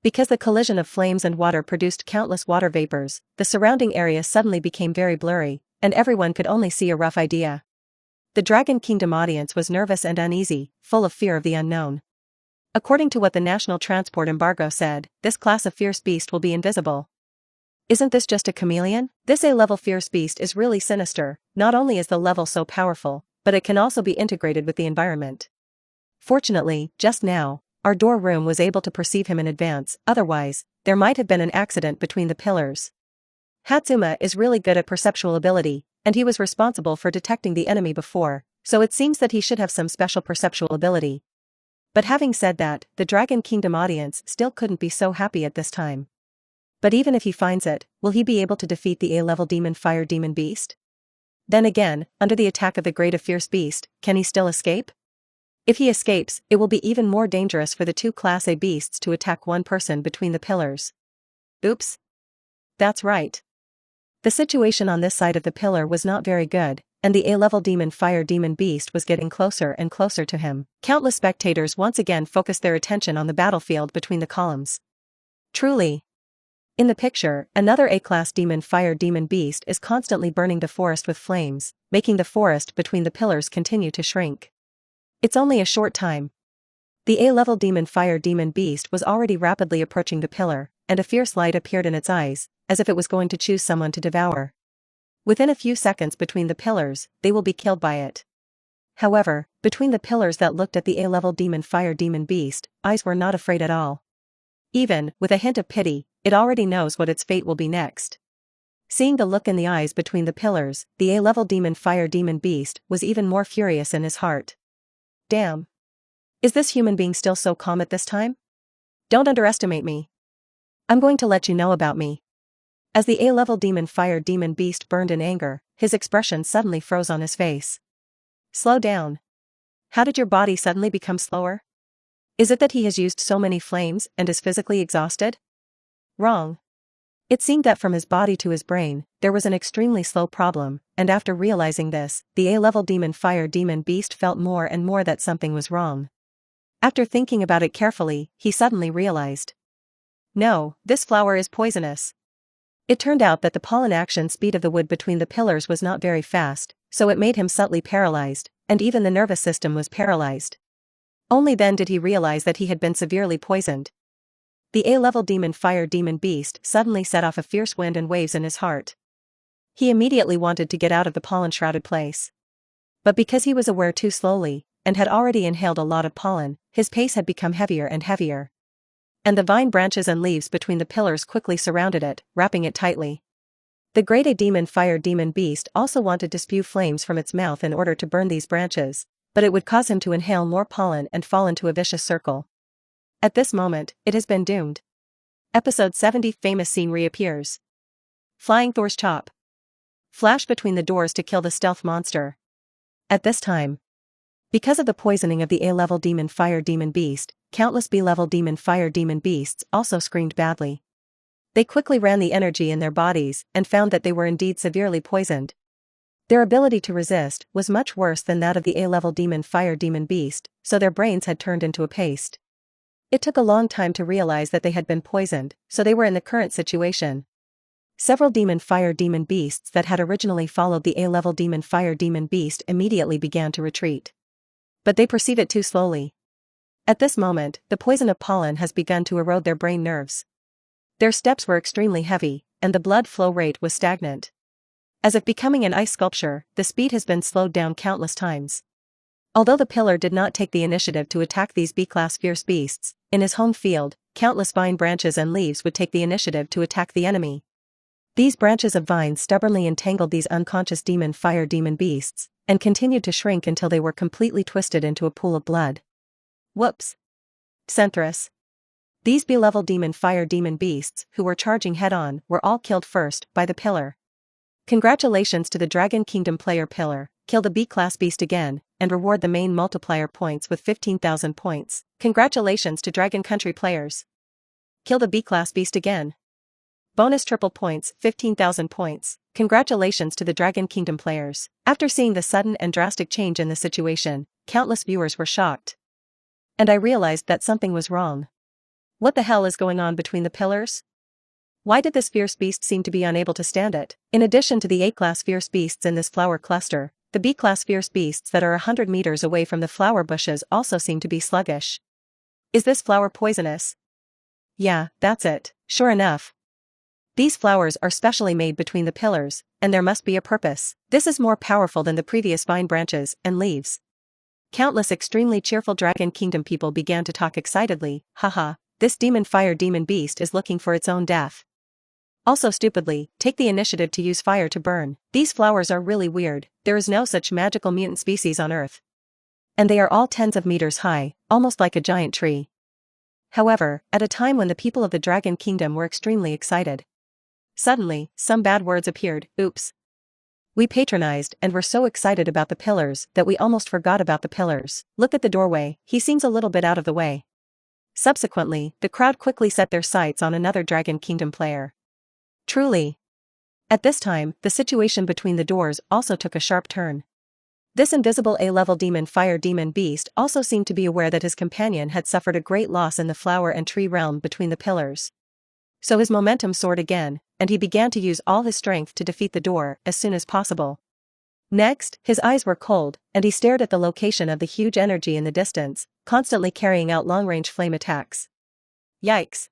Because the collision of flames and water produced countless water vapors, the surrounding area suddenly became very blurry, and everyone could only see a rough idea. The Dragon Kingdom audience was nervous and uneasy, full of fear of the unknown. According to what the National Transport Embargo said, this class of fierce beast will be invisible. Isn't this just a chameleon? This A-level fierce beast is really sinister, not only is the level so powerful, but it can also be integrated with the environment. Fortunately, just now, our door room was able to perceive him in advance, otherwise, there might have been an accident between the pillars. Hatsuma is really good at perceptual ability, and he was responsible for detecting the enemy before, so it seems that he should have some special perceptual ability. But having said that, the Dragon Kingdom audience still couldn't be so happy at this time. But even if he finds it, will he be able to defeat the A-level demon fire demon beast? Then again, under the attack of the great fierce beast, can he still escape? If he escapes, it will be even more dangerous for the two Class A beasts to attack one person between the pillars. Oops. That's right. The situation on this side of the pillar was not very good, and the A-level demon fire demon beast was getting closer and closer to him. Countless spectators once again focused their attention on the battlefield between the columns. Truly. In the picture, another A-class demon fire demon beast is constantly burning the forest with flames, making the forest between the pillars continue to shrink. It's only a short time. The A-level demon fire demon beast was already rapidly approaching the pillar, and a fierce light appeared in its eyes, as if it was going to choose someone to devour. Within a few seconds between the pillars, they will be killed by it. However, between the pillars that looked at the A-level demon fire demon beast, eyes were not afraid at all. Even, with a hint of pity, it already knows what its fate will be next. Seeing the look in the eyes between the pillars, the A-level demon fire demon beast was even more furious in his heart. Damn. Is this human being still so calm at this time? Don't underestimate me. I'm going to let you know about me. As the A-level demon fire demon beast burned in anger, his expression suddenly froze on his face. Slow down. How did your body suddenly become slower? Is it that he has used so many flames and is physically exhausted? Wrong. It seemed that from his body to his brain, there was an extremely slow problem, and after realizing this, the A-level demon fire demon beast felt more and more that something was wrong. After thinking about it carefully, he suddenly realized. No, this flower is poisonous. It turned out that the pollen action speed of the wood between the pillars was not very fast, so it made him subtly paralyzed, and even the nervous system was paralyzed. Only then did he realize that he had been severely poisoned. The A-level demon fire demon beast suddenly set off a fierce wind and waves in his heart. He immediately wanted to get out of the pollen-shrouded place. But because he was aware too slowly, and had already inhaled a lot of pollen, his pace had become heavier and heavier. And the vine branches and leaves between the pillars quickly surrounded it, wrapping it tightly. The great demon fire demon beast also wanted to spew flames from its mouth in order to burn these branches, but it would cause him to inhale more pollen and fall into a vicious circle. At this moment, it has been doomed. Episode 70 famous scene reappears. Flying Thor's chop. Flash between the doors to kill the stealth monster. At this time, because of the poisoning of the A-level demon fire demon beast, countless B-level demon fire demon beasts also screamed badly. They quickly ran the energy in their bodies and found that they were indeed severely poisoned. Their ability to resist was much worse than that of the A-level demon fire demon beast, so their brains had turned into a paste. It took a long time to realize that they had been poisoned, so they were in the current situation. Several demon fire demon beasts that had originally followed the A-level demon fire demon beast immediately began to retreat. But they perceive it too slowly. At this moment, the poison of pollen has begun to erode their brain nerves. Their steps were extremely heavy, and the blood flow rate was stagnant. As if becoming an ice sculpture, the speed has been slowed down countless times. Although the pillar did not take the initiative to attack these B-class fierce beasts, in his home field, countless vine branches and leaves would take the initiative to attack the enemy. These branches of vines stubbornly entangled these unconscious fire demon beasts, and continued to shrink until they were completely twisted into a pool of blood. Whoops! Centrus. These B-level fire demon beasts, who were charging head-on, were all killed first, by the pillar. Congratulations to the Dragon Kingdom player pillar, kill the B-class beast again, and reward the main multiplier points with 15,000 points. Congratulations to Dragon Country players. Kill the B-class beast again. Bonus triple points, 15,000 points. Congratulations to the Dragon Kingdom players. After seeing the sudden and drastic change in the situation, countless viewers were shocked. And I realized that something was wrong. What the hell is going on between the pillars? Why did this fierce beast seem to be unable to stand it? In addition to the A-class fierce beasts in this flower cluster, the B-class fierce beasts that are 100 meters away from the flower bushes also seem to be sluggish. Is this flower poisonous? Yeah, that's it. Sure enough. These flowers are specially made between the pillars, and there must be a purpose. This is more powerful than the previous vine branches and leaves. Countless extremely cheerful Dragon Kingdom people began to talk excitedly. Haha, this fire demon beast is looking for its own death. Also stupidly, take the initiative to use fire to burn. These flowers are really weird, there is no such magical mutant species on Earth. And they are all tens of meters high, almost like a giant tree. However, at a time when the people of the Dragon Kingdom were extremely excited, suddenly, some bad words appeared. Oops. We patronized and were so excited about the pillars that we almost forgot about the pillars. Look at the doorway, he seems a little bit out of the way. Subsequently, the crowd quickly set their sights on another Dragon Kingdom player. Truly. At this time, the situation between the doors also took a sharp turn. This invisible A-level fire demon beast also seemed to be aware that his companion had suffered a great loss in the flower and tree realm between the pillars. So his momentum soared again, and he began to use all his strength to defeat the door as soon as possible. Next, his eyes were cold, and he stared at the location of the huge energy in the distance, constantly carrying out long-range flame attacks. Yikes!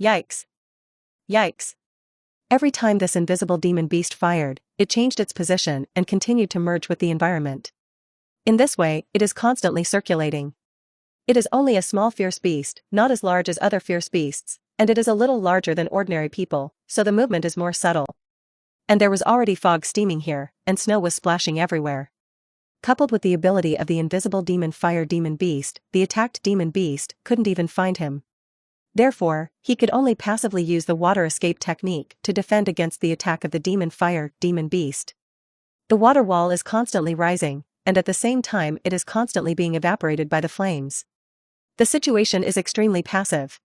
Yikes! Yikes! Every time this invisible demon beast fired, it changed its position and continued to merge with the environment. In this way, it is constantly circulating. It is only a small fierce beast, not as large as other fierce beasts, and it is a little larger than ordinary people, so the movement is more subtle. And there was already fog steaming here, and snow was splashing everywhere. Coupled with the ability of the invisible fire demon beast, the attacked demon beast couldn't even find him. Therefore, he could only passively use the water escape technique to defend against the attack of the fire demon beast. The water wall is constantly rising, and at the same time it is constantly being evaporated by the flames. The situation is extremely passive.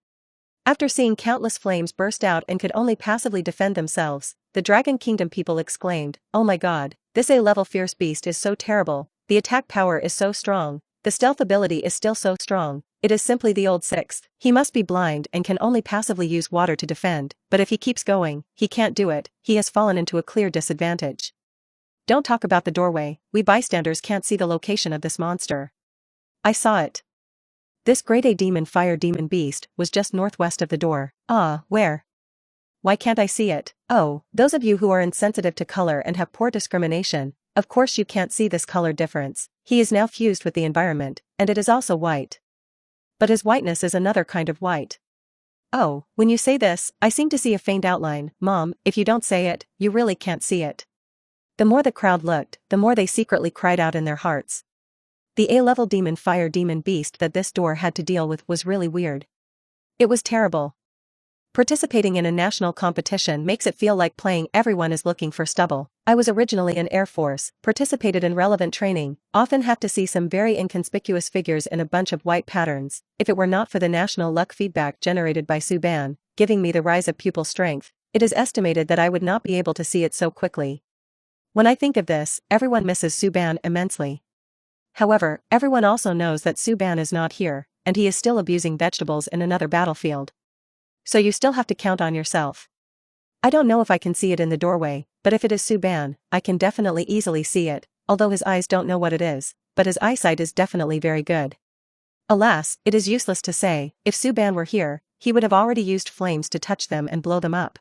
After seeing countless flames burst out and could only passively defend themselves, the Dragon Kingdom people exclaimed, "Oh my god, this A-level fierce beast is so terrible, the attack power is so strong, the stealth ability is still so strong, it is simply the old sixth. He must be blind and can only passively use water to defend, but if he keeps going, he can't do it, he has fallen into a clear disadvantage. Don't talk about the doorway, we bystanders can't see the location of this monster. I saw it. This grade A fire demon beast was just northwest of the door. Ah, where? Why can't I see it? Oh, those of you who are insensitive to color and have poor discrimination, of course you can't see this color difference. He is now fused with the environment, and it is also white. But his whiteness is another kind of white. Oh, when you say this, I seem to see a faint outline. Mom, if you don't say it, you really can't see it. The more the crowd looked, the more they secretly cried out in their hearts. The A-level fire demon beast that this door had to deal with was really weird. It was terrible. Participating in a national competition makes it feel like playing everyone is looking for stubble. I was originally in Air Force, participated in relevant training, often have to see some very inconspicuous figures in a bunch of white patterns. If it were not for the national luck feedback generated by Suban, giving me the rise of pupil strength, it is estimated that I would not be able to see it so quickly. When I think of this, everyone misses Suban immensely. However, everyone also knows that Suban is not here, and he is still abusing vegetables in another battlefield. So you still have to count on yourself. I don't know if I can see it in the doorway, but if it is Suban, I can definitely easily see it, although his eyes don't know what it is, but his eyesight is definitely very good. Alas, it is useless to say, if Suban were here, he would have already used flames to touch them and blow them up.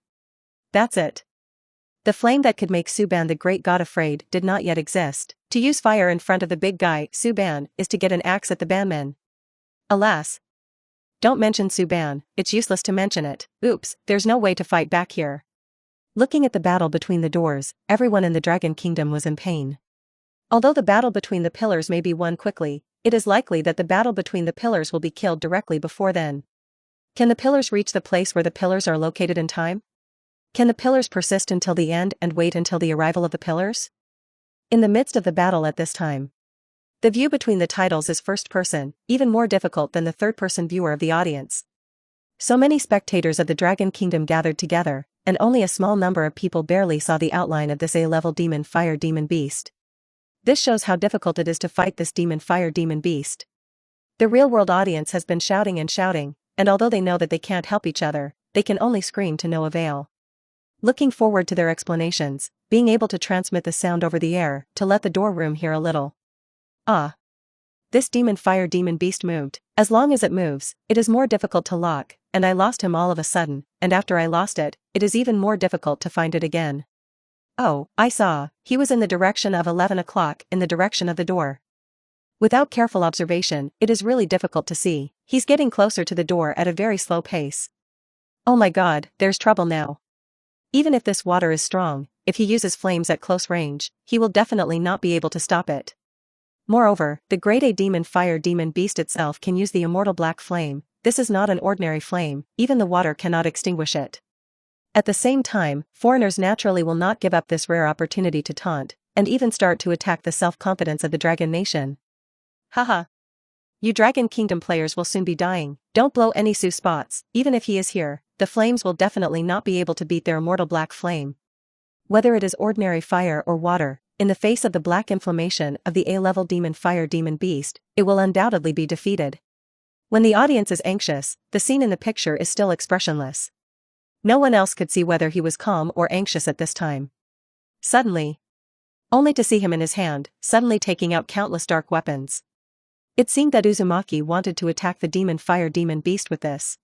That's it. The flame that could make Suban the great god afraid did not yet exist. To use fire in front of the big guy, Suban, is to get an axe at the bandman. Alas. Don't mention Suban, it's useless to mention it. Oops, there's no way to fight back here. Looking at the battle between the doors, everyone in the Dragon Kingdom was in pain. Although the battle between the pillars may be won quickly, it is likely that the battle between the pillars will be killed directly before then. Can the pillars reach the place where the pillars are located in time? Can the pillars persist until the end and wait until the arrival of the pillars? In the midst of the battle at this time, the view between the titles is first person, even more difficult than the third-person viewer of the audience. So many spectators of the Dragon Kingdom gathered together, and only a small number of people barely saw the outline of this A-level demon fire demon beast. This shows how difficult it is to fight this demon fire demon beast. The real-world audience has been shouting, and although they know that they can't help each other, they can only scream to no avail. Looking forward to their explanations, being able to transmit the sound over the air, to let the door room hear a little. Ah. This demon fire demon beast moved. As long as it moves, it is more difficult to lock, and I lost him all of a sudden, and after I lost it, it is even more difficult to find it again. Oh, I saw, he was in the direction of 11 o'clock, in the direction of the door. Without careful observation, it is really difficult to see. He's getting closer to the door at a very slow pace. Oh my god, there's trouble now. Even if this water is strong, if he uses flames at close range, he will definitely not be able to stop it. Moreover, the Grade A demon fire demon beast itself can use the immortal black flame. This is not an ordinary flame, even the water cannot extinguish it. At the same time, foreigners naturally will not give up this rare opportunity to taunt, and even start to attack the self-confidence of the Dragon Nation. Haha. You Dragon Kingdom players will soon be dying. Don't blow any Su spots. Even if he is here, the flames will definitely not be able to beat their immortal black flame. Whether it is ordinary fire or water, in the face of the black inflammation of the A-level demon fire demon beast, it will undoubtedly be defeated. When the audience is anxious, the scene in the picture is still expressionless. No one else could see whether he was calm or anxious at this time. Suddenly, only to see him in his hand, suddenly taking out countless dark weapons. It seemed that Uzumaki wanted to attack the demon fire demon beast with this.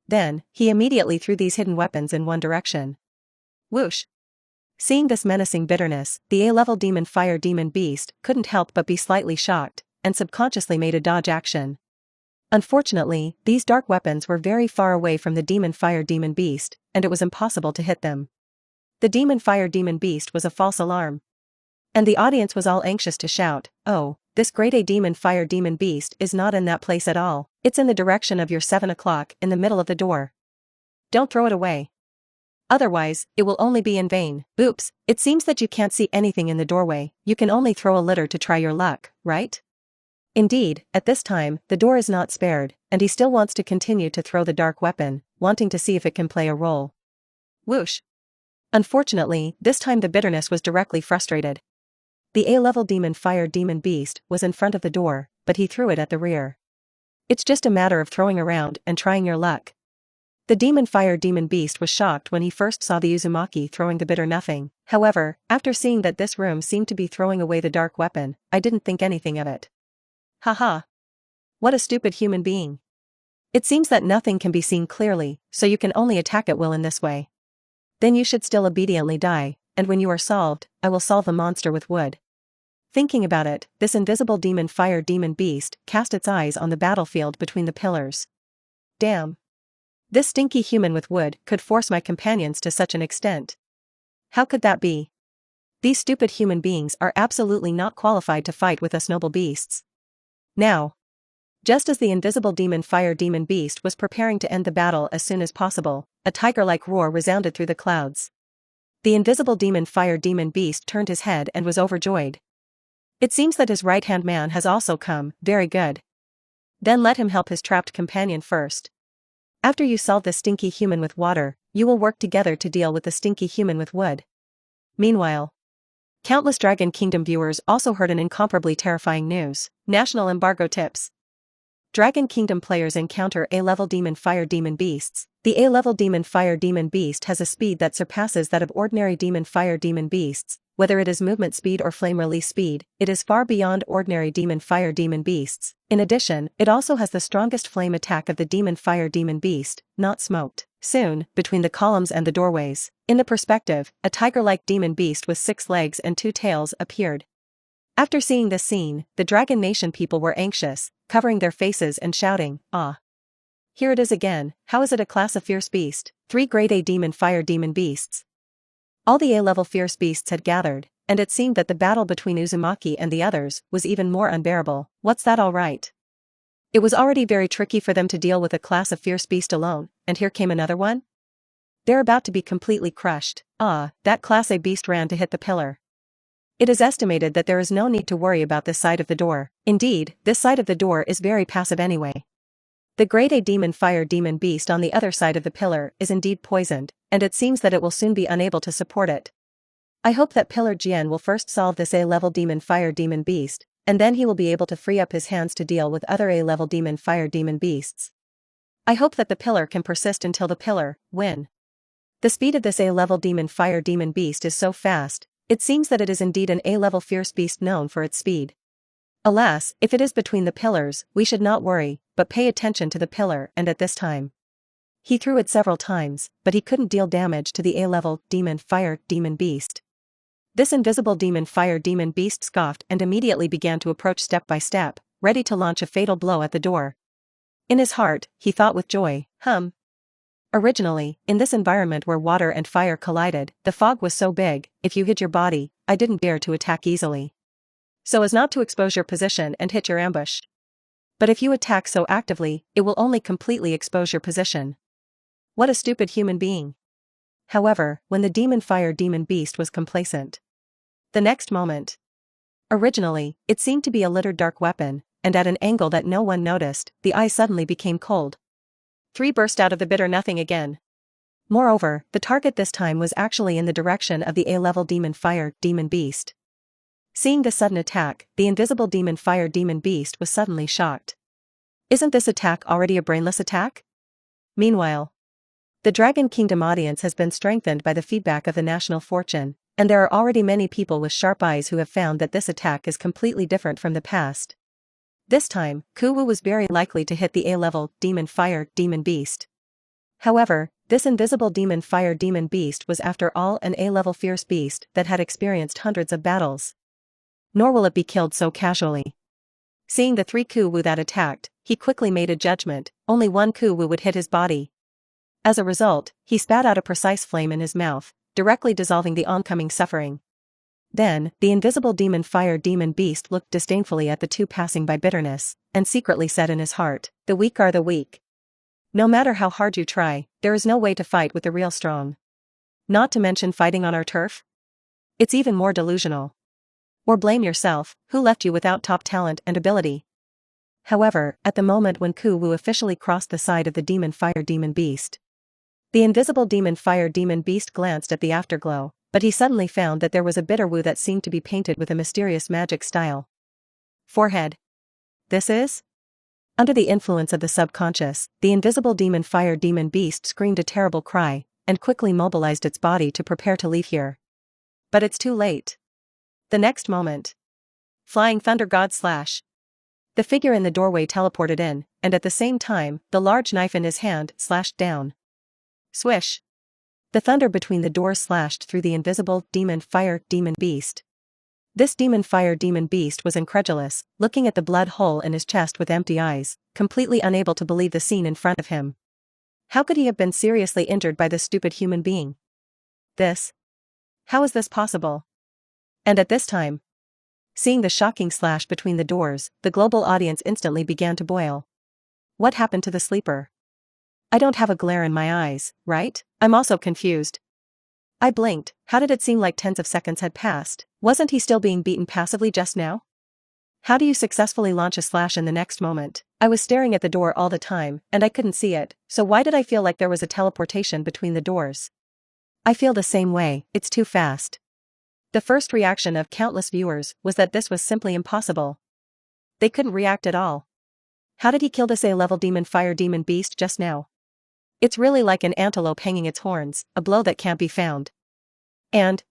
Then, he immediately threw these hidden weapons in one direction. Whoosh! Seeing this menacing bitterness, the A-level demon fire demon beast couldn't help but be slightly shocked, and subconsciously made a dodge action. Unfortunately, these dark weapons were very far away from the demon fire demon beast, and it was impossible to hit them. The demon fire demon beast was a false alarm. And the audience was all anxious to shout, "Oh, this Grade A demon fire demon beast is not in that place at all, it's in the direction of your 7 o'clock in the middle of the door. Don't throw it away. Otherwise, it will only be in vain." Oops, it seems that you can't see anything in the doorway, you can only throw a litter to try your luck, right? Indeed, at this time, the door is not spared, and he still wants to continue to throw the dark weapon, wanting to see if it can play a role. Whoosh! Unfortunately, this time the bitterness was directly frustrated. The A-level demon fire demon beast was in front of the door, but he threw it at the rear. It's just a matter of throwing around and trying your luck. The demon fire demon beast was shocked when he first saw the Uzumaki throwing the bitter nothing. However, after seeing that this room seemed to be throwing away the dark weapon, I didn't think anything of it. Haha. What a stupid human being. It seems that nothing can be seen clearly, so you can only attack at will in this way. Then you should still obediently die, and when you are solved, I will solve the monster with wood. Thinking about it, this invisible demon fire demon beast cast its eyes on the battlefield between the pillars. Damn. This stinky human with wood could force my companions to such an extent. How could that be? These stupid human beings are absolutely not qualified to fight with us noble beasts. Now. Just as the invisible demon fire demon beast was preparing to end the battle as soon as possible, a tiger-like roar resounded through the clouds. The invisible demon fire demon beast turned his head and was overjoyed. It seems that his right-hand man has also come, very good. Then let him help his trapped companion first. After you solve the stinky human with water, you will work together to deal with the stinky human with wood. Meanwhile, countless Dragon Kingdom viewers also heard an incomparably terrifying news. National embargo tips. Dragon Kingdom players encounter A-level demon fire demon beasts. The A-level demon fire demon beast has a speed that surpasses that of ordinary demon fire demon beasts, whether it is movement speed or flame release speed, it is far beyond ordinary demon fire demon beasts. In addition, it also has the strongest flame attack of the demon fire demon beast, not smoked. Soon, between the columns and the doorways, in the perspective, a tiger-like demon beast with 6 legs and 2 tails appeared. After seeing this scene, the Dragon Nation people were anxious, covering their faces and shouting, "Ah! Here it is again, how is it a class of fierce beast?" 3 grade A demon fire demon beasts. All the A-level fierce beasts had gathered, and it seemed that the battle between Uzumaki and the others was even more unbearable. What's that all right? It was already very tricky for them to deal with a class of fierce beast alone, and here came another one? They're about to be completely crushed. Ah, that class A beast ran to hit the pillar. It is estimated that there is no need to worry about this side of the door. Indeed, this side of the door is very passive anyway. The grade A demon fire demon beast on the other side of the pillar is indeed poisoned, and it seems that it will soon be unable to support it. I hope that Pillar Jian will first solve this A-level demon fire demon beast, and then he will be able to free up his hands to deal with other A-level demon fire demon beasts. I hope that the pillar can persist until the pillar win. The speed of this A-level demon fire demon beast is so fast, it seems that it is indeed an A-level fierce beast known for its speed. Alas, if it is between the pillars, we should not worry, but pay attention to the pillar and at this time. He threw it several times, but he couldn't deal damage to the A-level demon fire demon beast. This invisible demon fire demon beast scoffed and immediately began to approach step by step, ready to launch a fatal blow at the door. In his heart, he thought with joy, Originally, in this environment where water and fire collided, the fog was so big, if you hid your body, I didn't dare to attack easily. So as not to expose your position and hit your ambush. But if you attack so actively, it will only completely expose your position. What a stupid human being. However, when the demon fire demon beast was complacent. The next moment. Originally, it seemed to be a littered dark weapon, and at an angle that no one noticed, the eye suddenly became cold. 3 burst out of the bitter nothing again. Moreover, the target this time was actually in the direction of the A-level demon fire demon beast. Seeing this sudden attack, the invisible demon fire demon beast was suddenly shocked. Isn't this attack already a brainless attack? Meanwhile, the Dragon Kingdom audience has been strengthened by the feedback of the national fortune, and there are already many people with sharp eyes who have found that this attack is completely different from the past. This time, Kuwu was very likely to hit the A-level demon fire demon beast. However, this invisible demon fire demon beast was after all an A-level fierce beast that had experienced hundreds of battles. Nor will it be killed so casually. Seeing the 3 Kuwu that attacked, he quickly made a judgment, only 1 Kuwu would hit his body. As a result, he spat out a precise flame in his mouth, directly dissolving the oncoming suffering. Then, the invisible demon fire demon beast looked disdainfully at the 2 passing by bitterness, and secretly said in his heart, "The weak are the weak. No matter how hard you try, there is no way to fight with the real strong. Not to mention fighting on our turf? It's even more delusional. Or blame yourself, who left you without top talent and ability." However, at the moment when Kuwu officially crossed the side of the demon fire demon beast, the invisible demon fire demon beast glanced at the afterglow, but he suddenly found that there was a bitter wu that seemed to be painted with a mysterious magic style. Forehead. This is? Under the influence of the subconscious, the invisible demon fire demon beast screamed a terrible cry, and quickly mobilized its body to prepare to leave here. But it's too late. The next moment. Flying Thunder God Slash. The figure in the doorway teleported in, and at the same time, the large knife in his hand slashed down. Swish. The thunder between the doors slashed through the invisible demon fire demon beast. This demon fire demon beast was incredulous, looking at the blood hole in his chest with empty eyes, completely unable to believe the scene in front of him. How could he have been seriously injured by this stupid human being? This? How is this possible? And at this time, seeing the shocking slash between the doors, the global audience instantly began to boil. What happened to the sleeper? I don't have a glare in my eyes, right? I'm also confused. I blinked. How did it seem like tens of seconds had passed? Wasn't he still being beaten passively just now? How do you successfully launch a slash in the next moment? I was staring at the door all the time, and I couldn't see it, so why did I feel like there was a teleportation between the doors? I feel the same way, it's too fast. The first reaction of countless viewers was that this was simply impossible. They couldn't react at all. How did he kill this A-level demon fire demon beast just now? It's really like an antelope hanging its horns, a blow that can't be found. And,